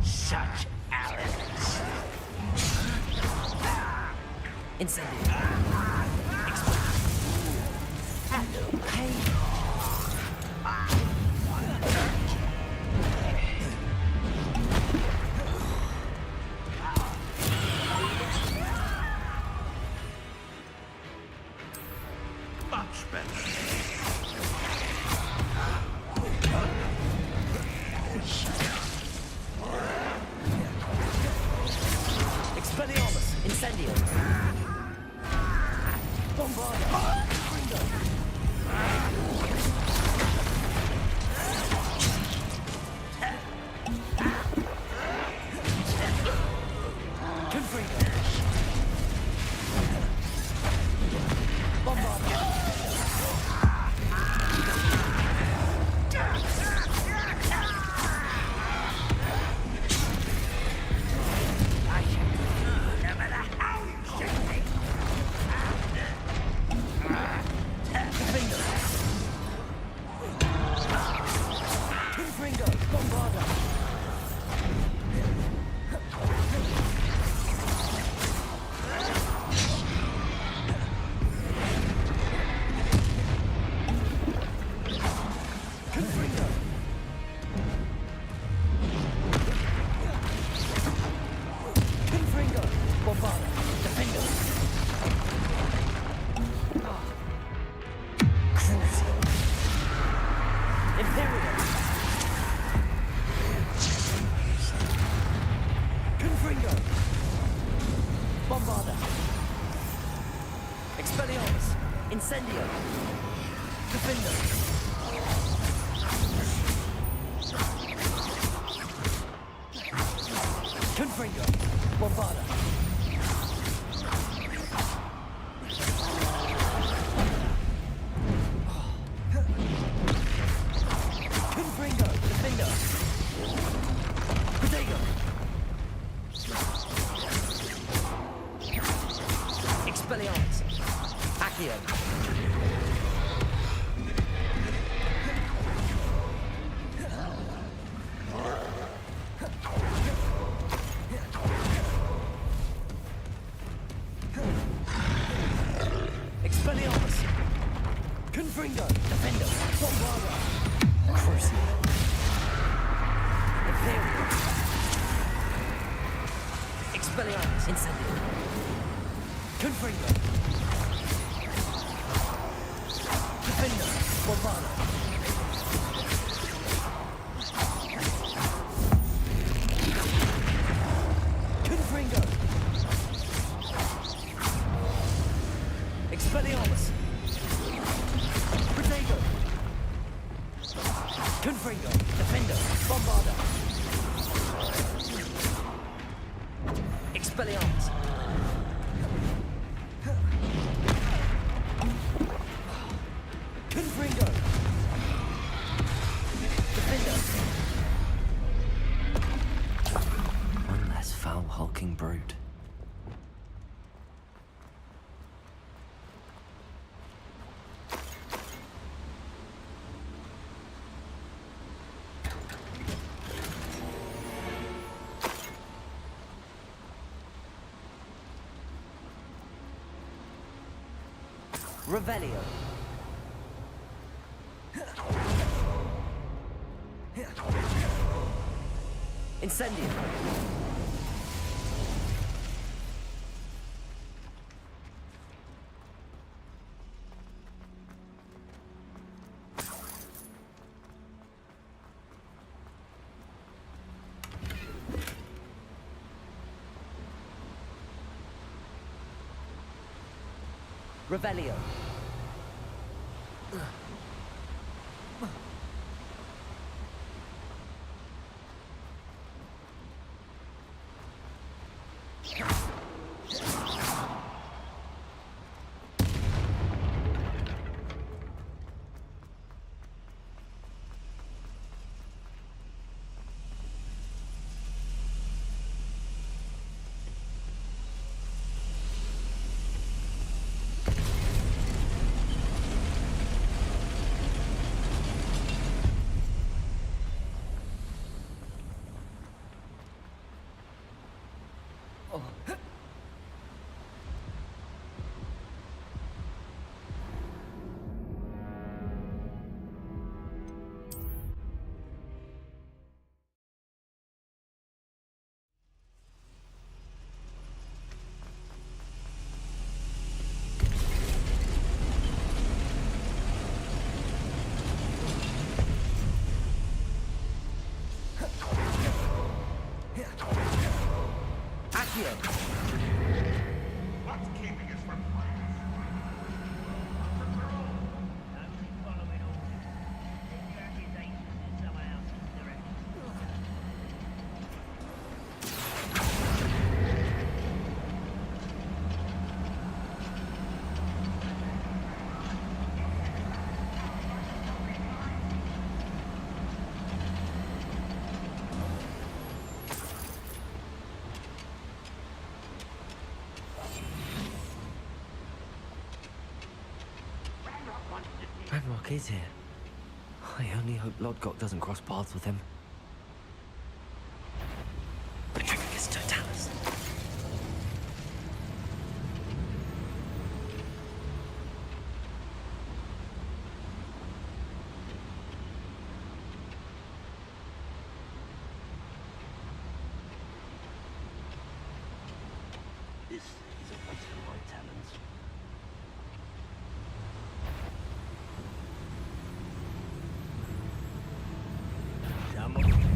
Such arrogance. Incendiary. Hey. Much better. Expelliarmus. Incendio. Bombarda. Incendio. Defender. Confringo. Bombarda. Confringo. Defender. Protego. Expelliarmus. Accio. Expelliarmus. Confringo. Defender. Bombarda. Crucial. Imperial. Expelliarmus. Incendio. Confringo. Defender. Bombarda. Confringo. Expelliarmus. Protego. Confringo. Defender. Bombarda. Expelliarmus. Confringo. Defender. One less foul hulking brute. Revelio. Incendio. Revelio. Accio! What's keeping us from Ranrock is here. I only hope Lodgok doesn't cross paths with him. Patricius Totalis. This is a waste of my talents.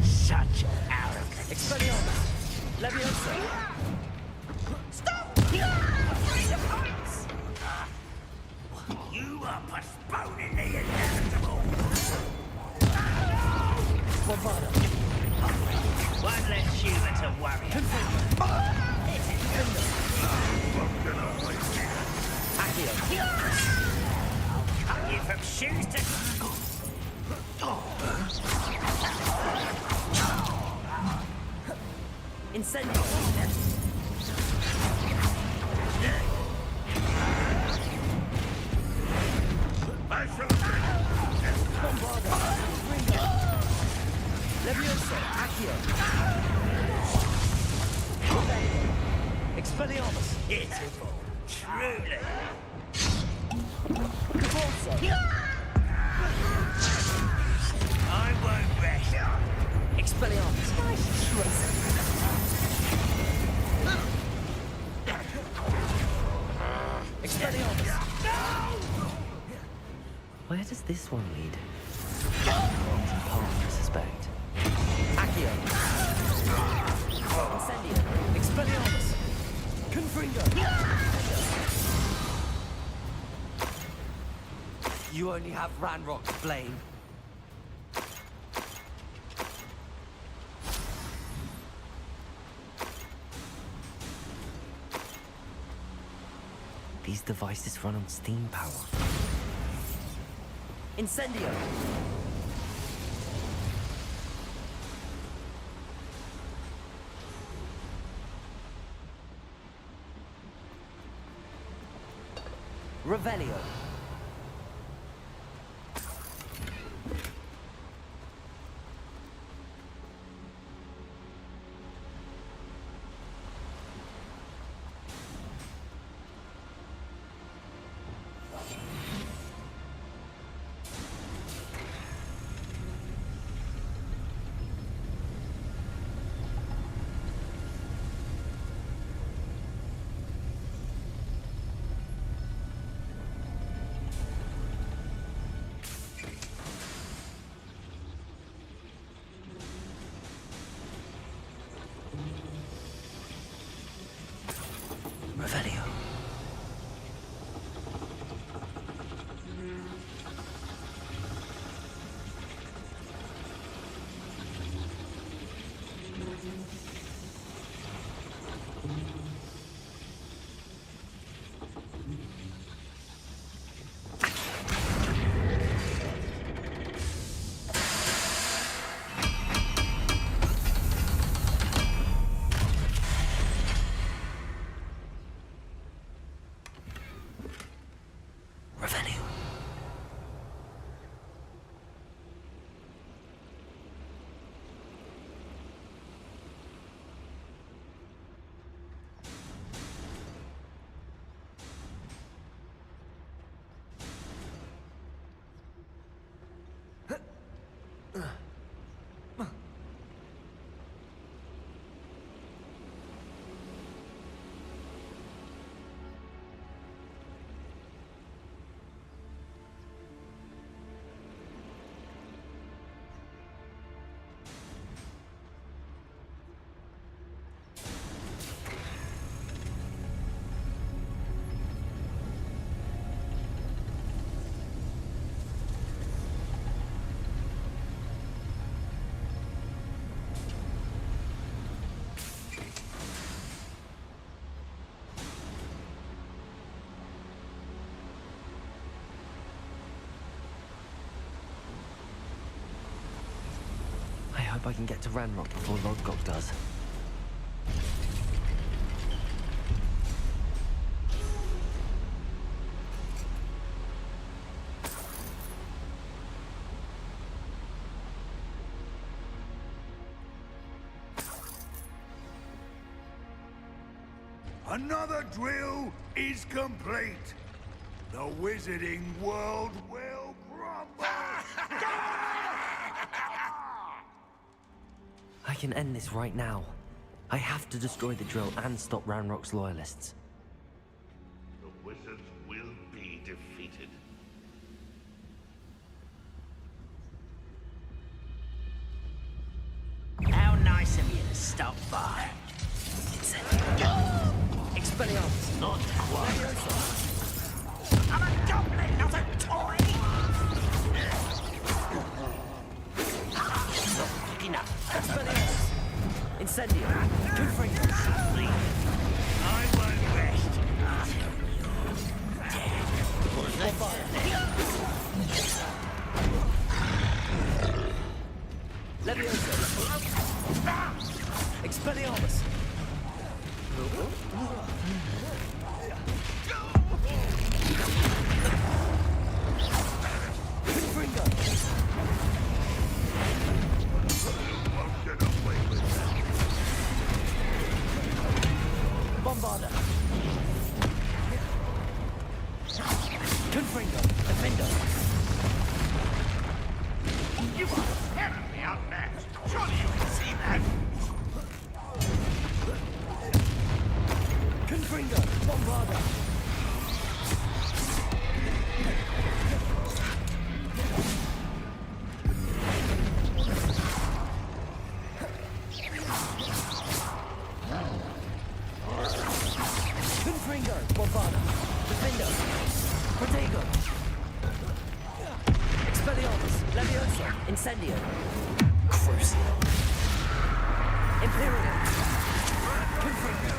Such arrogance. Expelliarmus! Leviosa! Stop! Free the points! You are postponing the inevitable. Bombada! One less human to worry about. Accio! I'll cut you from shoes to... Incendio! I shall Bombarda! Ringo! Leviosa! Accio! Expelliarmus! Pitiful. Truly. Caborso! I won't rest. Expelliarmus! Nice tracer! Expelliarmus! Where does this one lead? Path, I suspect. Accio! Incendio! Expelliarmus! Confringo! You only have Ranrock's flame. These devices run on steam power. Incendio! Revelio! Revelio. hope I can get to Ranrock before Lodgok does. Another drill is complete. The wizarding world will crumble. I can end this right now. I have to destroy the drill and stop Ranrock's loyalists. The wizards will be defeated. How nice of you to stop by. Expelliarmus! Not quite. I'm a goblin, not a toy! Not quick enough. Expelliarmus! Incendio! Confringo! I won't rest. Levioso! Expelliarmus! Confringo! Bombarda! Confringo! Defendo! You are terribly outmatched. Surely you can see that. Confringo! Bombarda! Confringo! Bombarda! Defendo! Protego! Expelliarmus! Levioso! Incendio! Crucio! Imperial! Confringo!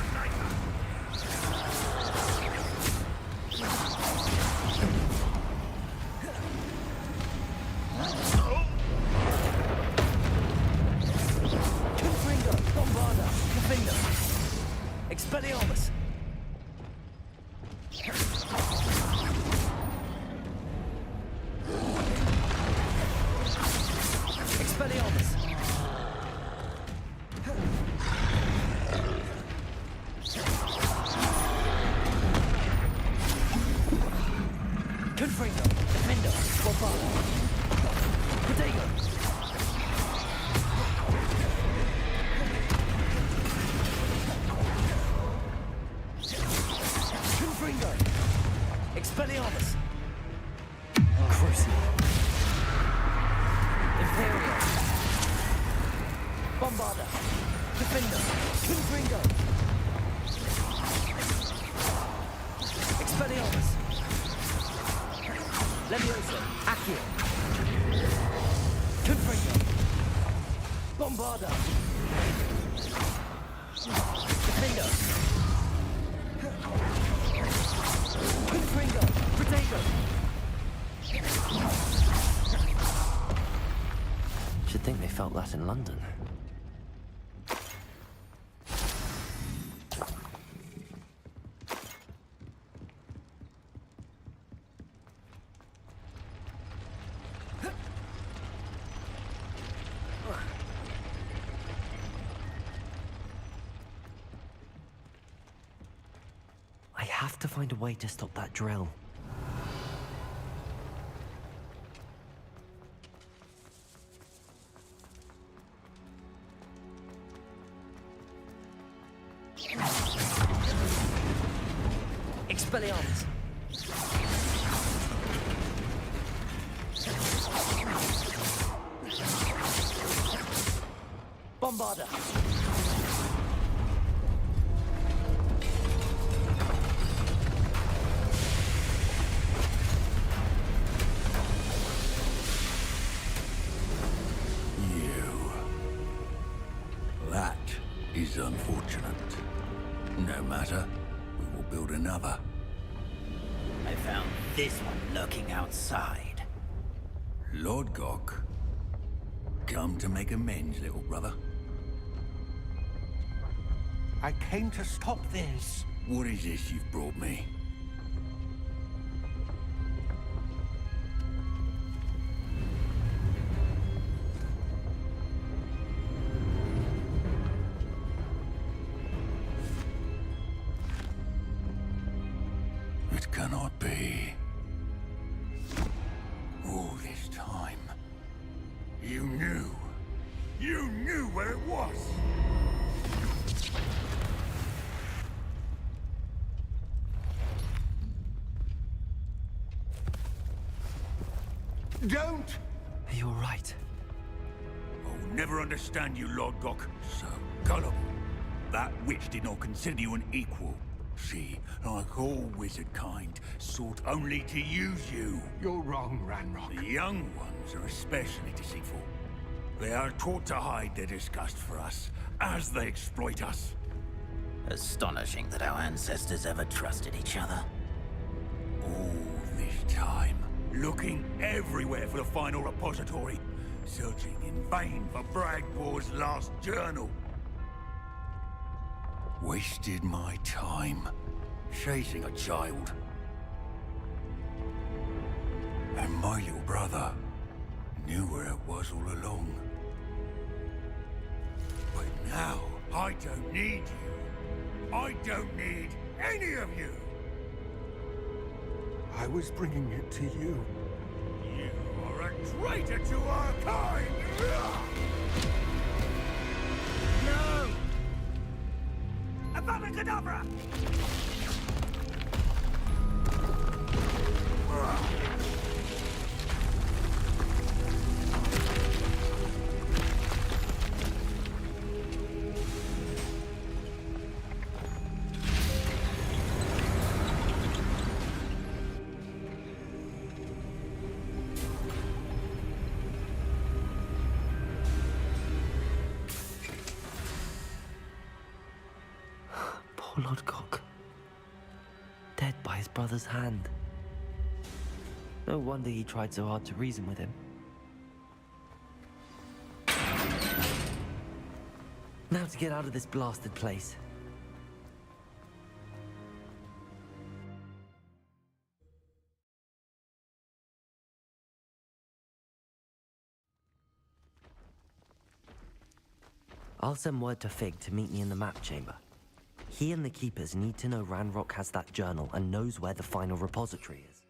Confringo! Bombarda! Defendo! Expelliarmus! Expelliarmus! Confringo! Defendo! Bombarda! Protego! Confringo! Expelliarmus! Crucio! Imperial! Bombarda! Defendo! Confringo! Expelliarmus! Levioso! Accio! Confringo! Bombarda! Defendo! Confringo! Protego! Should think they felt that in London. I have to find a way to stop that drill. Expelliarmus! Bombarda! That is unfortunate. No matter. We will build another. I found this one lurking outside. Lodgok? Come to make amends, little brother. I came to stop this. What is this you've brought me? It cannot be. All this time, you knew where it was! Don't! You're right. I'll never understand you, Lord Gok. So gullible. That witch did not consider you an equal. She, like all wizard kind, sought only to use you. You're wrong, Ranrock. The young ones are especially deceitful. They are taught to hide their disgust for us, as they exploit us. Astonishing that our ancestors ever trusted each other. All this time, looking everywhere for the final repository, searching in vain for Bragbor's last journal. Wasted my time, chasing a child. And my little brother knew where it was all along. But now, I don't need you. I don't need any of you. I was bringing it to you. You are a traitor to our kind! No! Abracadabra! Poor Lord Gok. Dead by his brother's hand. No wonder he tried so hard to reason with him. Now to get out of this blasted place. I'll send word to Fig to meet me in the map chamber. He and the Keepers need to know Ranrock has that journal and knows where the final repository is.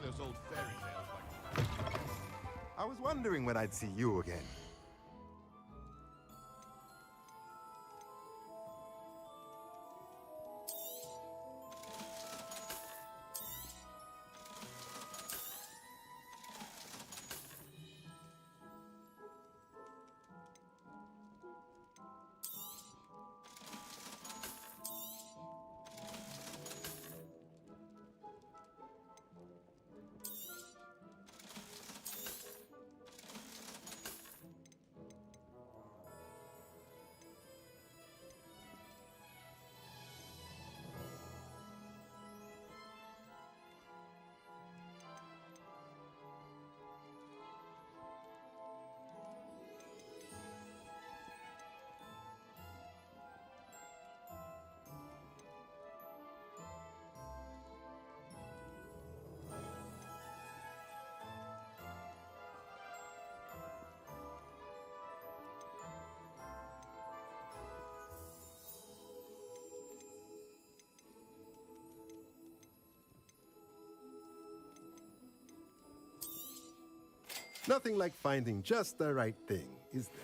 those old fairy tales like... I was wondering when I'd see you again. Nothing like finding just the right thing, is there?